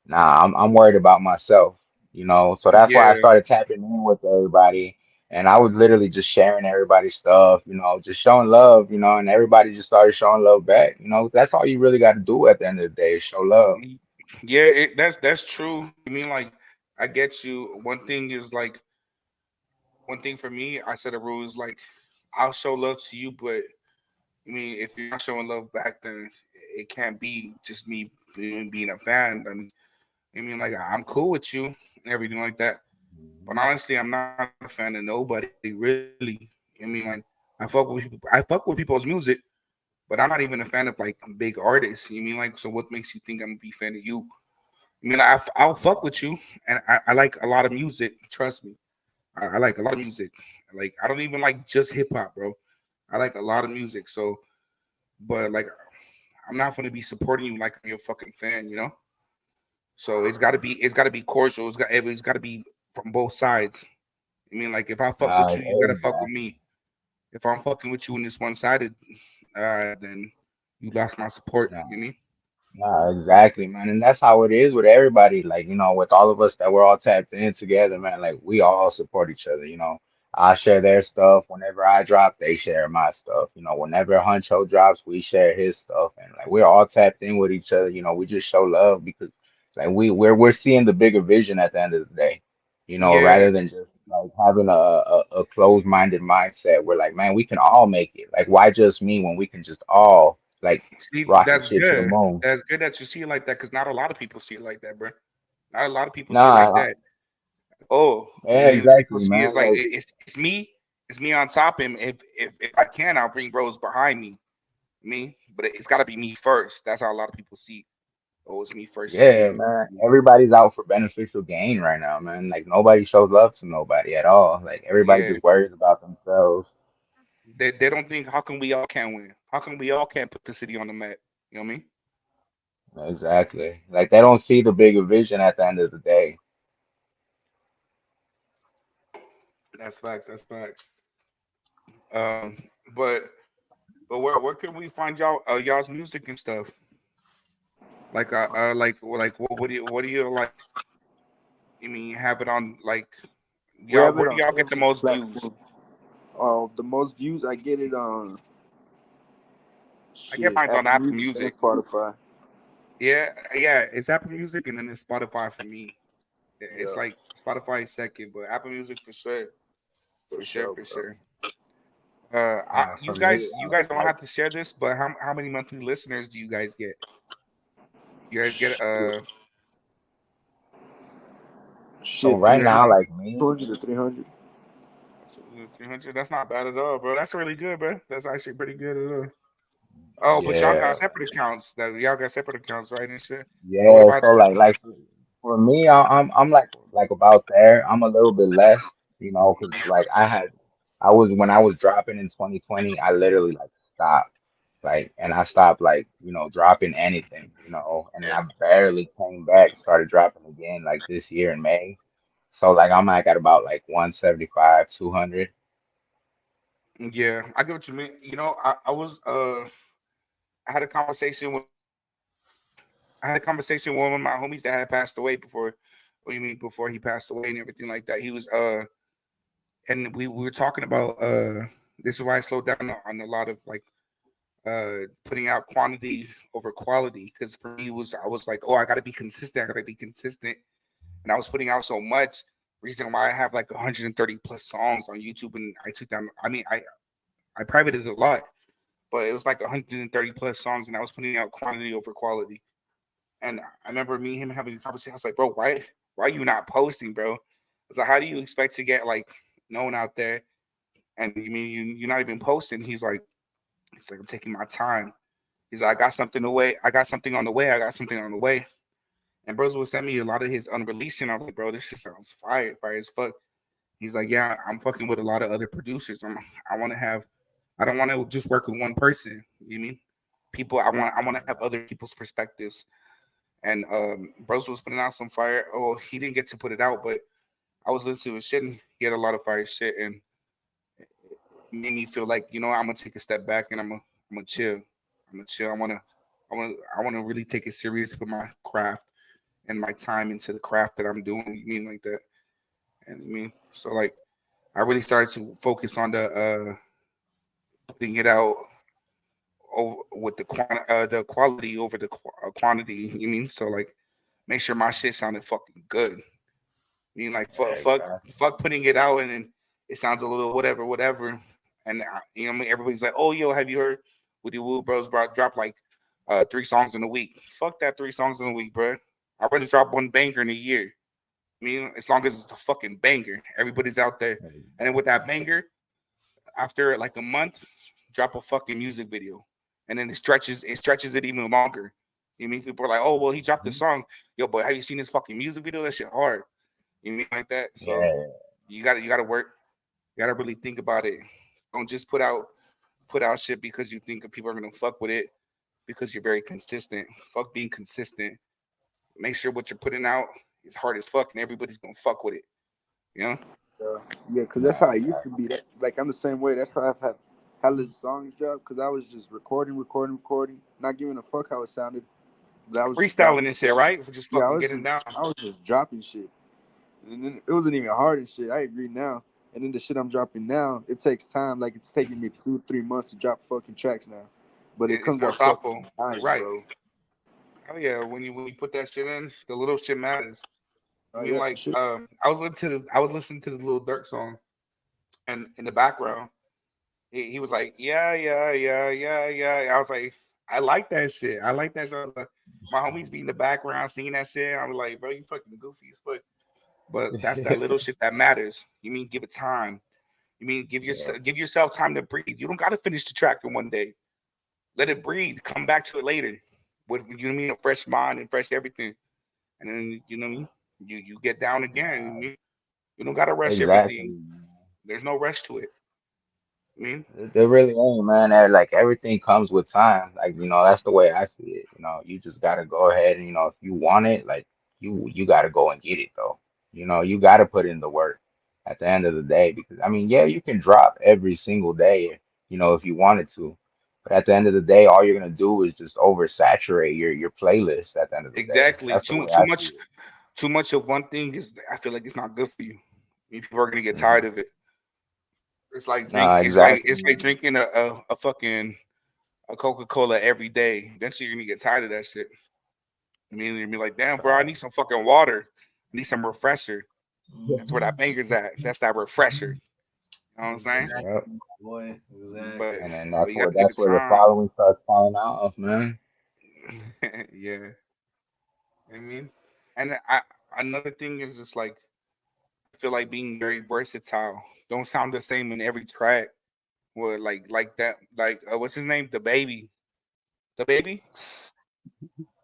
nah, I'm worried about myself. So that's why I Yeah, started tapping in with everybody. And I was literally just sharing everybody's stuff, just showing love, and everybody just started showing love back. That's all you really got to do at the end of the day is show love. yeah. That's true. I mean, like, I get you. One thing for me. I set a rule is like, I'll show love to you, but I mean, if you're not showing love back, then it can't be just me being a fan. I mean, like I'm cool with you and everything like that. But Mhm. honestly, I'm not a fan of nobody really. I mean, like I fuck with people. I fuck with people's music, but I'm not even a fan of like big artists. You mean like so? What makes you think I'm gonna be a fan of you? I mean, I'll fuck with you, and I like a lot of music. Trust me, I like a lot of music. Like I don't even like just hip hop, bro. I like a lot of music. So, but like I'm not gonna be supporting you like I'm your fucking fan, you know. So it's gotta be cordial. It's gotta be from both sides. I mean, like if I fuck with you, you gotta fuck with Exactly. me. If I'm fucking with you and it's one sided, then you lost my support. You know? Nah, exactly, man. And that's how it is with everybody. Like, with all of us that we're all tapped in together, man. Like, we all support each other. I share their stuff. Whenever I drop, they share my stuff. Whenever Huncho drops, we share his stuff, and like we're all tapped in with each other. We just show love because like we're seeing the bigger vision at the end of the day. Yeah. Rather than just like having a closed-minded mindset. We're like, man, we can all make it. Like, why just me when we can just all like See, rocket that's shit to the good. moon? That's good that you see it like that, because not a lot of people see it like that, bro. Not a lot of people see it like Nah, that. Oh, yeah, people exactly, see it man. as like Like, it's me on top. And if I can, I'll bring bros behind me. But it's got to be me first. That's how a lot of people see. Oh, it's me first. It's me yeah, first. man. Me first. Everybody's out for beneficial gain right now, man. Like nobody shows love to nobody at all. Like everybody Yeah, just worries about themselves. they don't think, how come we all can't win? How come we all can't put the city on the map? You know what I mean? Exactly. Like they don't see the bigger vision at the end of the day. That's facts. That's facts. Um, but where can we find y'all's music and stuff? Like what do you like? You mean you have it on like We y'all? have Where it do on y'all get the every most views? platform. The most views I get it on I get shit mine on Apple Apple Music and Music. Spotify. Yeah, it's Apple Music and then it's Spotify for me. It's Yeah, like Spotify is second, but Apple Music for sure, for for sure, sure, for bro. sure. For me, You guys don't like have to share this, but how many monthly listeners do you guys get? You guys get Shit, so shit, right you guys 300, now, get like me, 200 to 300. 300. That's not bad at all, bro. That's really good, bro. That's actually pretty good at all. Oh, but y'all got yeah. separate accounts. That y'all got separate accounts, right? And shit. And what Yeah, about so like for me, I'm like about there. I'm a little bit less, because like I was when I was dropping in 2020, I literally like stopped, like, and I stopped like dropping anything, and then I barely came back, started dropping again like this year in May. So like I'm like at about like 175, 200. Yeah, I get what you mean. I was I had a conversation with one of my homies that had passed away before. What do you mean before he passed away and everything like that? He was and we were talking about this is why I slowed down on a lot of like putting out quantity over quality, because for me I was like, oh, I gotta be consistent, and I was putting out so much. Reason why I have like 130 plus songs on YouTube, and I took down. I mean, I privated a lot, but it was like 130 plus songs, and I was putting out quantity over quality. And I remember me and him having a conversation. I was like, bro, why are you not posting, bro? I was like, how do you expect to get like known out there? And you mean you're not even posting? He's like, I'm taking my time. He's like, I got something away. I got something on the way. I got something on the way. And bros will send me a lot of his unreleased, and I was like, bro, this shit sounds fire as fuck. He's like, yeah, I'm fucking with a lot of other producers. I want to have, I don't want to just work with one person. You mean people? I want to have other people's perspectives. And Bros was putting out some fire. Oh, he didn't get to put it out, but I was listening to his shit, and he had a lot of fire shit, and it made me feel like, I'm gonna take a step back, and I'm gonna chill. I'm gonna chill. I wanna really take it serious with my craft and my time into the craft that I'm doing. You mean like that? And you mean so like I really started to focus on the putting it out over with the quality over the quantity. You mean so like make sure my shit sounded fucking good. You mean like Yeah, exactly. fuck putting it out and then it sounds a little whatever. And what I mean, everybody's like, oh yo, have you heard with the Woo Bros drop like 3 songs in a week? Fuck that 3 songs in a week, bro. I'd rather drop one banger in a year. I mean, as long as it's a fucking banger, everybody's out there. And then with that banger, after like a month, drop a fucking music video, and then it stretches it even longer. You mean people are like, oh well, he dropped the Mhm. song, yo, but have you seen his fucking music video? That shit hard. You mean like that? So Yeah, you gotta work. You gotta really think about it. Don't just put out shit because you think people are gonna fuck with it because you're very consistent. Fuck being consistent. Make sure what you're putting out is hard as fuck, and everybody's gonna fuck with it. You know? Yeah, cause that's nah, how I used to exactly. be. That like I'm the same way. That's how I've had hella songs drop. Cause I was just recording, not giving a fuck how it sounded. But I was just Freestyling dropping. and shit, right? So just Yeah, fucking getting down. I was just dropping shit, and then it wasn't even hard and shit. I agree now. And then the shit I'm dropping now, it takes time. Like it's taking me 2 3 months to drop fucking tracks now, but it It's comes more out fucking thoughtful. nice, Right. bro. Oh yeah, when you put that shit in, the little shit matters. I Oh mean, yeah, for like, sure. I was listening to this little Dirk song, and in the background, he was like, yeah, yeah, yeah, yeah, yeah. I was like, I like that shit. I like that shit. I was like, my homies be in the background singing that shit. I was like, bro, you fucking goofy as fuck. But that's that little shit that matters. You mean give it time. You mean Yeah, give yourself time to breathe. You don't got to finish the track in one day. Let it breathe. Come back to it later with, you know what I mean, a fresh mind and fresh everything. And then, you know what I mean, you get down again. You don't got to rush everything. exactly. There's no rush to it. I mean, There really ain't, man. Like everything comes with time. Like, that's the way I see it. You just gotta go ahead and, if you want it, like you gotta go and get it though. You gotta put in the work at the end of the day because I mean, yeah, you can drop every single day, if you wanted to. But at the end of the day, all you're gonna do is just oversaturate your playlist at the end of the day. exactly. That's the Too way too I see much it. too much of one thing is, I feel like it's not good for you. I mean, people are gonna get tired Hmm. of it. It's like No, drink. exactly, It's like man. drinking a fucking a Coca Cola every day. Eventually, you're gonna get tired of that shit. I mean, you're gonna be like, damn, bro, I need some fucking water. I need some refresher. That's where Mhm. that banger's at. That's that refresher. You know what I'm saying? Exactly, Yep. boy. But Exactly. And then but that's you got where to give that's it where the time. following starts falling off, man. Yeah, I mean, and I another thing is just like, I feel like being very versatile. Don't sound the same in every track. Well, like that, like what's his name? The baby.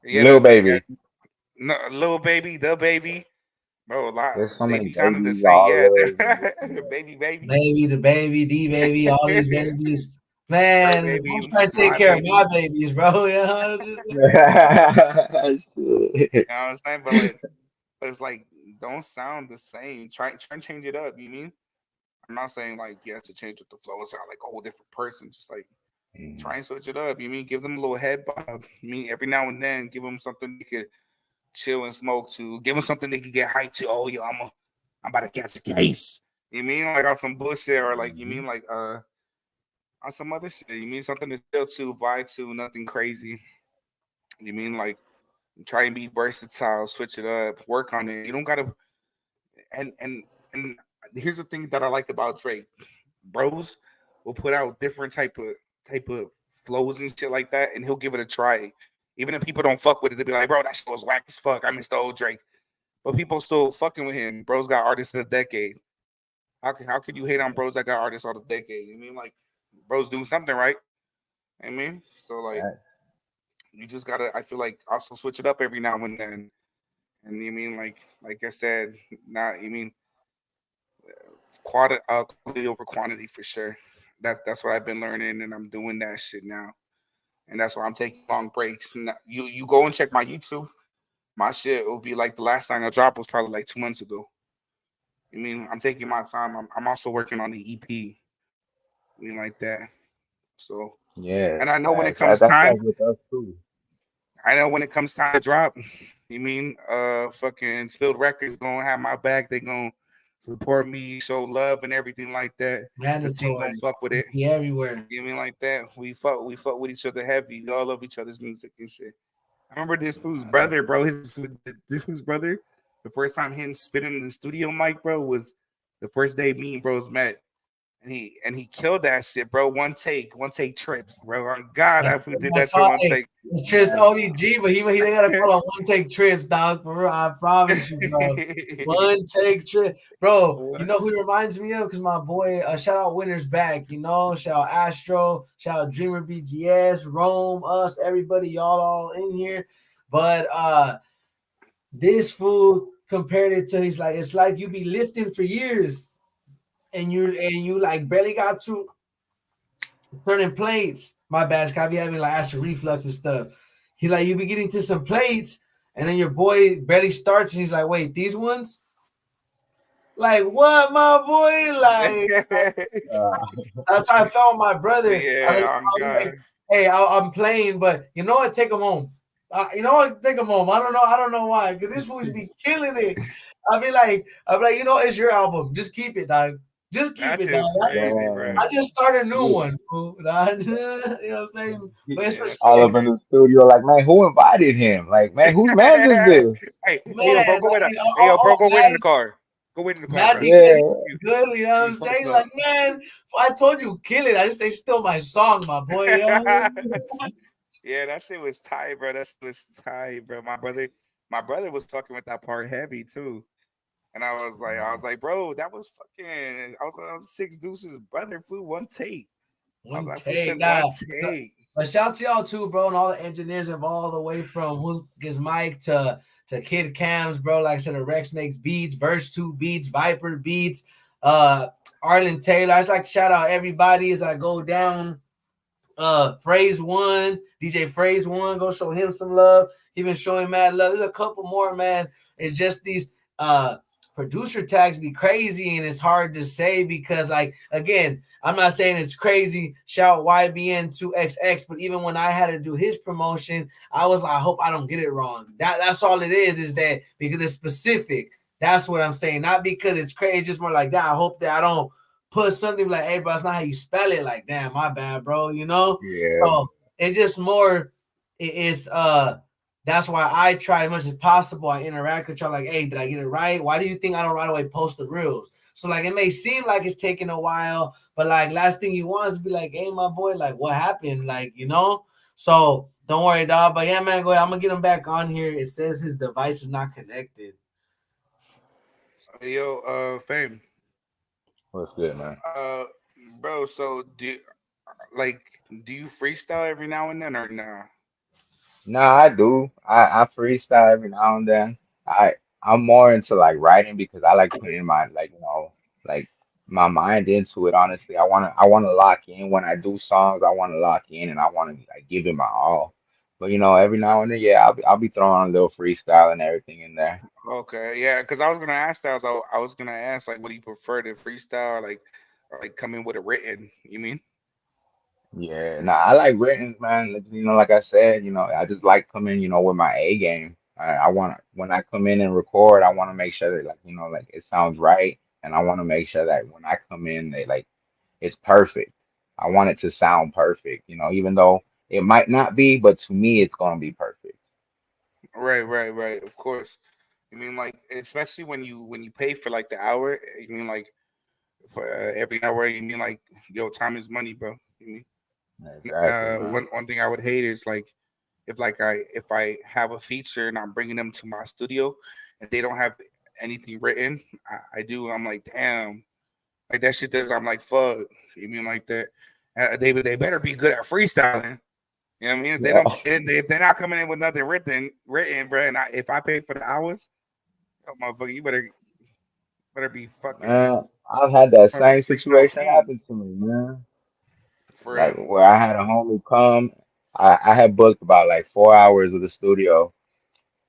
Yeah, Lil there's yeah, baby. no, little baby, the baby, bro. A lot. There's so They many be sounding the babies, same. all Yeah, Lils and this and that. baby, baby, Baby, the baby, the baby, all these babies. her Man, I'm baby, just trying to take my care of my baby. babies, bro. You know, it's just, Shit. You know what I'm saying? But it's like, don't sound the same. Try and change it up. You mean? I'm not saying like you have to change with the flow and sound like a whole different person. Just like Mhm. try and switch it up. You mean give them a little head bob. You mean every now and then give them something they could chill and smoke to. Give them something they could get hyped to. Oh, yo, I'm about to catch a case. You mean like on some bullshit, or like you Mhm. mean like on some other shit. You mean something to chill to, vibe to, nothing crazy. You mean like try and be versatile, switch it up, work on it. You don't gotta. And here's the thing that I like about Drake. Bros will put out different type of flows and shit like that, and he'll give it a try. Even if people don't fuck with it, they'll be like, "Bro, that shit was whack as fuck. I miss the old Drake." But people still fucking with him. Bro's got artists of the decade. How could you hate on bros that got artists of the decade? You mean like bros doing something right? I mean, so like Right. you just gotta. I feel like also switch it up every now and then. And you mean like I said, not you mean quality over quantity for sure. That's what I've been learning, and I'm doing that shit now. And that's why I'm taking long breaks. You go and check my YouTube. My shit will be like the last time I dropped was probably like 2 months ago. I mean, I'm taking my time. I'm also working on the EP. I mean, like that. So, Yeah, and I know when it facts. comes That's time, like with us too. I know when it comes time to drop. You mean, fucking Spilled Records gonna have my back. They gonna support me, show love and everything like that. The team gonna mandatory. fuck with it. Be everywhere. You mean like that? We fuck with each other heavy. We all love each other's music and shit. I remember this fool's Nah, that's brother, bro. This fool's brother. The first time him spitting in the studio mic, bro, was the first day me and bros met. And he killed that shit, bro. One take trips, bro. On God, That's I fool did my that shit thought. one Hey, take. it's just ODG, but they gotta put on one take trips, dog. For real, I promise you, bro. One take trip, bro. You know who he reminds me of? Because my boy, shout out Winners back. You know, shout out Astro, shout out Dreamer BGS, Rome, us, everybody, y'all all in here. But this fool compared it to, he's like, it's like you be lifting for years and you like barely got to turning plates. My bad, I be having like acid reflux and stuff. He like, you be getting to some plates, and then your boy barely starts, and he's like, wait, these ones? Like what, my boy? uh, That's how I felt my brother. I Yeah, on was like, God. hey, I'm playing, but you know what? Take him home. You know what? Take him home. I don't know. I don't know why. Because this fool's be killing it. I'll be like, you know, it's your album. Just keep it, dog. Just keep That it, shit is dog. crazy, bro. I Man, just started a new he, one, fool. Dog. You know what I'm saying? he But it's Yeah, that's all up respect, in the studio, like, man, who invited him? Like, man, whose man's is hey, this? hey, yo, bro, man. go wait. Like, Hey, yo, bro, go wait in man, the car. Go wait in the car, mad bro. because Yeah, he's good. You know what You I'm fucked saying? up. Like, man, I told you, kill it. I just say still my song, my boy. You know? Yeah, that shit was tight, bro. That shit was tight, bro. My brother was fucking with that part heavy too. And I was like, bro, that was fucking. I was Six Deuces brother food one take. I was One like, food take, took one nah. take. But shout to y'all too, bro, and all the engineers involved, all the way from who gets Mike to Kid Cams, bro. Like I said, the Rex makes beats, Verse 2 beats, Viper beats, Arlen Taylor. I just like to shout out everybody as I go down. Phrase One, DJ Phrase One, go show him some love. He been showing mad love. There's a couple more, man. It's just these producer tags be crazy, and it's hard to say because, like, again, I'm not saying it's crazy. Shout YBN2XX, but even when I had to do his promotion, I was like, I hope I don't get it wrong. That's all it is that because it's specific. That's what I'm saying. Not because it's crazy, just more like that. I hope that I don't put something like, hey, bro, it's not how you spell it. Like, damn, my bad, bro. You know? yeah, So it's just more, it's that's why I try as much as possible. I interact with y'all like, hey, did I get it right? Why do you think I don't right away post the reels? So like it may seem like it's taking a while, but like last thing you want is to be like, hey, my boy, like what happened? Like, you know? So don't worry, dog. But yeah, man, go ahead. I'm gonna get him back on here. It says his device is not connected. Hey, yo, Fame. what's good, man? Uh, bro. So like do you freestyle every now and then or nah? Nah, I do. I freestyle every now and then. I'm more into like writing because I like putting my like like my mind into it. Honestly, I wanna lock in when I do songs. I want to lock in and I want to like give it my all. But every now and then, yeah, I'll be throwing a little freestyle and everything in there. Okay, yeah, because I was gonna ask that. I was gonna ask like, what do you prefer to freestyle, like, or like come in with a written? You mean? Yeah, nah, I like written, man. Like I said, I just like coming, with my A game. I want to when I come in and record, I want to make sure that like it sounds right, and I want to make sure that when I come in, they like it's perfect. I want it to sound perfect, even though it might not be, but to me, it's gonna be perfect. Right, right, right. Of course. You mean like, especially when you pay for like the hour. You mean like for every hour. You mean like, yo, time is money, bro. You mean Exactly, man. one thing I would hate is like if I have a feature and I'm bringing them to my studio and they don't have anything written. I'm like, damn. Like that shit does. I'm like, fuck. You mean like that? They better be good at freestyling. You know what I mean? If they Yeah, don't, if they're not coming in with nothing written, bro, and if I pay for the hours, oh, motherfucker, you better be fucking man. I've had that better be same freestyle situation king happen to me, man. for Like real. where I had a homie come, I had booked about like 4 hours of the studio,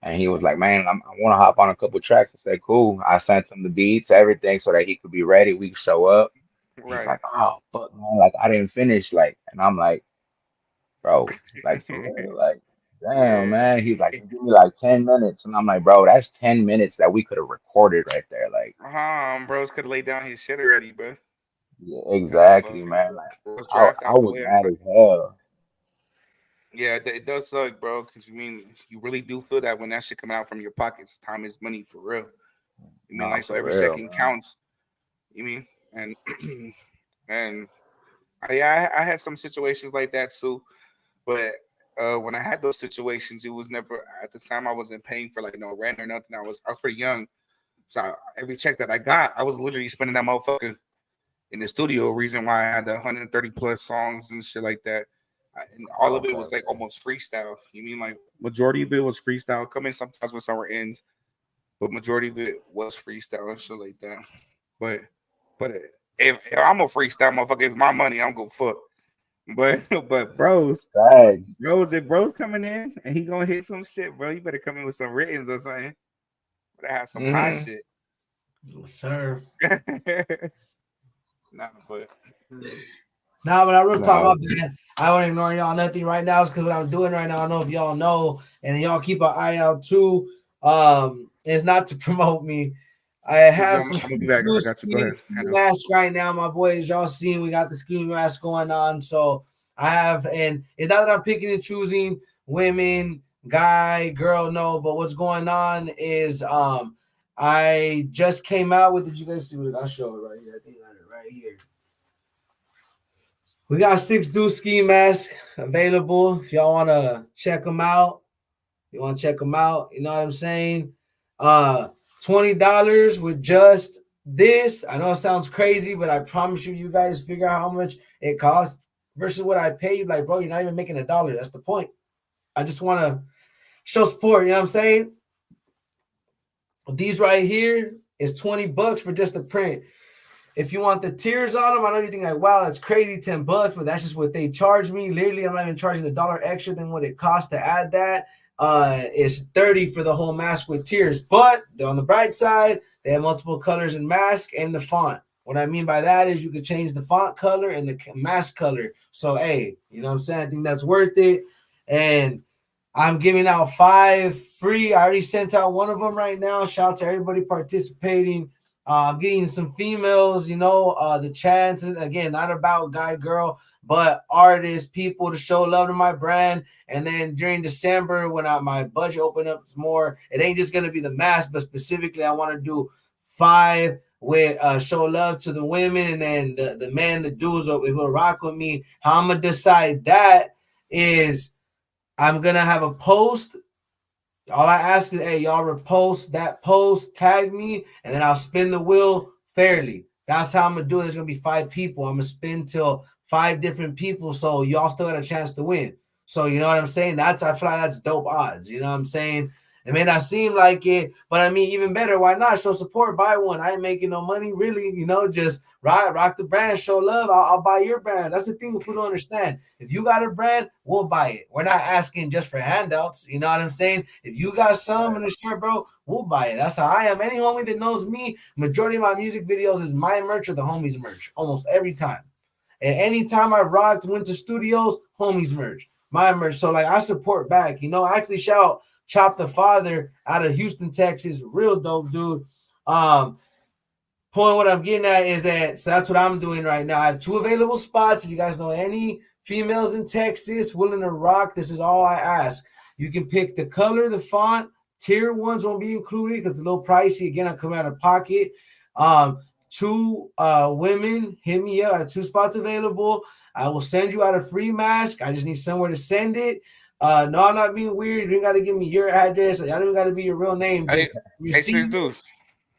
and he was like, "Man, I want to hop on a couple tracks." I said, "Cool." I sent him the beats, everything, so that he could be ready. We could show up. He's Right. like, "Oh, fuck, man! Like I didn't finish." Like, and I'm like, "Bro, like for real? Like, damn, Yeah. man." He's like, "Give me like 10 minutes," and I'm like, "Bro, that's 10 minutes that we could have recorded right there." Like, Bros could lay down his shit already, bro. yeah, Nah, exactly, fucking man. Like, bros I draft I out the was way. It's mad like, as hell. yeah, it does suck, bro. Because you mean you really do feel that when that shit coming out from your pockets, time is money for real. You mean Nah, like so for every real, second man. counts. You mean and and I had some situations like that too. But when I had those situations, it was never at the time I wasn't paying for like no rent or nothing. I was pretty young, so every check that I got, I was literally spending that motherfucker in the studio. Reason why I had the 130 plus songs and shit like that, and all of it Okay, was like okay. almost freestyle. You mean like majority of it was freestyle. Come in sometimes with summer ends, but majority of it was freestyle and shit like that. But but if I'm a freestyle motherfucker, it's my money. I'm gonna fuck. But but Thanks. if bros coming in and he gonna hit some shit, bro, you better come in with some writtens or something. Better have some hot Hmm. shit. Yes, sir. Nah, but Nah, but I real talk No, about that. I won't ignore y'all nothing right now. It's because what I'm doing right now, I don't know if y'all know, and y'all keep an eye out too. It's not to promote me. I Cause have I'm, some I'm gonna be back. I got to go ahead. ski I know. mask right now, my boys. Y'all seeing we got the ski mask going on. So I have, and it's not that I'm picking and choosing women, guy, girl, no. But what's going on is I just came out with. Did you guys see what I'll show it right here? I think I got it right here. We got 6 do ski masks available. If y'all want to check them out, you want to check them out. You know what I'm saying? Uh, $20 with just this. I know it sounds crazy, but I promise you, you guys figure out how much it costs versus what I pay you. Like, bro, you're not even making $1. That's the point. I just want to show support. You know what I'm saying? These right here is $20 for just the print. If you want the tiers on them, I know you think like, wow, that's crazy, $10, but that's just what they charge me. Literally, I'm not even charging $1 extra than what it costs to add that. It's 30 for the whole mask with tiers. But on the bright side, they have multiple colors in mask and the font. What I mean by that is you could change the font color and the mask color. So, hey, you know what I'm saying? I think that's worth it. And I'm giving out 5 free. I already sent out one of them right now. Shout out to everybody participating. I'm getting some females, the chance. And again, not about guy, girl, but artists, people to show love to my brand. And then during December, when my budget open up more, it ain't just gonna be the mask, but specifically, I want to do 5 with show love to the women, and then the men, the dudes will rock with me. How I'm gonna decide that is I'm gonna have a post. All I ask is, hey, y'all repost that post, tag me, and then I'll spin the wheel fairly. That's how I'm gonna do it. There's gonna be 5 people. I'm gonna spin till 5 different people, so y'all still got a chance to win. So you know what I'm saying? I feel like that's dope odds. You know what I'm saying? It may not seem like it, but I mean, even better, why not show support? Buy one. I ain't making no money, really. Just rock the brand, show love. I'll buy your brand. That's the thing if we don't understand. If you got a brand, we'll buy it. We're not asking just for handouts. You know what I'm saying? If you got some in the shirt, bro, we'll buy it. That's how I am. Any homie that knows me, majority of my music videos is my merch or the homies merch, almost every time. And anytime I went to studios, homies merch, my merch. So like I support back. I actually shout Chop the Father out of Houston, Texas, real dope dude. Point what I'm getting at is that so that's what I'm doing right now. I have 2 available spots. If you guys know any females in Texas willing to rock, this is all I ask. You can pick the color, the font. Tier ones won't be included because it's a little pricey. Again, I'm coming out of pocket. 2 women, hit me up. I have 2 spots available. I will send you out a free mask. I just need somewhere to send it. No, I'm not being weird. You don't got to give me your address. I don't even got to be your real name. Hey, Just hey, six receive it. dudes, six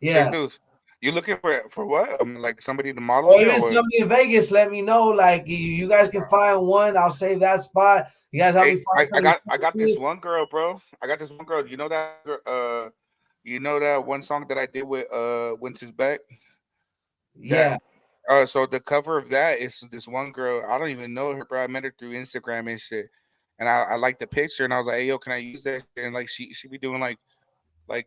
Yeah. dudes. You looking for what? Like somebody to model Or me or even what? somebody in Vegas, let me know. Like you guys can find one. I'll save that spot. You guys help Hey, me find I got this somebody. one girl, bro. I got this one girl. You know that one song that I did with Winter's Back? That Yeah. so the cover of that is this one girl. I don't even know her, bro. I met her through Instagram and shit. And I liked the picture and I was like, hey yo, can I use that? And like she be doing like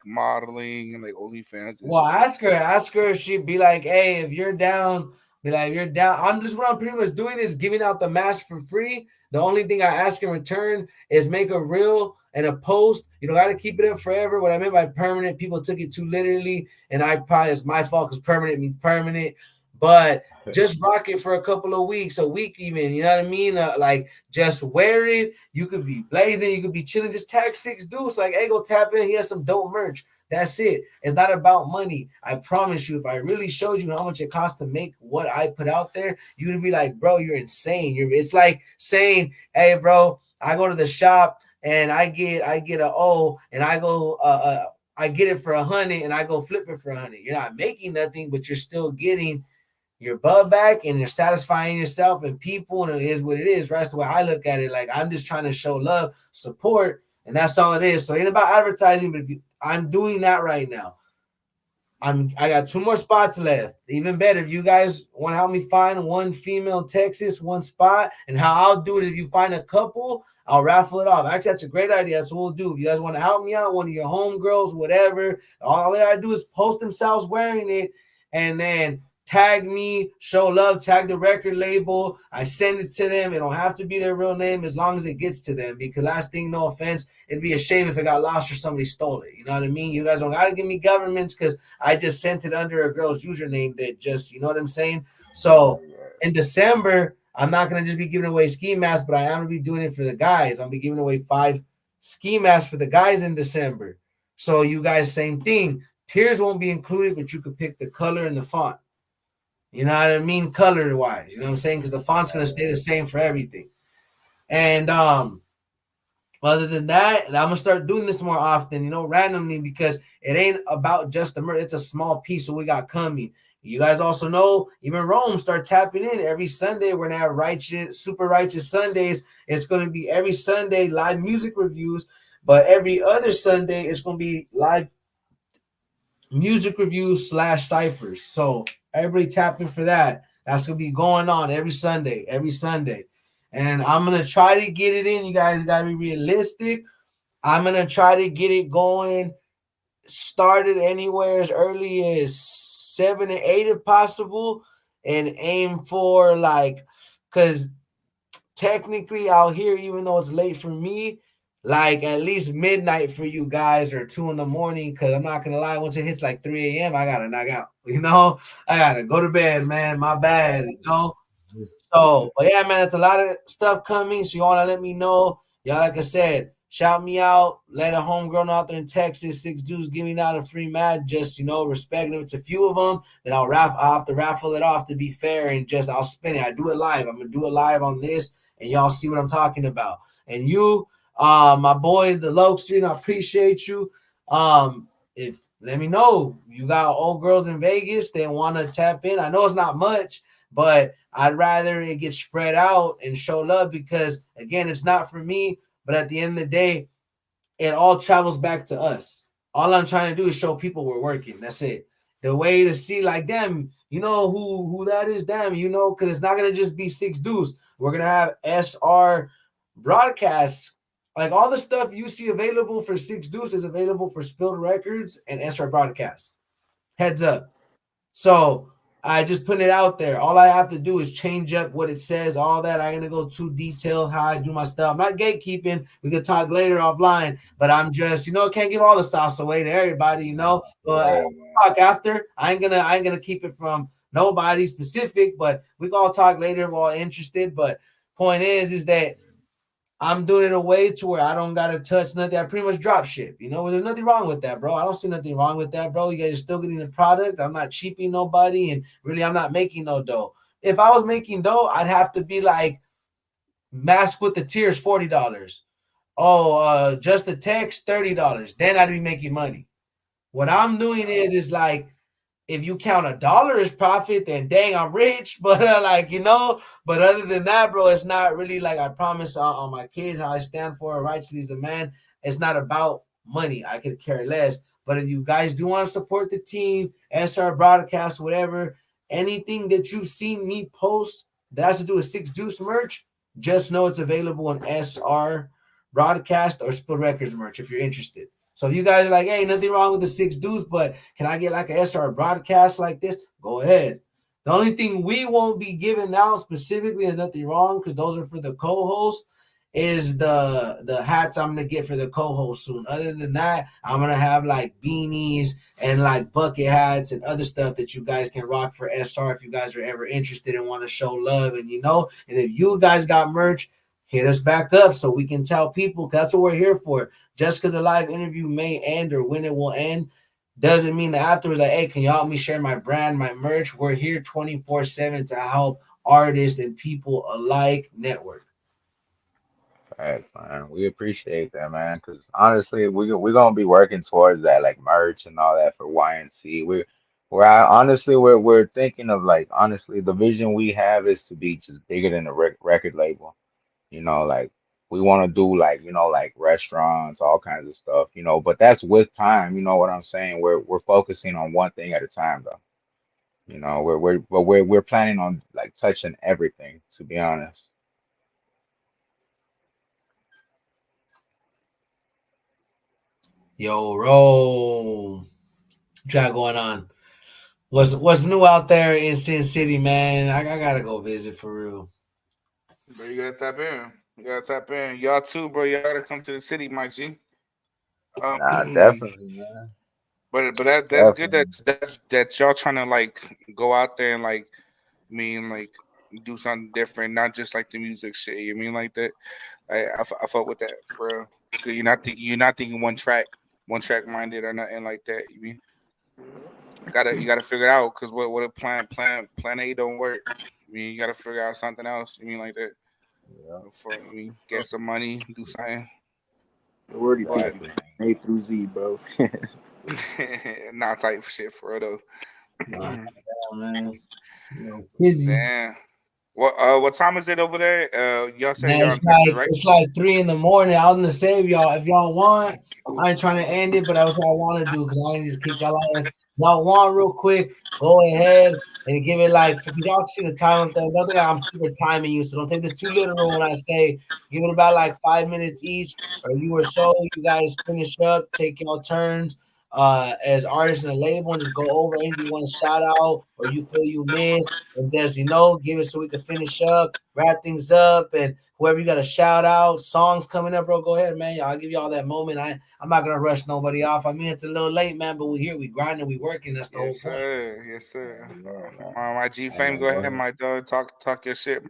modeling and like OnlyFans and Well, shit. ask her if she'd be like, hey, if you're down, be like, if you're down. I'm just what I'm pretty much doing is giving out the mask for free. The only thing I ask in return is make a reel and a post. You don't got to keep it up forever. What I meant by permanent, people took it too literally, and I probably it's my fault because permanent means permanent. But just rock it for a couple of weeks, a week even. You know what I mean? Like just wear it. You could be blazing, you could be chilling. Just tag 6 dudes. Like, hey, go tap in. He has some dope merch. That's it. It's not about money. I promise you, if I really showed you how much it costs to make what I put out there, you'd be like, bro, you're insane. It's like saying, hey, bro, I go to the shop and I get a O and I get it for 100 and I go flip it for 100. You're not making nothing, but you're still getting your butt back and you're satisfying yourself and people, and it is what it is. Right? That's the way I look at it. Like I'm just trying to show love, support, and that's all it is. So it ain't about advertising, but I'm doing that right now. I got 2 more spots left. Even better, if you guys want to help me find one female in Texas, one spot, and how I'll do it, if you find a couple, I'll raffle it off. Actually, that's a great idea. That's what we'll do. If you guys want to help me out, one of your homegirls, whatever, all they gotta do is post themselves wearing it, and then tag me, show love, tag the record label. I send it to them. It don't have to be their real name as long as it gets to them. Because last thing, no offense, it'd be a shame if it got lost or somebody stole it. You know what I mean? You guys don't gotta give me governments because I just sent it under a girl's username that just, you know what I'm saying? Yeah, So yeah. in December, I'm not gonna just be giving away ski masks, but I am gonna be doing it for the guys. I'll be giving away 5 ski masks for the guys in December. So you guys, same thing. Tiers won't be included, but you could pick the color and the font. You know what I mean? Color wise. You know what I'm saying? Because the font's gonna stay the same for everything. And other than that, I'm gonna start doing this more often, you know, randomly because it ain't about just the merch. It's a small piece of what we got coming. You guys also know, even Rome start tapping in every Sunday. We're gonna have righteous, super righteous Sundays. It's gonna be every Sunday live music reviews, but every other Sunday it's gonna be live music reviews slash ciphers. So everybody tapping for that. That's gonna be going on every Sunday, every Sunday. And I'm gonna try to get it in. You guys gotta be realistic. I'm gonna try to get it going, started anywhere as early as 7 or 8 if possible, and aim for like, cause technically out here, even though it's late for me, like at least midnight for you guys or 2 in the morning. Cause I'm not gonna lie, once it hits like 3 a.m., I gotta knock out. You know, I gotta go to bed, man. My bad. You know, so, but yeah, man, it's a lot of stuff coming. So you want to let me know, y'all. Like I said, shout me out. Let a homegrown out there in Texas, 6 dudes giving out a free mat. Just respecting if it's a few of them, then I'll have to raffle it off to be fair, and just I'll spin it. I do it live. I'm gonna do it live on this, and y'all see what I'm talking about. And you, my boy, the Loke Street, I appreciate you. If let me know you got old girls in Vegas that want to tap in. I know it's not much, but I'd rather it get spread out and show love because, again, it's not for me. But at the end of the day, it all travels back to us. All I'm trying to do is show people we're working. That's it. The way to see, like, them, you know who that is, them, because it's not gonna just be 6 dudes. We're gonna have SR broadcasts. Like all the stuff you see available for 6 dudes is available for Spilled Records and SR broadcasts. Heads up. So I just put it out there. All I have to do is change up what it says, all that. I'm gonna go too detailed how I do my stuff. I'm not gatekeeping. We can talk later offline, but I'm just, can't give all the sauce away to everybody, But Yeah, man. talk after. I ain't gonna keep it from nobody specific, but we can all talk later if we're all interested. But point is that I'm doing it a way to where I don't gotta touch nothing. I pretty much drop ship. There's nothing wrong with that, bro. I don't see nothing wrong with that, bro. You guys are still getting the product. I'm not cheaping nobody, and really, I'm not making no dough. If I was making dough, I'd have to be like mask with the tiers $40. Oh, just the text $30. Then I'd be making money. What I'm doing is like if you count $1 as profit, then dang, I'm rich. But but other than that, bro, it's not really like I promise on my kids how I stand for righteously as a man. It's not about money. I could care less. But if you guys do want to support the team, SR broadcast, whatever, anything that you've seen me post that has to do with 6 Deuce merch, just know it's available on SR broadcast or Spill Records merch if you're interested. So if you guys are like, hey, nothing wrong with the 6 Deuce, but can I get like a SR broadcast like this? Go ahead. The only thing we won't be giving out specifically, and nothing wrong, because those are for the co-host, is the hats I'm gonna get for the co-host soon. Other than that, I'm gonna have like beanies and like bucket hats and other stuff that you guys can rock for SR if you guys are ever interested and want to show love. And if you guys got merch, hit us back up so we can tell people. That's what we're here for. Just because a live interview may end or when it will end doesn't mean that afterwards, like, hey, can you help me share my brand, my merch? We're here 24/7 to help artists and people alike network. Facts, man. We appreciate that, man. Because honestly, we're gonna be working towards that, like merch and all that for YNC. We're thinking of like honestly, the vision we have is to be just bigger than a record label. Like we want to do like like restaurants, all kinds of stuff. But that's with time. You know what I'm saying? We're focusing on one thing at a time, though. We're planning on like touching everything. To be honest. Yo, Rome. What you got going on? What's new out there in Sin City, man? I gotta go visit for real. Bro, you gotta tap in. You gotta tap in. Y'all too, bro. Y'all gotta come to the city, Mike G. Nah, Um, definitely, man. but that's good that Definitely. that y'all trying to like go out there and like like do something different, not just like the music shit. You mean like that? I fuck with that for real. Cause you're not thinking one track minded or nothing like that. You mean you gotta figure it out because what if plan A don't work? I mean you gotta figure out something else. You mean like that Yeah, for get some money, do something. The wordy But people, exactly. A through Z, bro. not type shit for real Nah, though. man. Busy. Damn. What time is it over there? Y'all say Man, y'all in Texas, right? it's like 3 in the morning. I was gonna save y'all if y'all want. I ain't trying to end it, but that's what I want to do because I ain't just kick y'all out. If y'all want real quick, go ahead and give it like because y'all see the time up there. Another I'm super timing you, so don't take this too literal when I say give it about like 5 minutes each or you or so. You guys finish up, take y'all turns as artists in a label and just go over anything you want to shout out or you feel you missed and just give it so we can finish up, wrap things up, and whoever you got to shout out, songs coming up, bro. Go ahead, man. I'll give you all that moment. I'm not gonna rush nobody off. I mean, it's a little late, man, but we're here, we grinding, we working. That's the whole Yes, point. sir. Yes, sir. Yeah, man. My G Fame, And go ahead, my dog. Talk your shit.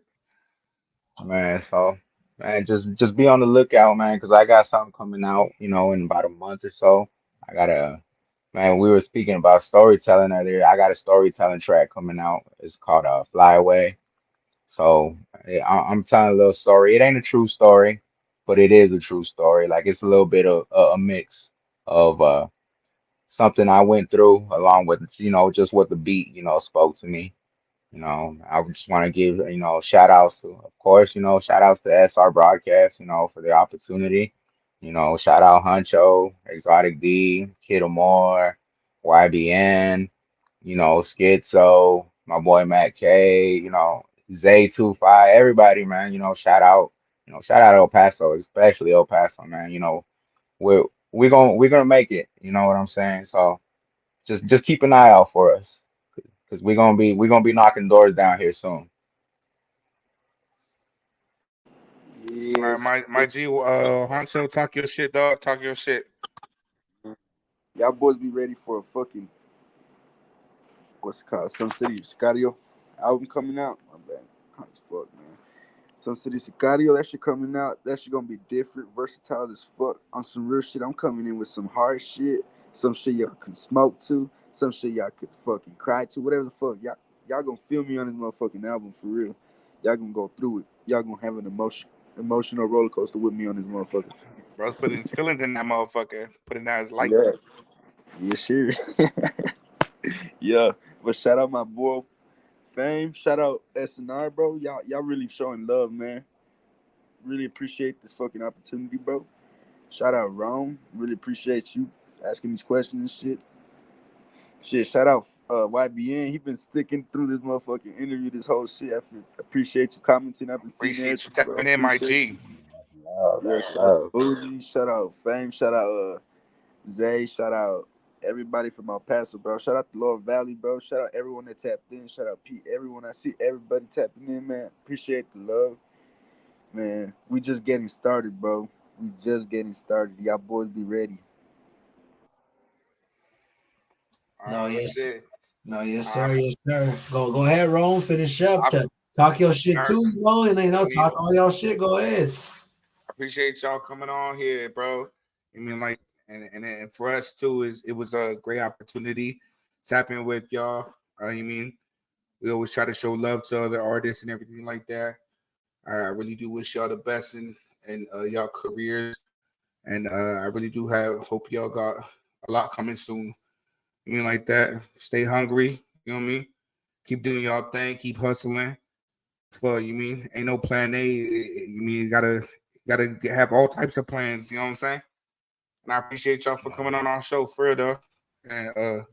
man, so man, just be on the lookout, man, because I got something coming out, in about a month or so. I gotta, man, we were speaking about storytelling earlier. I got a storytelling track coming out. It's called Fly Away. So yeah, I'm telling a little story. It ain't a true story, but it is a true story. Like it's a little bit of a mix of something I went through along with, just what the beat, spoke to me. I just want to give, shout outs to, of course, shout outs to SR Broadcast, for the opportunity. Shout out Huncho, Exotic D, Kid Amore, YBN, Schizo, my boy Matt K, Zay 25, everybody, man, shout out El Paso, especially El Paso, man. We're we're gonna make it, you know what I'm saying? So just keep an eye out for us because we're gonna be knocking doors down here soon. All right, Yes. my G, Honcho, talk your shit, dog. Talk your shit. Y'all boys be ready for a fucking what's it called? Some City Sicario album coming out. My bad. Hot as fuck, man. Some City Sicario, that shit coming out. That shit gonna be different, versatile as fuck. On some real shit, I'm coming in with some hard shit. Some shit y'all can smoke to. Some shit y'all could fucking cry to. Whatever the fuck. Y'all gonna feel me on this motherfucking album for real. Y'all gonna go through it. Y'all gonna have an emotional roller coaster with me on this motherfucker. Bro's putting his feelings in that motherfucker. Putting out his Yeah. life. Yeah, sure. Yeah. But shout out my boy Fame. Shout out SNR, bro. Y'all really showing love, man. Really appreciate this fucking opportunity, bro. Shout out Rome. Really appreciate you asking these questions and shit. Shit, shout out YBN. He been sticking through this motherfucking interview, this whole shit. Appreciate you commenting. I've been seeing Appreciate you everything, bro. tapping in, my Appreciate G. you. Love, Yeah, that's shout out love. Boozy. Shout out Fame. Shout out Zay. Shout out everybody from El Paso, bro. Shout out the Lower Valley, bro. Shout out everyone that tapped in. Shout out Pete. Everyone I see, everybody tapping in, man. Appreciate the love, man. We just getting started, bro. We just getting started. Y'all boys be ready. No, That's yes, it. no, yes, Uh, sir, yes, sir. Go ahead, Rome. Finish up. I, Talk your shit I, too, bro, and I mean, talk all y'all shit. Go ahead. appreciate y'all coming on here, bro. I mean, like, and for us too, it was a great opportunity tapping with y'all. We always try to show love to other artists and everything like that. I really do wish y'all the best in y'all careers, and I really do hope y'all got a lot coming soon. Like that. Stay hungry. You know what I mean? Keep doing y'all thing. Keep hustling. For ain't no plan A. You gotta have all types of plans. You know what I'm saying? And I appreciate y'all for coming on our show, for real though. And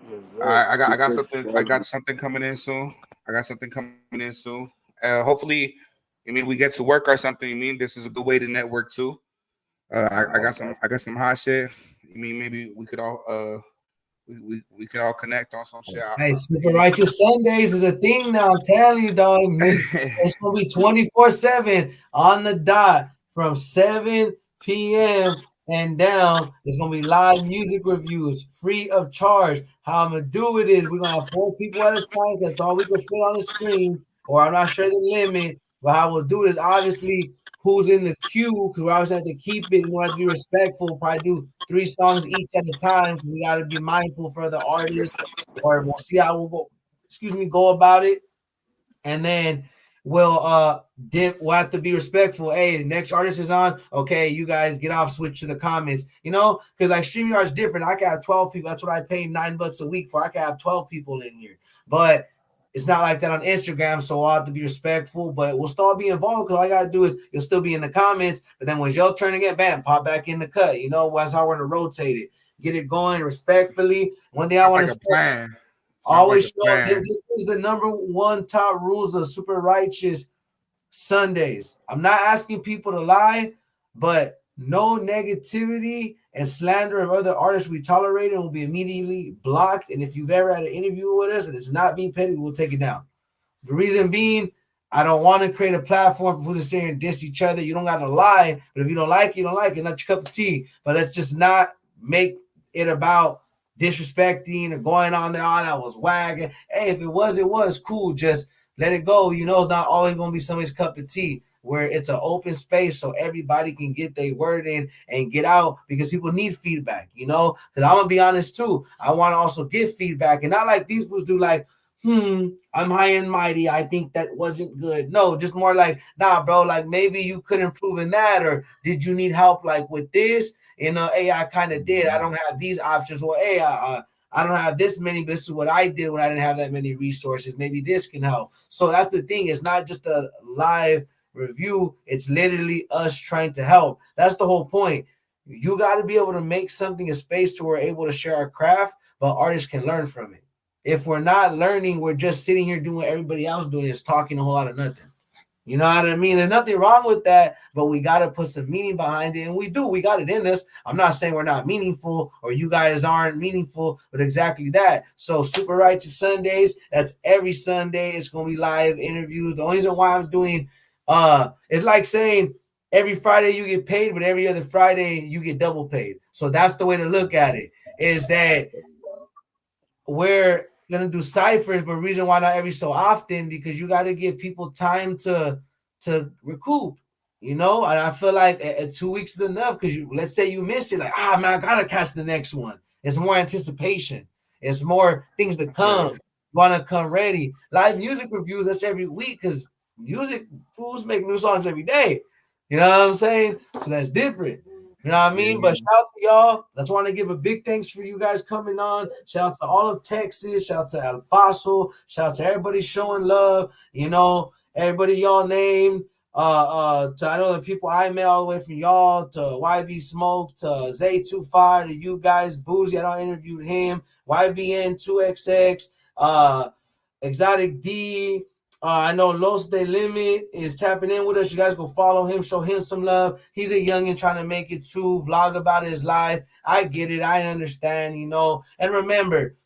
Yes, sir. I got Appreciate something you. coming in soon. I got something coming in soon. Hopefully, we get to work or something. This is a good way to network too. No, I got some hot shit. Maybe we could all we can all connect on some shit. Hey, Super Righteous Sundays is a thing now. I'm telling you, dog. It's gonna be 24/7 on the dot from 7 p.m. and down. It's gonna be live music reviews, free of charge. How I'm gonna do it is we're gonna have 4 people at a time. That's all we can fit on the screen, or I'm not sure the limit. But how we'll do it is obviously who's in the queue, because we always have to keep it. We want to be respectful. Probably do 3 songs each at a time because we got to be mindful for the artists, or we'll see how we'll go, go about it. And then we'll have to be respectful. Hey, the next artist is on. Okay, you guys get off, switch to the comments. Because like StreamYard's different. I can have 12 people. That's what I pay $9 a week for. I can have 12 people in here. But it's not like that on Instagram, so I'll have to be respectful, but we'll still be involved because all I gotta do is you'll still be in the comments, but then when your turn to get bam, pop back in the cut. That's how we're gonna rotate it. Get it going respectfully. One thing I Sounds want like to a say, plan. Sounds like always a show this, plan. this is the number one top rules of Super Righteous Sundays. I'm not asking people to lie, but no negativity and slander of other artists we tolerate and will be immediately blocked. And if you've ever had an interview with us and it's not being petty, we'll take it down. The reason being, I don't want to create a platform for people to sit here and diss each other. You don't got to lie, but if you don't like it, you don't like it. Not your cup of tea. But let's just not make it about disrespecting or going on there. Oh, that was wagging. Hey, if it was cool. Just let it go. It's not always going to be somebody's cup of tea. Where it's an open space so everybody can get their word in and get out because people need feedback. Because I'm gonna be honest too. I want to also get feedback and not like these fools do. Like, I'm high and mighty. I think that wasn't good. No, just more like, nah, bro, like maybe you could improve in that, or did you need help like with this? Hey, I kind of did. I don't have these options. Well, hey, I don't have this many. This is what I did when I didn't have that many resources. Maybe this can help. So that's the thing. It's not just a live review. It's literally us trying to help. That's the whole point. You got to be able to make something a space to where we're able to share our craft, but artists can learn from it. If we're not learning, we're just sitting here doing what everybody else doing, is talking a whole lot of nothing. You know what I mean? There's nothing wrong with that, but we got to put some meaning behind it. And we do. We got it in us. I'm not saying we're not meaningful or you guys aren't meaningful, but exactly that. So Super Righteous Sundays, that's every Sunday. It's going to be live interviews. The only reason why I'm doing it's like saying every Friday you get paid, but every other Friday you get double paid. So that's the way to look at it, is that we're gonna do ciphers, but reason why not every so often, because you got to give people time to recoup, and I feel like 2 weeks is enough, because let's say you miss it, like, man, I gotta catch the next one. It's more anticipation, it's more things to come. You want to come ready. Live music reviews, that's every week, because music fools make new songs every day. You know what I'm saying? So that's different. You know what I mean? But shout out to y'all. That's want to give a big thanks for you guys coming on. Shout out to all of Texas. Shout out to El Paso. Shout out to everybody showing love. Everybody y'all named. To I know the people I met all the way from y'all to YB Smoke to Zay25 to you guys, Boozy. I don't interviewed him. YBN2XX. Exotic D. I know Los De Limit is tapping in with us. You guys go follow him, show him some love. He's a youngin' trying to make it too, vlog about his life. I get it. I understand, And remember,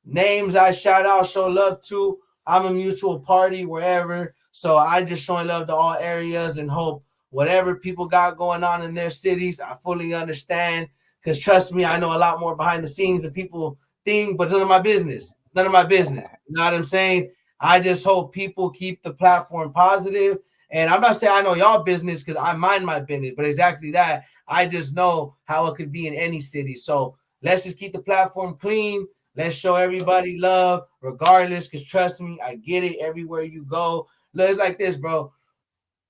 names I shout out, show love to. I'm a mutual party wherever. So I just showing love to all areas and hope whatever people got going on in their cities, I fully understand. Because trust me, I know a lot more behind the scenes than people think, but none of my business. None of my business. You know what I'm saying? I just hope people keep the platform positive. And I'm not saying I know y'all business because I mind my business, but exactly that. I just know how it could be in any city. So let's just keep the platform clean. Let's show everybody love regardless, because trust me, I get it everywhere you go. Look, it's like this, bro.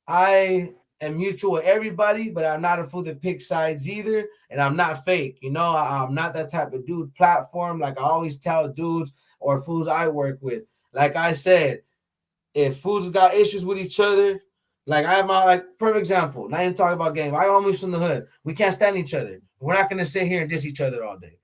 I am mutual with everybody, but I'm not a fool that picks sides either. And I'm not fake. I'm not that type of dude platform. Like I always tell dudes or fools I work with. Like I said, if fools got issues with each other, like I have my perfect example. Not even talking about game. I homies from the hood. We can't stand each other. We're not gonna sit here and diss each other all day.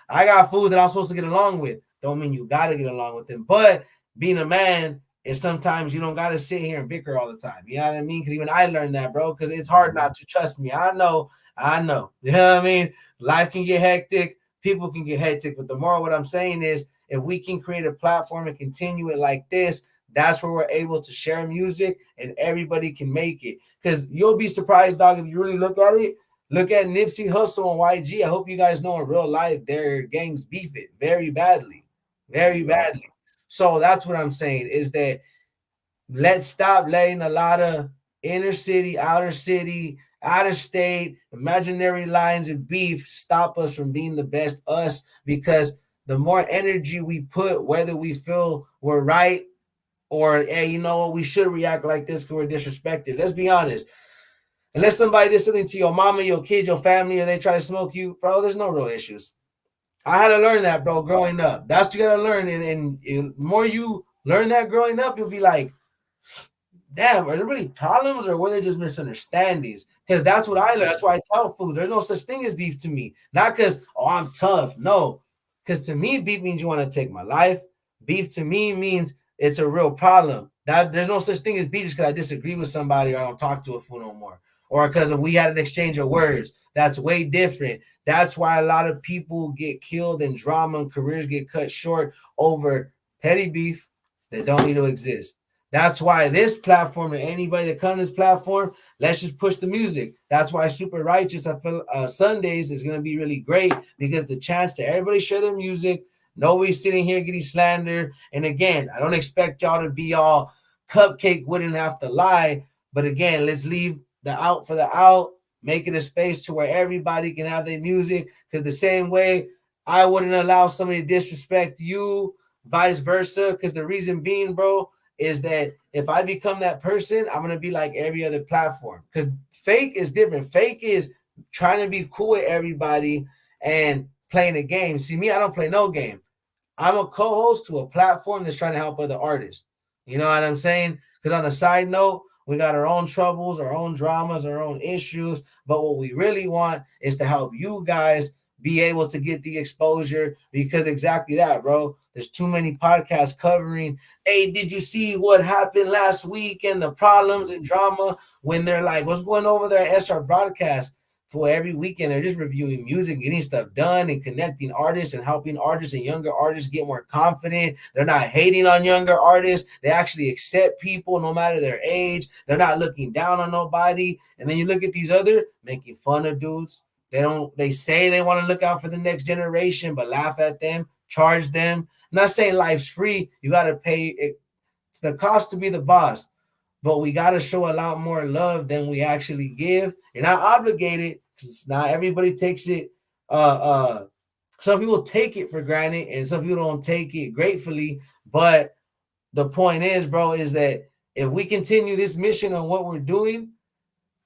I got fools that I'm supposed to get along with. Don't mean you gotta get along with them, but being a man is sometimes you don't gotta sit here and bicker all the time. You know what I mean? Because even I learned that, bro. Because it's hard not to. Trust me. I know. You know what I mean? Life can get hectic. people can get hectic. But the moral, what I'm saying is, if we can create a platform and continue it like this, that's where we're able to share music and everybody can make it. Because you'll be surprised, dog, if you really look at it. Look at Nipsey Hussle and YG. I hope you guys know in real life their gangs beef it very badly, very Yeah. badly. So that's what I'm saying is that let's stop letting a lot of inner city, outer city, out of state, imaginary lines of beef stop us from being the best us, because the more energy we put, whether we feel we're right or, hey, you know what, we should react like this because we're disrespected. Let's be honest. Unless somebody did something to your mama, your kid, your family, or they try to smoke you, bro, there's no real issues. I had to learn that, bro, growing up. That's what you gotta learn. And the more you learn that growing up, you'll be like, damn, are there really problems or were they just misunderstandings? Because that's what I learned. That's why I tell food there's no such thing as beef to me. Not because, oh, I'm tough. No, because to me, beef means you want to take my life. Beef to me means it's a real problem. That there's no such thing as beef just because I disagree with somebody or I don't talk to a fool no more. Or because we had an exchange of words. That's way different. That's why a lot of people get killed in drama and careers get cut short over petty beef that don't need to exist. That's why this platform and anybody that comes to this platform, let's just push the music. That's why Super Righteous, I feel Sundays is going to be really great because the chance to everybody share their music. Nobody's sitting here getting slandered. And again, I don't expect y'all to be all cupcake, wouldn't have to lie. But again, let's leave the out for the out, make it a space to where everybody can have their music. Because the same way I wouldn't allow somebody to disrespect you, vice versa. Because the reason being, bro, is that if I become that person, I'm gonna be like every other platform. Because fake is different. Fake is trying to be cool with everybody and playing a game. See, me, I don't play no game. I'm a co-host to a platform that's trying to help other artists. You know what I'm saying? Because on the side note, we got our own troubles, our own dramas, our own issues. But what we really want is to help you guys be able to get the exposure, because exactly that, bro. There's too many podcasts covering, hey, did you see what happened last week and the problems and drama, when they're like, what's going over there at SR Broadcast? For every weekend, they're just reviewing music, getting stuff done, and connecting artists and helping artists and younger artists get more confident. They're not hating on younger artists. They actually accept people no matter their age. They're not looking down on nobody. And then you look at these other making fun of dudes. They say they want to look out for the next generation, but laugh at them, charge them. I'm not saying life's free. You got to pay it. It's the cost to be the boss. But we got to show a lot more love than we actually give. You're not obligated, because not everybody takes it. Some people take it for granted and some people don't take it gratefully. But the point is, bro, is that if we continue this mission on what we're doing,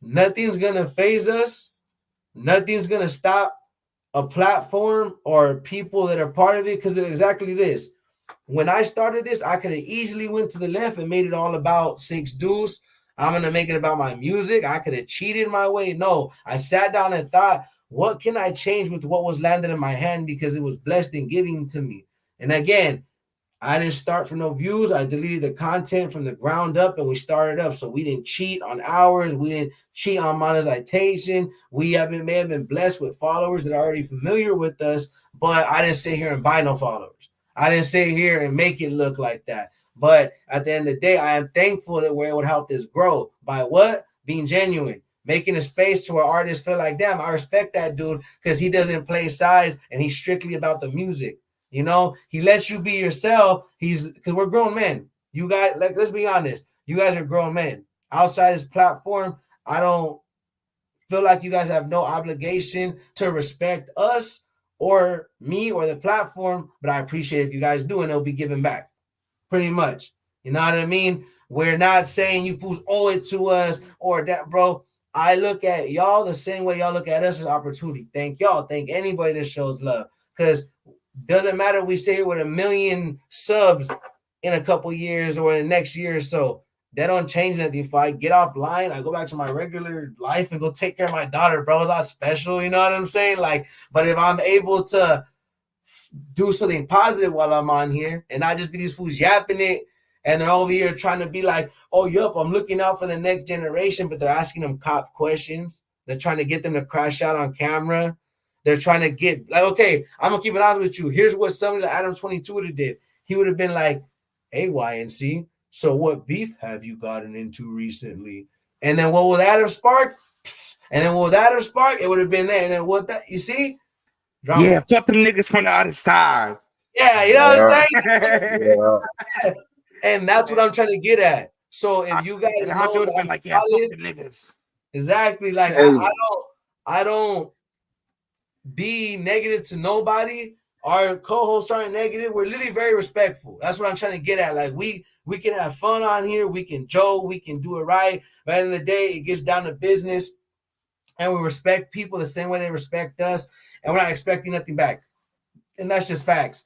nothing's going to phase us. Nothing's going to stop a platform or people that are part of it, because it's exactly this. When I started this, I could have easily went to the left and made it all about Six Deuce. I'm going to make it about my music. I could have cheated my way. No, I sat down and thought, what can I change with what was landed in my hand, because it was blessed and given to me. And again, I didn't start from no views. I deleted the content from the ground up and we started up. So we didn't cheat on hours. We didn't cheat on monetization. We may have been blessed with followers that are already familiar with us, but I didn't sit here and buy no followers. I didn't sit here and make it look like that. But at the end of the day, I am thankful that we're able to help this grow by what? Being genuine, making a space to where artists feel like, damn, I respect that dude because he doesn't play sides and he's strictly about the music. You know, he lets you be yourself. He's because we're grown men. You guys, like, let's be honest. You guys are grown men. Outside this platform, I don't feel like you guys have no obligation to respect us or me or the platform, but I appreciate if you guys do, and it'll be given back. Pretty much. You know what I mean? We're not saying you fools owe it to us or that, bro. I look at y'all the same way y'all look at us as opportunity. Thank y'all. Thank anybody that shows love. Because doesn't matter if we stay here with 1 million subs in a couple years or in the next year or so. That don't change nothing. If I get offline, I go back to my regular life and go take care of my daughter, bro. It's not special, you know what I'm saying? Like, but if I'm able to do something positive while I'm on here and not just be these fools yapping it and they're over here trying to be like, oh, yup, I'm looking out for the next generation, but they're asking them cop questions. They're trying to get them to crash out on camera. They're trying to get like, okay, I'm gonna keep it honest with you. Here's what somebody like Adam 22 would have did. He would have been like, hey, YNC, so what beef have you gotten into recently? And then what would Adam spark? And then what would Adam spark? It would have been there. And then what that you see? Yeah, Drama. fuck them niggas from the other side. Yeah, you know what I'm Yeah, saying? yeah. And that's what I'm trying to get at. So if you And guys know Honcho would have that been like, yeah, I'm fuck solid, them niggas. exactly. Like Hey, I don't be negative to nobody. Our co-hosts aren't negative. We're literally very respectful. That's what I'm trying to get at. Like we can have fun on here. We can joke. We can do it right. But at the end of the day, it gets down to business, and we respect people the same way they respect us, and we're not expecting nothing back. And that's just facts.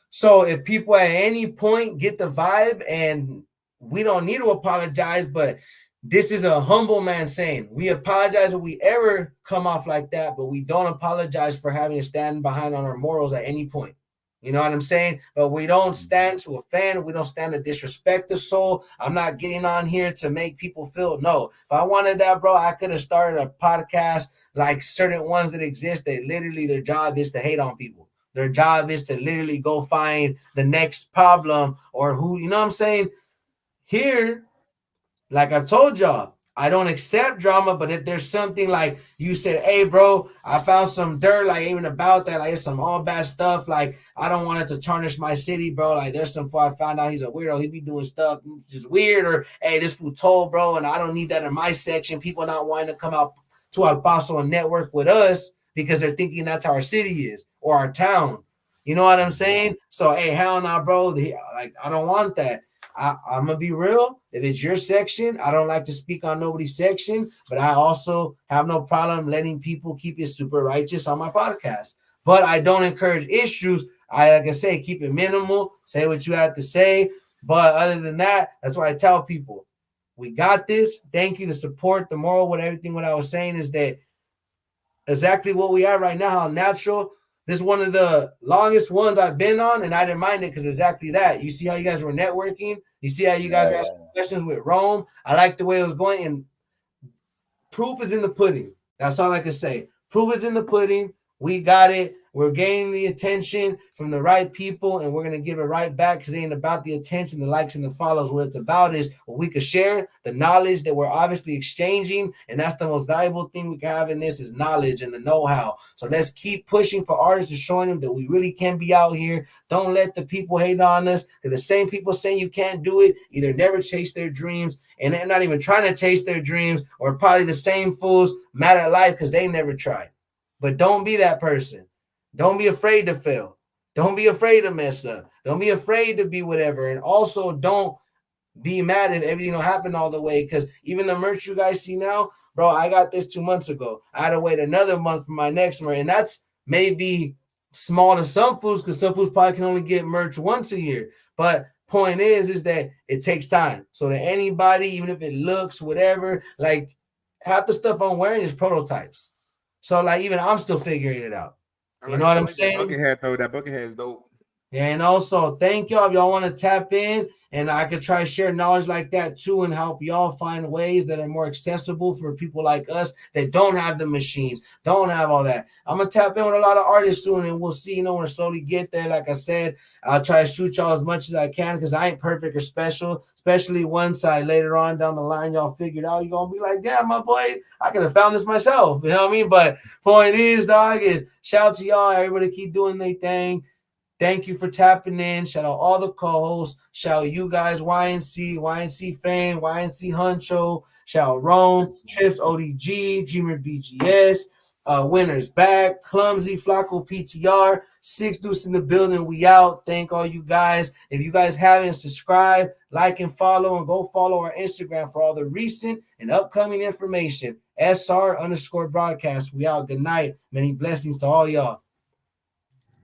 So if people at any point get the vibe, and we don't need to apologize, but this is a humble man saying we apologize if we ever come off like that, but we don't apologize for having to stand behind on our morals at any point. You know what I'm saying? But we don't stand to offend. We don't stand to disrespect the soul. I'm not getting on here to make people feel no. If I wanted that, bro, I could have started a podcast like certain ones that exist that literally their job is to hate on people. Their job is to literally go find the next problem or who, you know what I'm saying? Here, like I've told y'all, I don't accept drama, but if there's something like you said, hey, bro, I found some dirt, like even about that, like it's some all bad stuff. Like I don't want it to tarnish my city, bro. Like there's some fool I found out he's a weirdo. He be doing stuff just weird, or hey, this fool told, bro, and I don't need that in my section. People not wanting to come out to El Paso and network with us because they're thinking that's how our city is or our town. You know what I'm saying? So, hey, hell no, bro. Like, I don't want that. I'm gonna be real. If it's your section, I don't like to speak on nobody's section, but I also have no problem letting people keep it super righteous on my podcast. But I don't encourage issues. I like I say, keep it minimal. Say what you have to say. But other than that, that's why I tell people, we got this. Thank you, the support, the moral, what everything. What I was saying is that exactly what we are right now, how natural. This is one of the longest ones I've been on, and I didn't mind it because exactly that. You see how you guys were networking. You see how you guys Yeah, were yeah. asking questions with Rome. I like the way it was going, and proof is in the pudding. That's all I can say. Proof is in the pudding. We got it. We're gaining the attention from the right people, and we're gonna give it right back because it ain't about the attention, the likes, and the follows. What it's about is what we could share, the knowledge that we're obviously exchanging, and that's the most valuable thing we can have in this is knowledge and the know-how. So let's keep pushing for artists and showing them that we really can be out here. Don't let the people hate on us because the same people saying you can't do it either never chase their dreams and they're not even trying to chase their dreams, or probably the same fools mad at life because they never tried. But don't be that person. Don't be afraid to fail. Don't be afraid to mess up. Don't be afraid to be whatever. And also don't be mad if everything don't happen all the way. Because even the merch you guys see now, bro, I got this 2 months ago. I had to wait another month for my next merch. And that's maybe small to some foods because some foods probably can only get merch once a year. But point is that it takes time. So to anybody, even if it looks whatever, like half the stuff I'm wearing is prototypes. So like even I'm still figuring it out. You know what I I'm like that saying? bucket hat though. That bucket hat is dope. Yeah, and also thank y'all if y'all want to tap in and I could try to share knowledge like that too and help y'all find ways that are more accessible for people like us that don't have the machines, don't have all that. I'm gonna tap in with a lot of artists soon and we'll see, when to slowly get there. Like I said, I'll try to shoot y'all as much as I can because I ain't perfect or special, especially once I later on down the line y'all figured out, you're gonna be like, yeah, my boy, I could have found this myself. You know what I mean? But point is, dog, is shout out to y'all, everybody keep doing their thing. Thank you for tapping in. Shout out all the co-hosts. Shout out you guys, YNC, YNC Fame, YNC Huncho. Shout out Rome, Trips, ODG, Dreamer BGS, Winners Back, Clumsy, Flacco PTR, Six Deuce in the building. We out. Thank all you guys. If you guys haven't, subscribe, like, and follow, and go follow our Instagram for all the recent and upcoming information. SR_broadcast. We out. Good night. Many blessings to all y'all.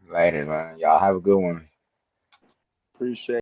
Later, man. Y'all have a good one. appreciate